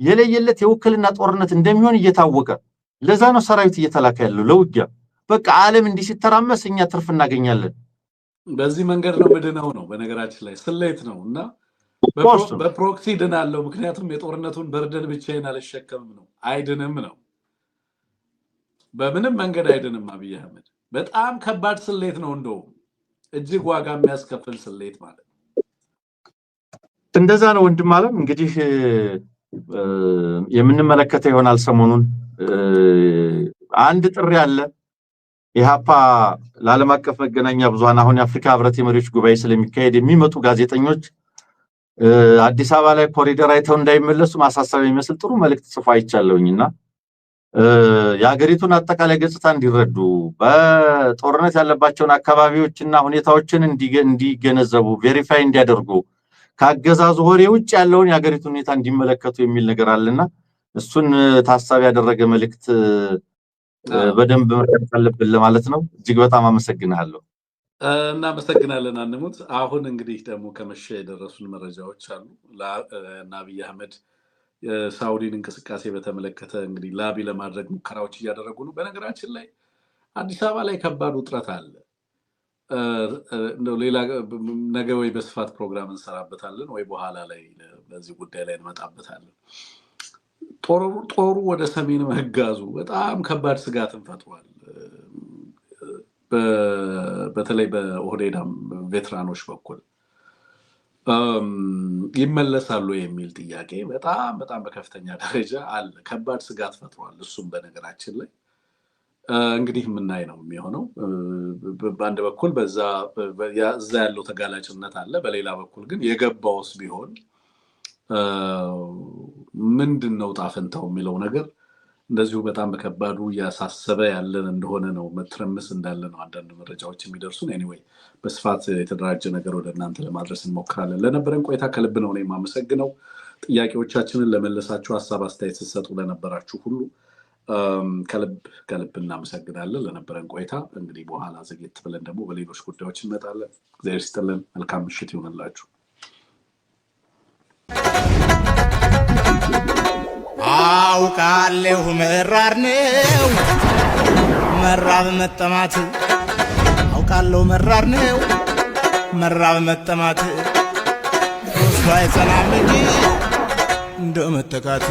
የለየለት የውክልና ጦርነት እንደሚሆን እየታወቀ ለዛ ነው ሰራዊት እየተላከ ያለው ለውጊያ። በቃ ዓለም እንዲህ ሲተራመስ እኛ ትርፍ እናገኛለን። በዚህ መንገድ ነው ምድነው ነው በነገራችን ላይ ስሌት ነውና በፕሮክሲ ድናለው። ምክንያቱም የጦርነቱን በርደን ብቻዬን አልሸከምም ነው። አይድንም ነው። በምንም መንገድ አይድንም አብይ አህመድ። በጣም ከባድ ስሌት ነው፣ እንደው እጅግ ዋጋ የሚያስከፍል ስሌት ማለት ነው። እንደዛ ነው ወንድም አለም። እንግዲህ የምንመለከተው ይሆናል። ሰሞኑን አንድ ጥሪ አለ። ኢሃፓ ለዓለም አቀፍ መገናኛ ብዙሃን አሁን የአፍሪካ ህብረት የመሪዎች ጉባኤ ስለሚካሄድ የሚመጡ ጋዜጠኞች አዲስ አበባ ላይ ኮሪደር አይተው እንዳይመለሱ ማሳሰቢያ የሚመስል ጥሩ መልእክት ጽፎ አይቻለውኝና የሀገሪቱን አጠቃላይ ገጽታ እንዲረዱ በጦርነት ያለባቸውን አካባቢዎችና ሁኔታዎችን እንዲገነዘቡ ቬሪፋይ እንዲያደርጉ ካገዛዙ ወሬ ውጭ ያለውን የሀገሪቱን ሁኔታ እንዲመለከቱ የሚል ነገር አለና እሱን ታሳቢ ያደረገ መልእክት በደንብ መረዳት አለብን ለማለት ነው። እጅግ በጣም አመሰግናለሁ። እናመሰግናለን አንሙት። አሁን እንግዲህ ደግሞ ከመሸ የደረሱን መረጃዎች አሉ። አብይ አህመድ የሳውዲን እንቅስቃሴ በተመለከተ እንግዲህ ላቢ ለማድረግ ሙከራዎች እያደረጉ ነው። በነገራችን ላይ አዲስ አበባ ላይ ከባድ ውጥረት አለ። እንደው ሌላ ነገ ወይ በስፋት ፕሮግራም እንሰራበታለን ወይ በኋላ ላይ በዚህ ጉዳይ ላይ እንመጣበታለን። ጦሩ ወደ ሰሜን መጋዙ በጣም ከባድ ስጋትን ፈጥሯል። በተለይ በኦህዴዳም ቬትራኖች በኩል ይመለሳሉ የሚል ጥያቄ በጣም በከፍተኛ ደረጃ አለ። ከባድ ስጋት ፈጥሯል። እሱም በነገራችን ላይ እንግዲህ የምናይ ነው የሚሆነው። በአንድ በኩል እዛ ያለው ተጋላጭነት አለ፣ በሌላ በኩል ግን የገባውስ ቢሆን ምንድነው ጣፈንታው የሚለው ነገር እንደዚሁ በጣም በከባዱ ያሳሰበ ያለን እንደሆነ ነው። መትረምስ እንዳለ ነው አንዳንድ መረጃዎች የሚደርሱን። ኤኒዌይ በስፋት የተደራጀ ነገር ወደ እናንተ ለማድረስ እንሞክራለን። ለነበረን ቆይታ ከልብ ነው እኔ የማመሰግነው። ጥያቄዎቻችንን ለመለሳችሁ፣ ሀሳብ አስተያየት ስትሰጡ ለነበራችሁ ሁሉ ከልብ እናመሰግናለን። ለነበረን ቆይታ እንግዲህ በኋላ ዘግየት ብለን ደግሞ በሌሎች ጉዳዮች እንመጣለን። እግዚአብሔር ይስጥልን። መልካም ምሽት ይሁንላችሁ። አውቃለሁ መራር ነው መራብ መጠማት፣ አውቃለሁ መራር ነው መራብ መጠማት፣ እሱ አይጸናም እንጂ እንደመተካት